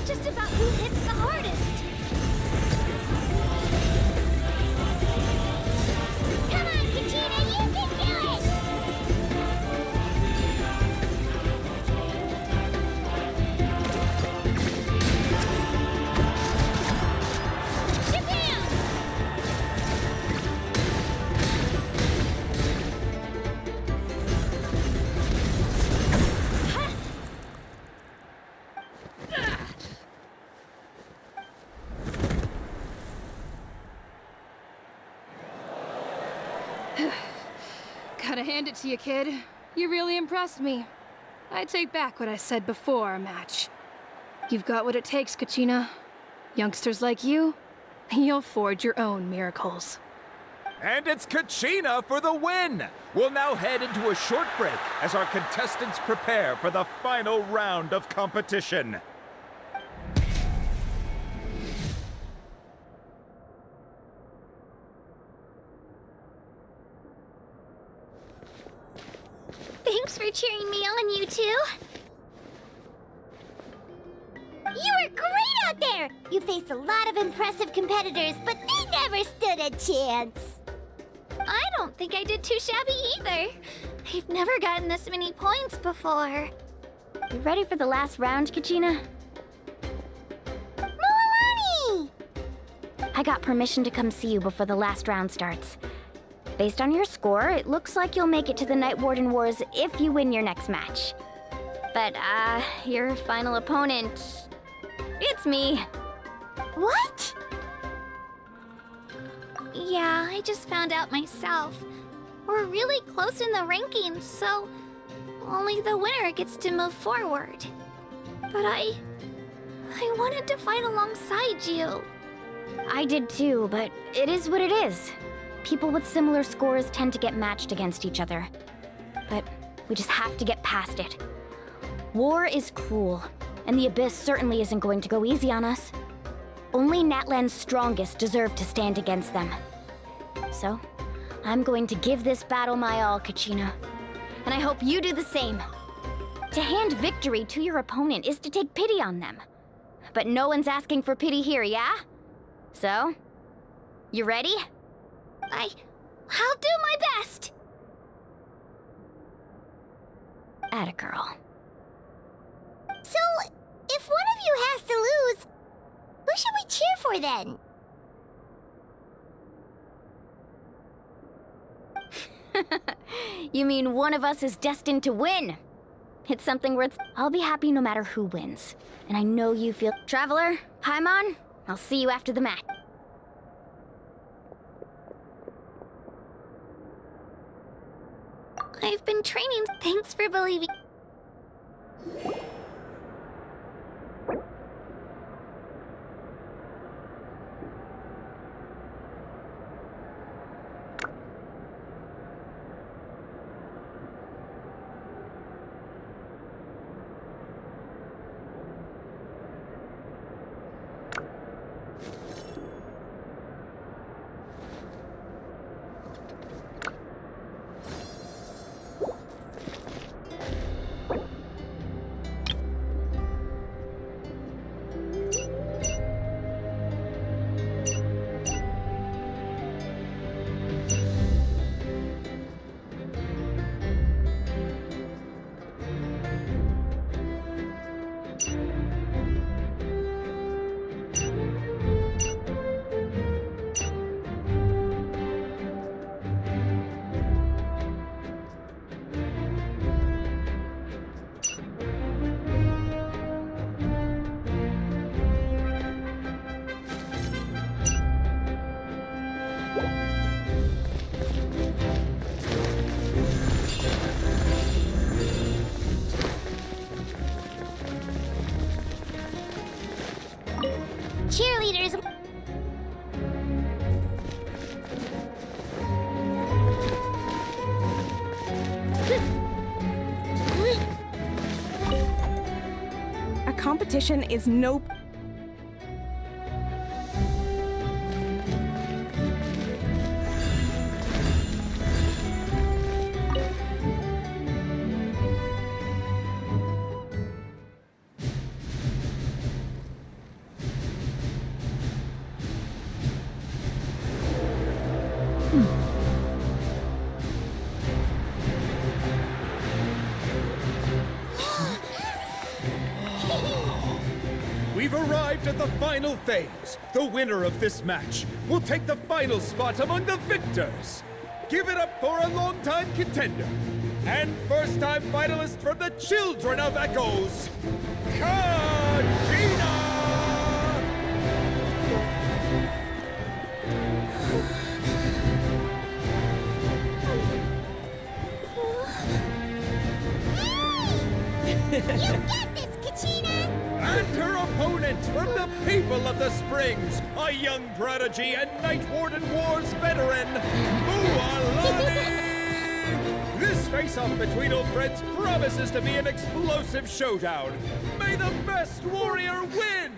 not just about who hits the hardest. Come on, Kachina, you can do it! Shabam! Gotta hand it to you, kid. You really impressed me. I take back what I said before our match. You've got what it takes, Kachina. Youngsters like you, you'll forge your own miracles. And it's Kachina for the win! We'll now head into a short break as our contestants prepare for the final round of competition. Thanks for cheering me on, you two. You were great out there! You faced a lot of impressive competitors, but they never stood a chance. I don't think I did too shabby either. I've never gotten this many points before. You ready for the last round, Kachina? Moalani! I got permission to come see you before the last round starts. Based on your score, it looks like you'll make it to the Night Warden Wars if you win your next match. But, your final opponent... it's me. What? Yeah, I just found out myself. We're really close in the rankings, so only the winner gets to move forward. But I wanted to fight alongside you. I did too, but it is what it is. People with similar scores tend to get matched against each other. But we just have to get past it. War is cruel, and the Abyss certainly isn't going to go easy on us. Only Natlan's strongest deserve to stand against them. So, I'm going to give this battle my all, Kachina. And I hope you do the same. To hand victory to your opponent is to take pity on them. But no one's asking for pity here, yeah? So, you ready? I'll do my best! Atta girl. So, if one of you has to lose, who should we cheer for then? You mean one of us is destined to win? It's something worth... I'll be happy no matter who wins. And I know you feel... Traveler, Paimon, I'll see you after the match. I've been training. Thanks for believing. Cheerleaders... A competition is no... arrived at the final phase. The winner of this match will take the final spot among the victors. Give it up for a longtime contender and first-time finalist from the Children of Echoes, Kachina! You get this, Kachina! And her opponent from the people of the Springs, a young prodigy and Night Warden Wars veteran, Mualani! This face-off between old friends promises to be an explosive showdown. May the best warrior win!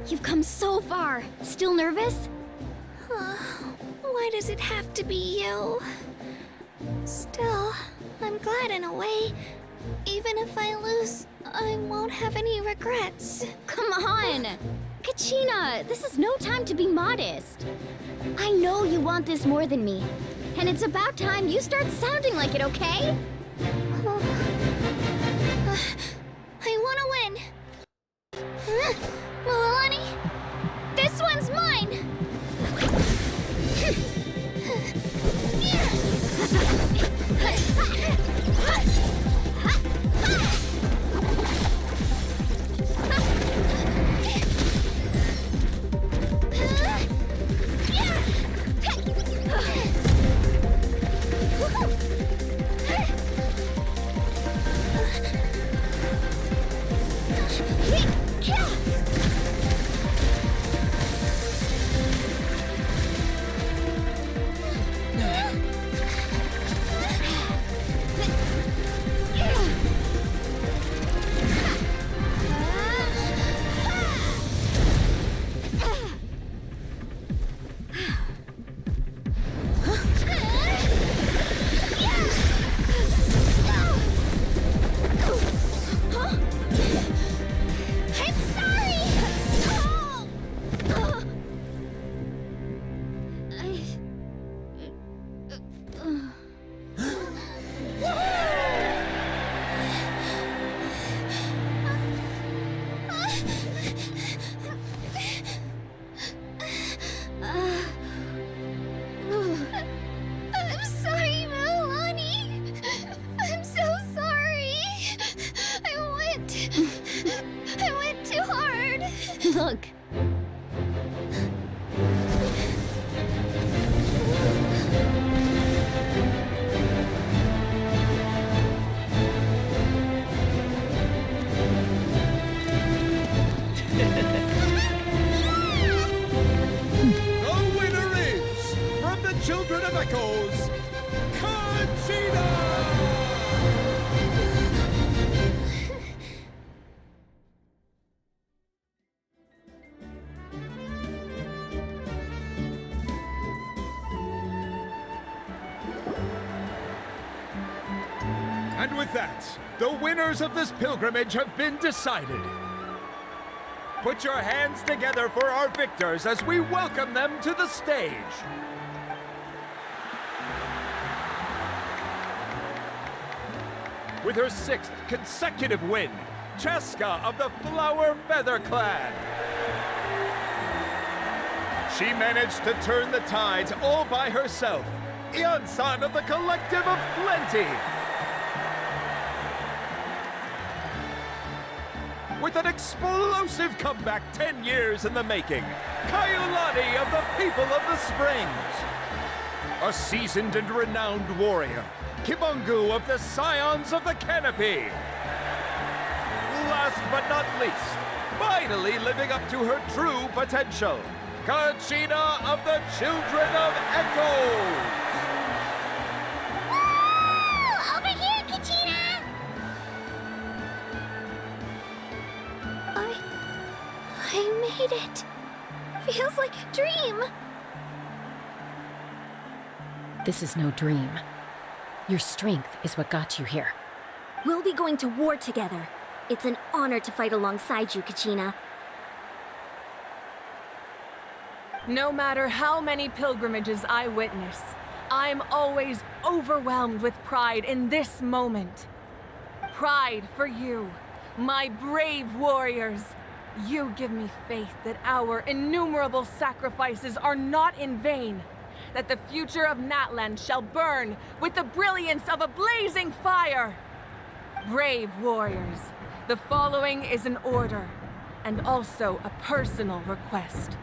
You've come so far. Still nervous? Why does it have to be you? Still, I'm glad in a way. Even if I lose, I won't have any regrets. Come on! Kachina, this is no time to be modest. I know you want this more than me. And it's about time you start sounding like it, okay? I want to win. Mualani, this one's mine! Look. The winner is, from the Children of Echoes, Kachina! And with that, the winners of this pilgrimage have been decided. Put your hands together for our victors as we welcome them to the stage. With her 6th consecutive win, Cheska of the Flower Feather Clan. She managed to turn the tides all by herself. Ian-san of the Collective of Plenty. With an explosive comeback 10 years in the making, Kaiulani of the People of the Springs. A seasoned and renowned warrior, Kibungu of the Scions of the Canopy. Last but not least, finally living up to her true potential, Kachina of the Children of Echoes. Over here, Kachina! I made it. Feels like a dream. This is no dream. Your strength is what got you here. We'll be going to war together. It's an honor to fight alongside you, Kachina. No matter how many pilgrimages I witness, I'm always overwhelmed with pride in this moment. Pride for you, my brave warriors. You give me faith that our innumerable sacrifices are not in vain, that the future of Natlan shall burn with the brilliance of a blazing fire. Brave warriors, the following is an order, and also a personal request.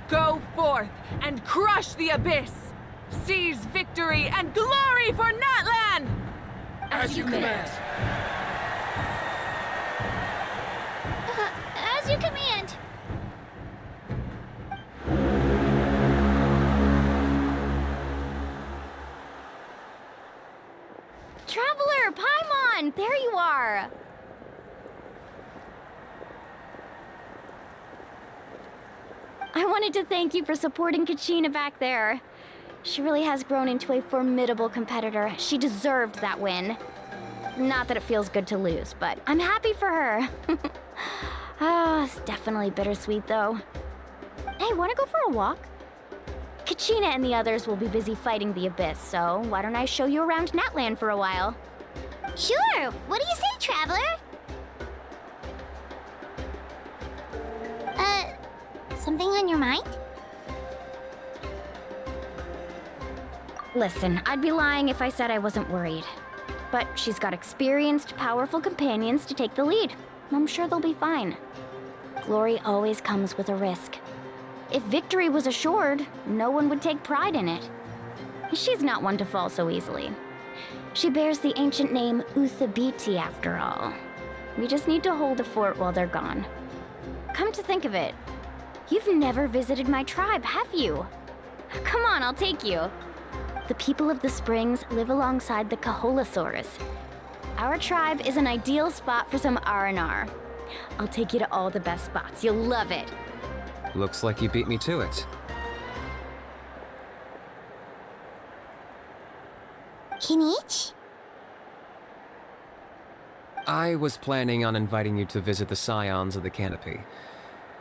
Go forth and crush the abyss! Seize victory and glory for Natlan! As you command. As you command. Traveler, Paimon, there you are. I wanted to thank you for supporting Kachina back there. She really has grown into a formidable competitor. She deserved that win. Not that it feels good to lose, but I'm happy for her. It's definitely bittersweet, though. Hey, wanna go for a walk? Kachina and the others will be busy fighting the Abyss, so why don't I show you around Natlan for a while? Sure. What do you say, Traveler? Something on your mind? Listen, I'd be lying if I said I wasn't worried. But she's got experienced, powerful companions to take the lead. I'm sure they'll be fine. Glory always comes with a risk. If victory was assured, no one would take pride in it. She's not one to fall so easily. She bears the ancient name Uthabiti after all. We just need to hold the fort while they're gone. Come to think of it, you've never visited my tribe, have you? Come on, I'll take you. The people of the Springs live alongside the Kaholasaurus. Our tribe is an ideal spot for some R&R. I'll take you to all the best spots. You'll love it. Looks like you beat me to it. Kinich? I was planning on inviting you to visit the Scions of the Canopy.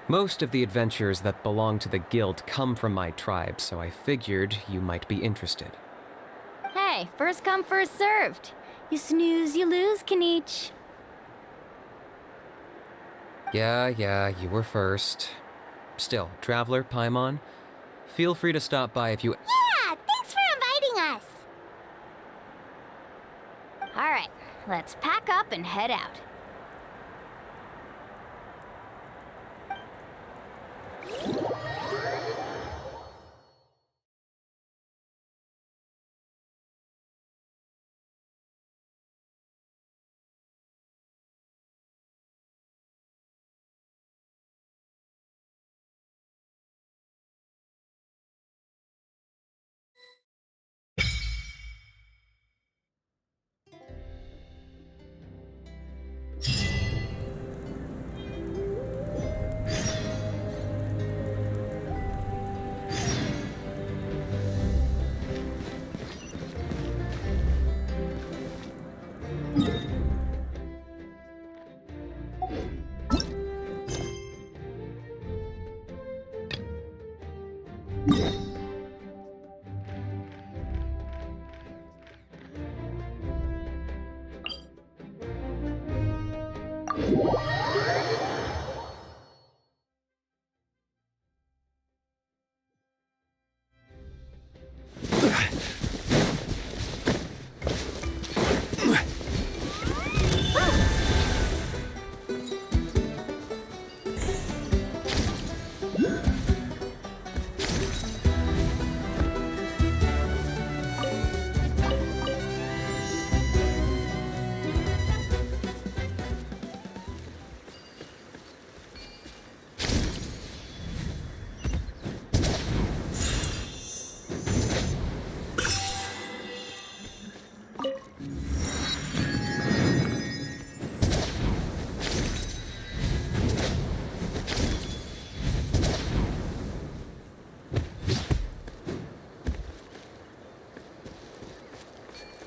Most of the adventures that belong to the guild come from my tribe, so I figured you might be interested. Hey, first come, first served. You snooze, you lose, Kinich. Yeah, you were first. Still, Traveler, Paimon, feel free to stop by if you... Yeah, thanks for inviting us. All right, let's pack up and head out.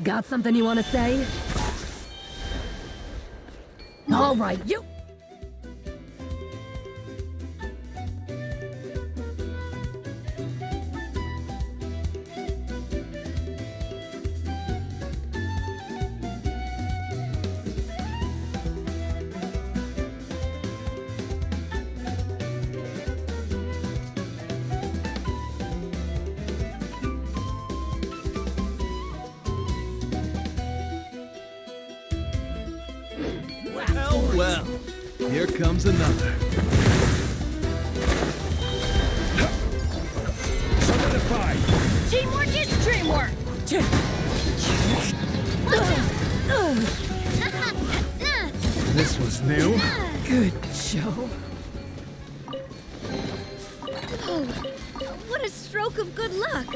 Got something you want to say? All right, you... Well, here comes another. Solidified! Teamwork is dreamwork! This was new. Good show. Oh, what a stroke of good luck!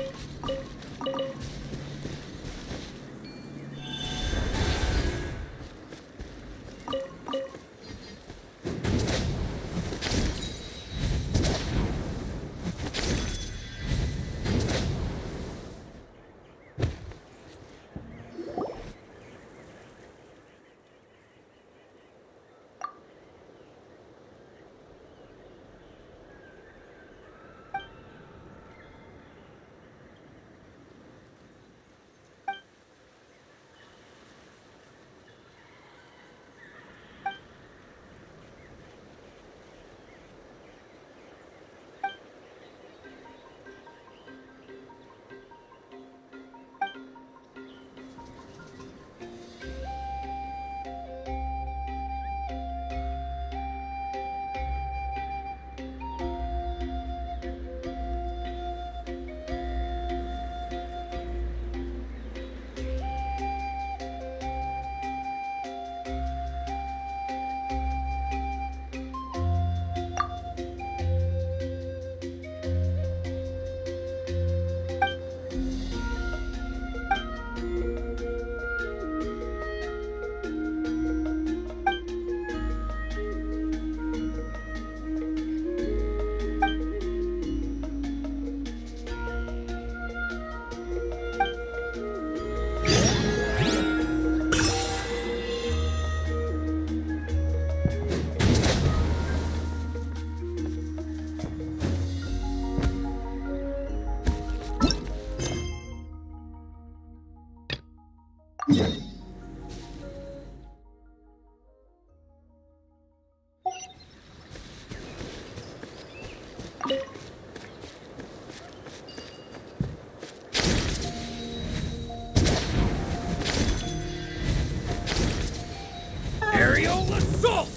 Aerial assault!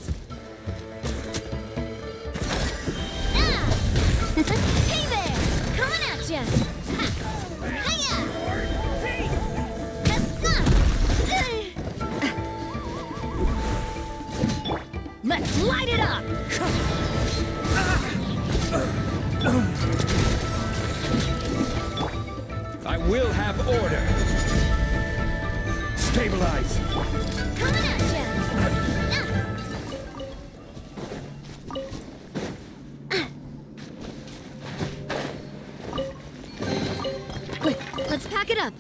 Hey there! Coming at ya! Hiya! Let's light it up! I will have order. Stabilize. Coming at ya! Quick, let's pack it up.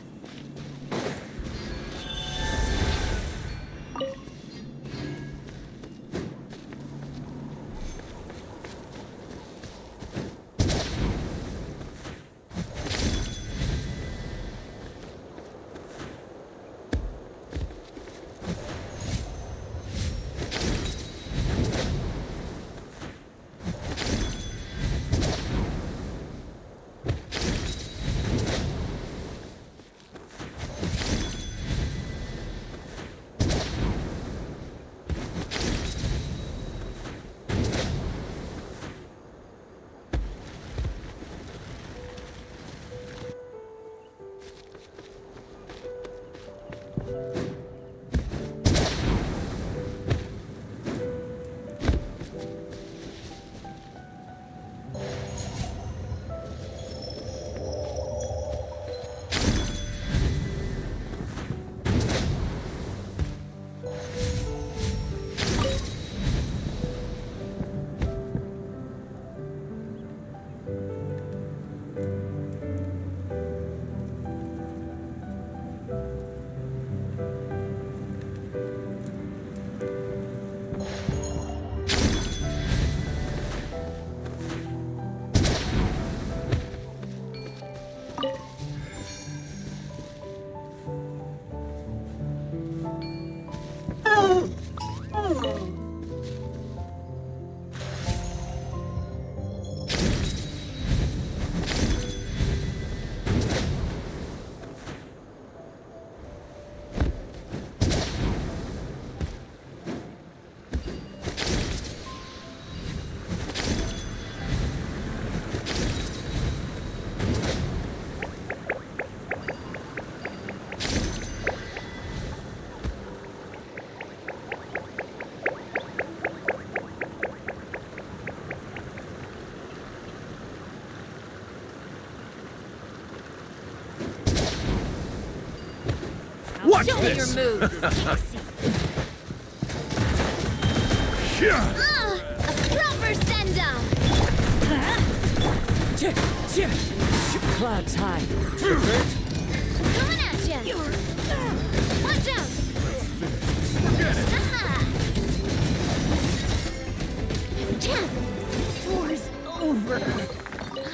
Watch Show me your this. moves. A proper send-down! Clouds high. Coming at ya! Watch out! Forget it. War's over.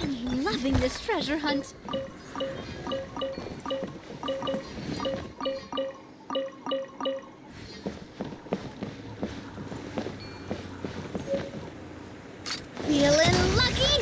I'm loving this treasure hunt. Feeling lucky?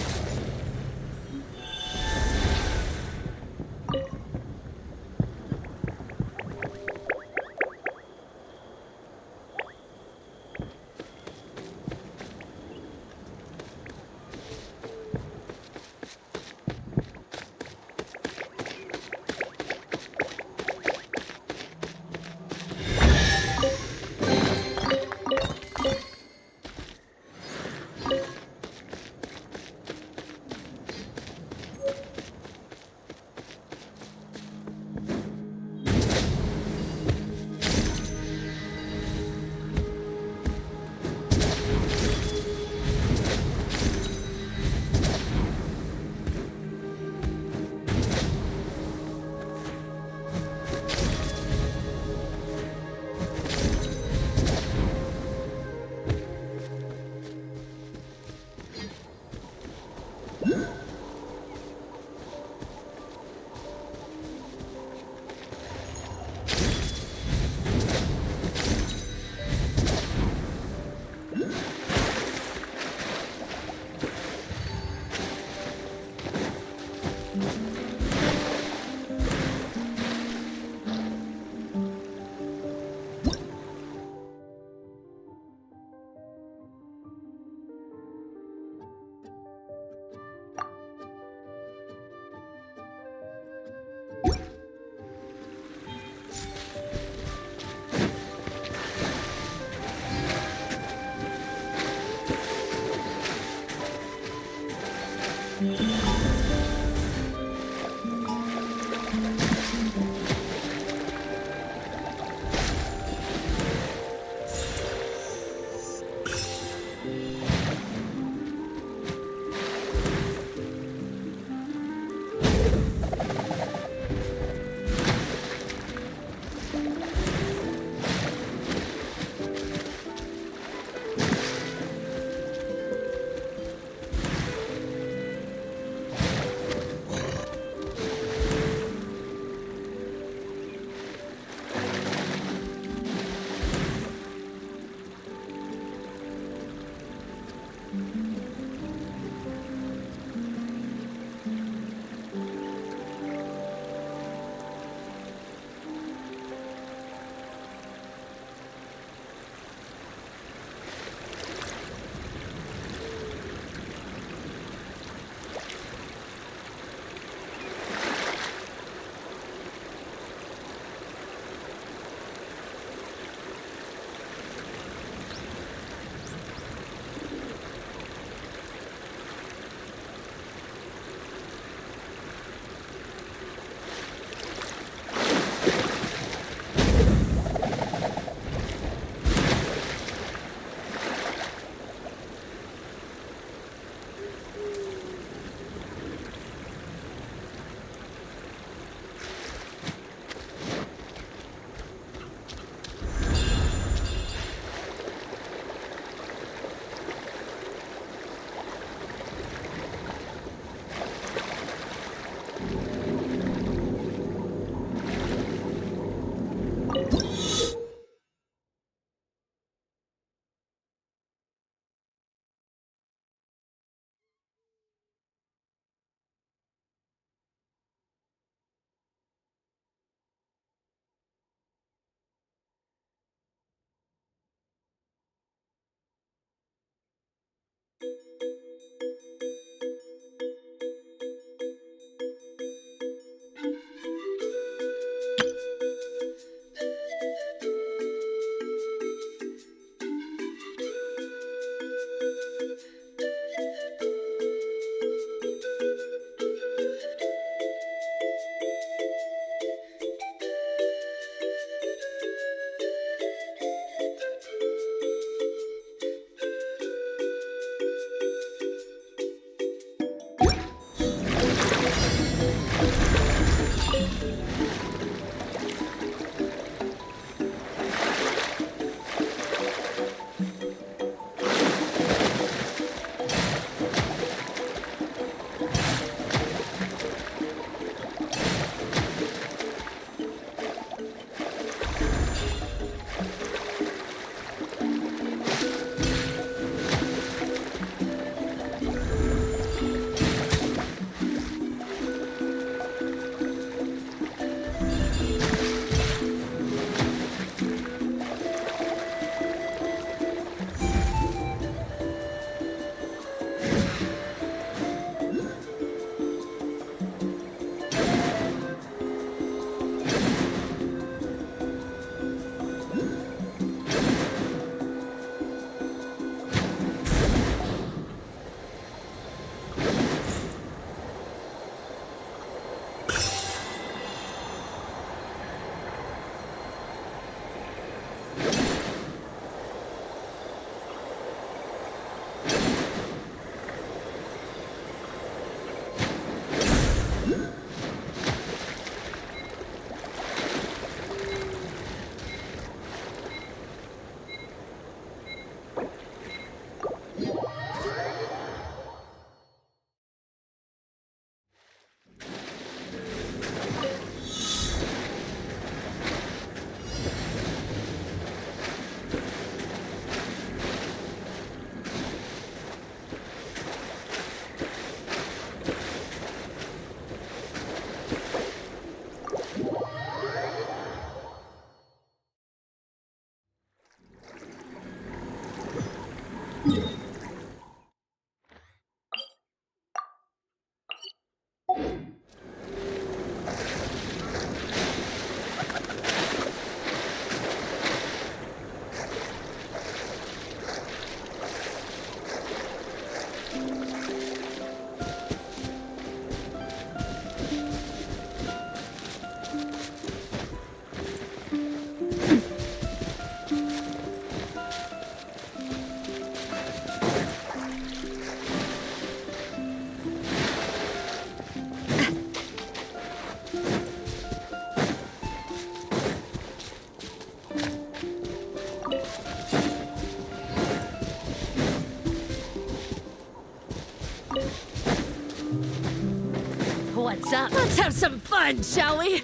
What's up? Let's have some fun, shall we?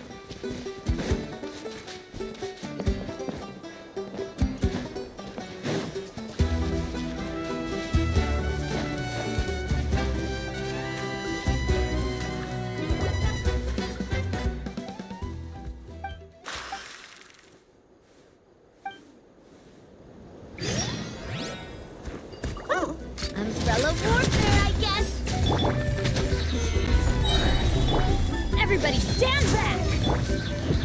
Umbrella warfare, I guess. Everybody stand back!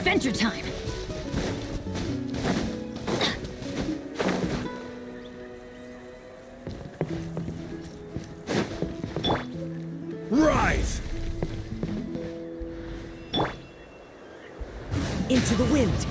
Adventure time! Rise! Into the wind.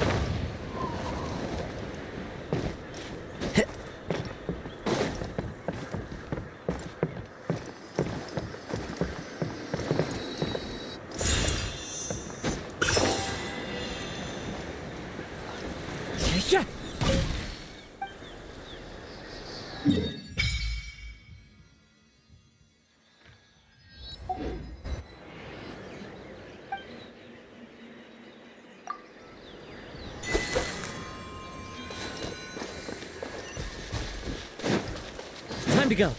Time to go.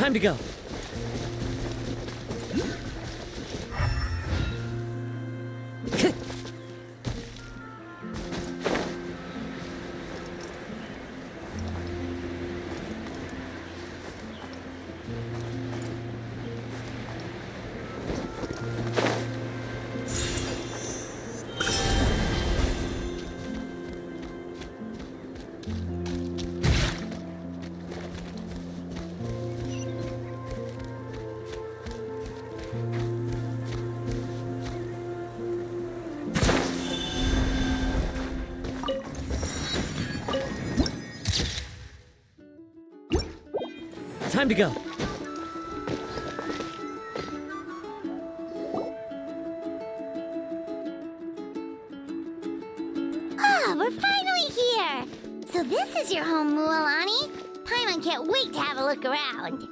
Time to go. Time to go. Ah, we're finally here! So this is your home, Mualani? Paimon can't wait to have a look around.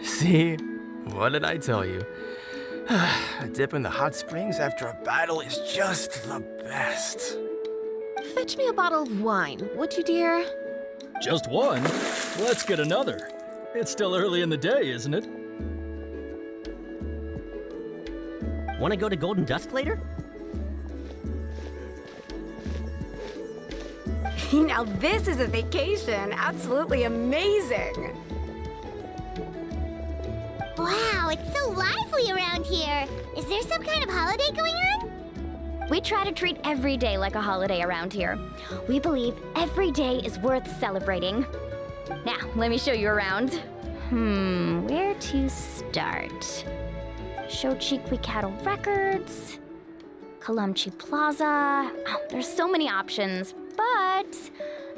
See? What did I tell you? A dip in the hot springs after a battle is just the best. Fetch me a bottle of wine, would you, dear? Just one? Let's get another. It's still early in the day, isn't it? Want to go to Golden Dusk later? Now this is a vacation. Absolutely amazing. Wow, it's so lively around here. Is there some kind of holiday going on? We try to treat every day like a holiday around here. We believe every day is worth celebrating. Now, let me show you around. Where to start? Shochiqui Cattle Records, Kalamchi Plaza. Oh, there's so many options, but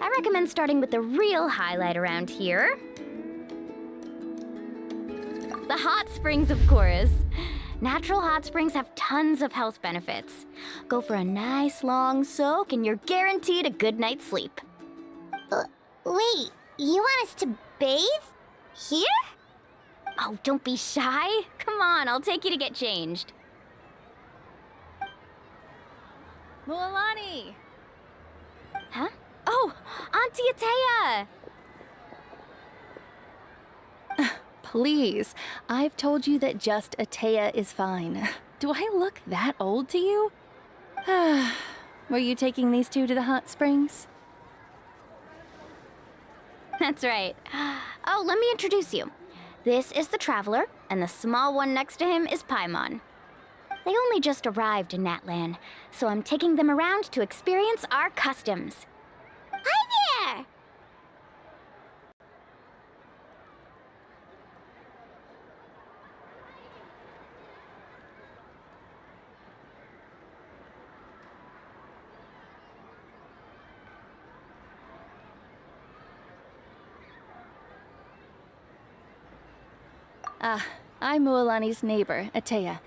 I recommend starting with the real highlight around here. The hot springs, of course. Natural hot springs have tons of health benefits. Go for a nice long soak and you're guaranteed a good night's sleep. Wait, you want us to bathe? Here? Oh, don't be shy. Come on, I'll take you to get changed. Mualani! Huh? Oh, Auntie Atea! Please, I've told you that just Atea is fine. Do I look that old to you? Were you taking these two to the hot springs? That's right. Oh, let me introduce you. This is the Traveler, and the small one next to him is Paimon. They only just arrived in Natlan, so I'm taking them around to experience our customs. Hi there! I'm Mualani's neighbor, Atea.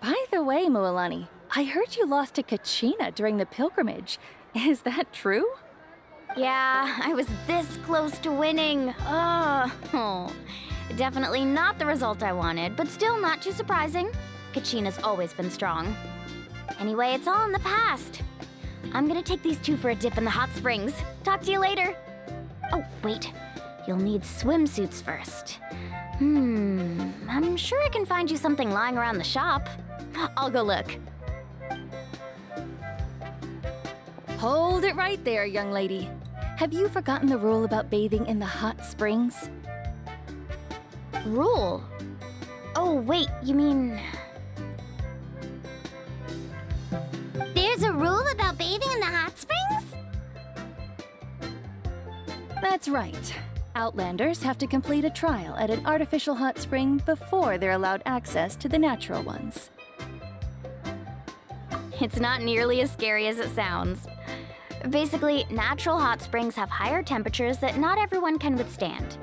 By the way, Mualani, I heard you lost to Kachina during the pilgrimage. Is that true? Yeah, I was this close to winning. Oh, definitely not the result I wanted, but still not too surprising. Kachina's always been strong. Anyway, it's all in the past. I'm gonna take these two for a dip in the hot springs. Talk to you later. Oh, wait. You'll need swimsuits first. I'm sure I can find you something lying around the shop. I'll go look. Hold it right there, young lady. Have you forgotten the rule about bathing in the hot springs? Rule? Oh, wait, you mean... There's a rule about bathing in the hot springs? That's right. Outlanders have to complete a trial at an artificial hot spring before they're allowed access to the natural ones. It's not nearly as scary as it sounds. Basically, natural hot springs have higher temperatures that not everyone can withstand.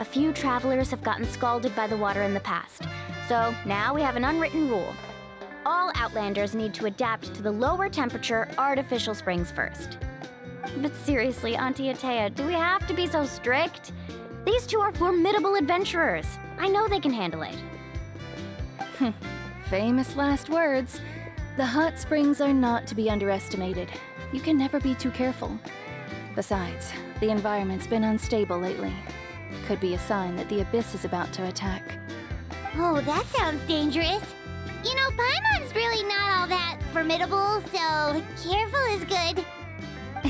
A few travelers have gotten scalded by the water in the past, so now we have an unwritten rule. All Outlanders need to adapt to the lower temperature artificial springs first. But seriously, Auntie Atea, do we have to be so strict? These two are formidable adventurers. I know they can handle it. Famous last words. The hot springs are not to be underestimated. You can never be too careful. Besides, the environment's been unstable lately. Could be a sign that the Abyss is about to attack. Oh, that sounds dangerous. You know, Paimon's really not all that formidable, so careful is good.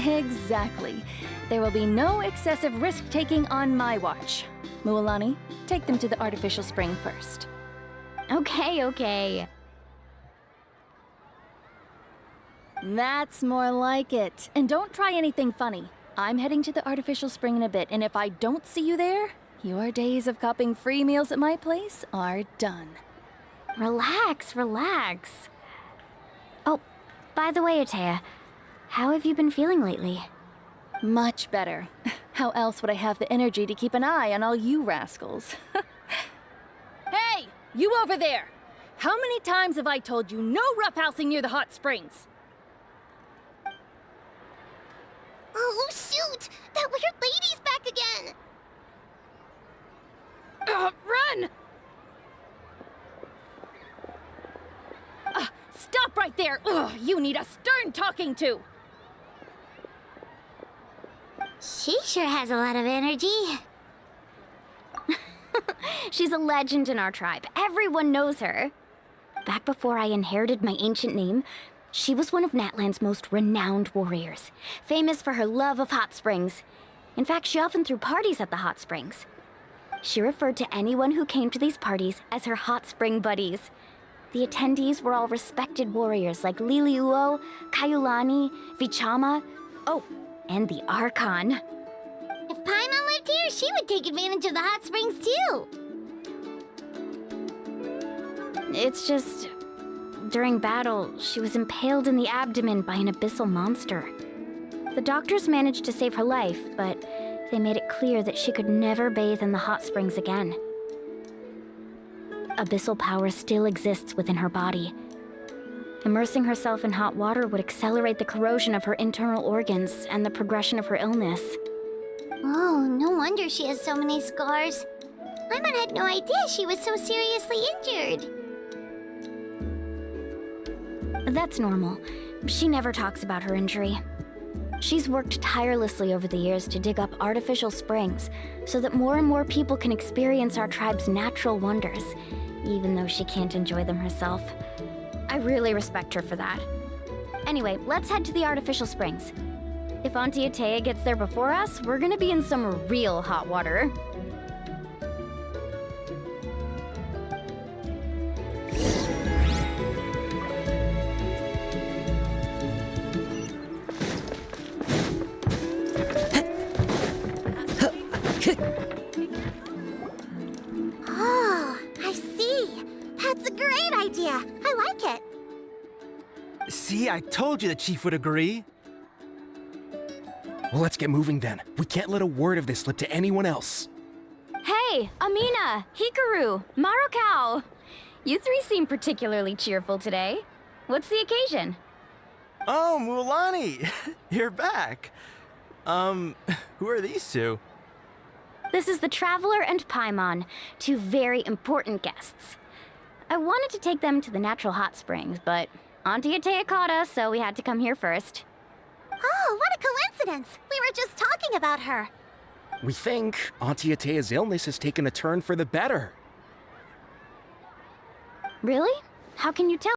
Exactly. There will be no excessive risk-taking on my watch. Mualani, take them to the artificial spring first. Okay. That's more like it. And don't try anything funny. I'm heading to the artificial spring in a bit, and if I don't see you there, your days of copping free meals at my place are done. Relax, relax. Oh, by the way, Atea, how have you been feeling lately? Much better. How else would I have the energy to keep an eye on all you rascals? Hey, you over there! How many times have I told you no roughhousing near the hot springs? Oh, shoot! That weird lady's back again! Run! Stop right there! Ugh, you need a stern talking to! She sure has a lot of energy. She's a legend in our tribe. Everyone knows her. Back before I inherited my ancient name, she was one of Natlan's most renowned warriors, famous for her love of hot springs. In fact, she often threw parties at the hot springs. She referred to anyone who came to these parties as her hot spring buddies. The attendees were all respected warriors like Liliuo, Kaiulani, Vichama, oh, and the Archon. If Paimon lived here, she would take advantage of the hot springs too. It's just, during battle, she was impaled in the abdomen by an abyssal monster. The doctors managed to save her life, but they made it clear that she could never bathe in the hot springs again. Abyssal power still exists within her body. Immersing herself in hot water would accelerate the corrosion of her internal organs and the progression of her illness. Oh, no wonder she has so many scars. Paimon had no idea she was so seriously injured. That's normal. She never talks about her injury. She's worked tirelessly over the years to dig up artificial springs so that more and more people can experience our tribe's natural wonders, even though she can't enjoy them herself. I really respect her for that. Anyway, let's head to the artificial springs. If Auntie Atea gets there before us, we're gonna be in some real hot water. Oh, I see. That's a great idea. I like it. See, I told you the chief would agree. Well, let's get moving then. We can't let a word of this slip to anyone else. Hey, Amina, Hikaru, Marukao. You three seem particularly cheerful today. What's the occasion? Oh, Mulani, you're back. Who are these two? This is the Traveler and Paimon, two very important guests. I wanted to take them to the natural hot springs, but Auntie Atea caught us, so we had to come here first. Oh, what a coincidence! We were just talking about her. We think Auntie Atea's illness has taken a turn for the better. Really? How can you tell?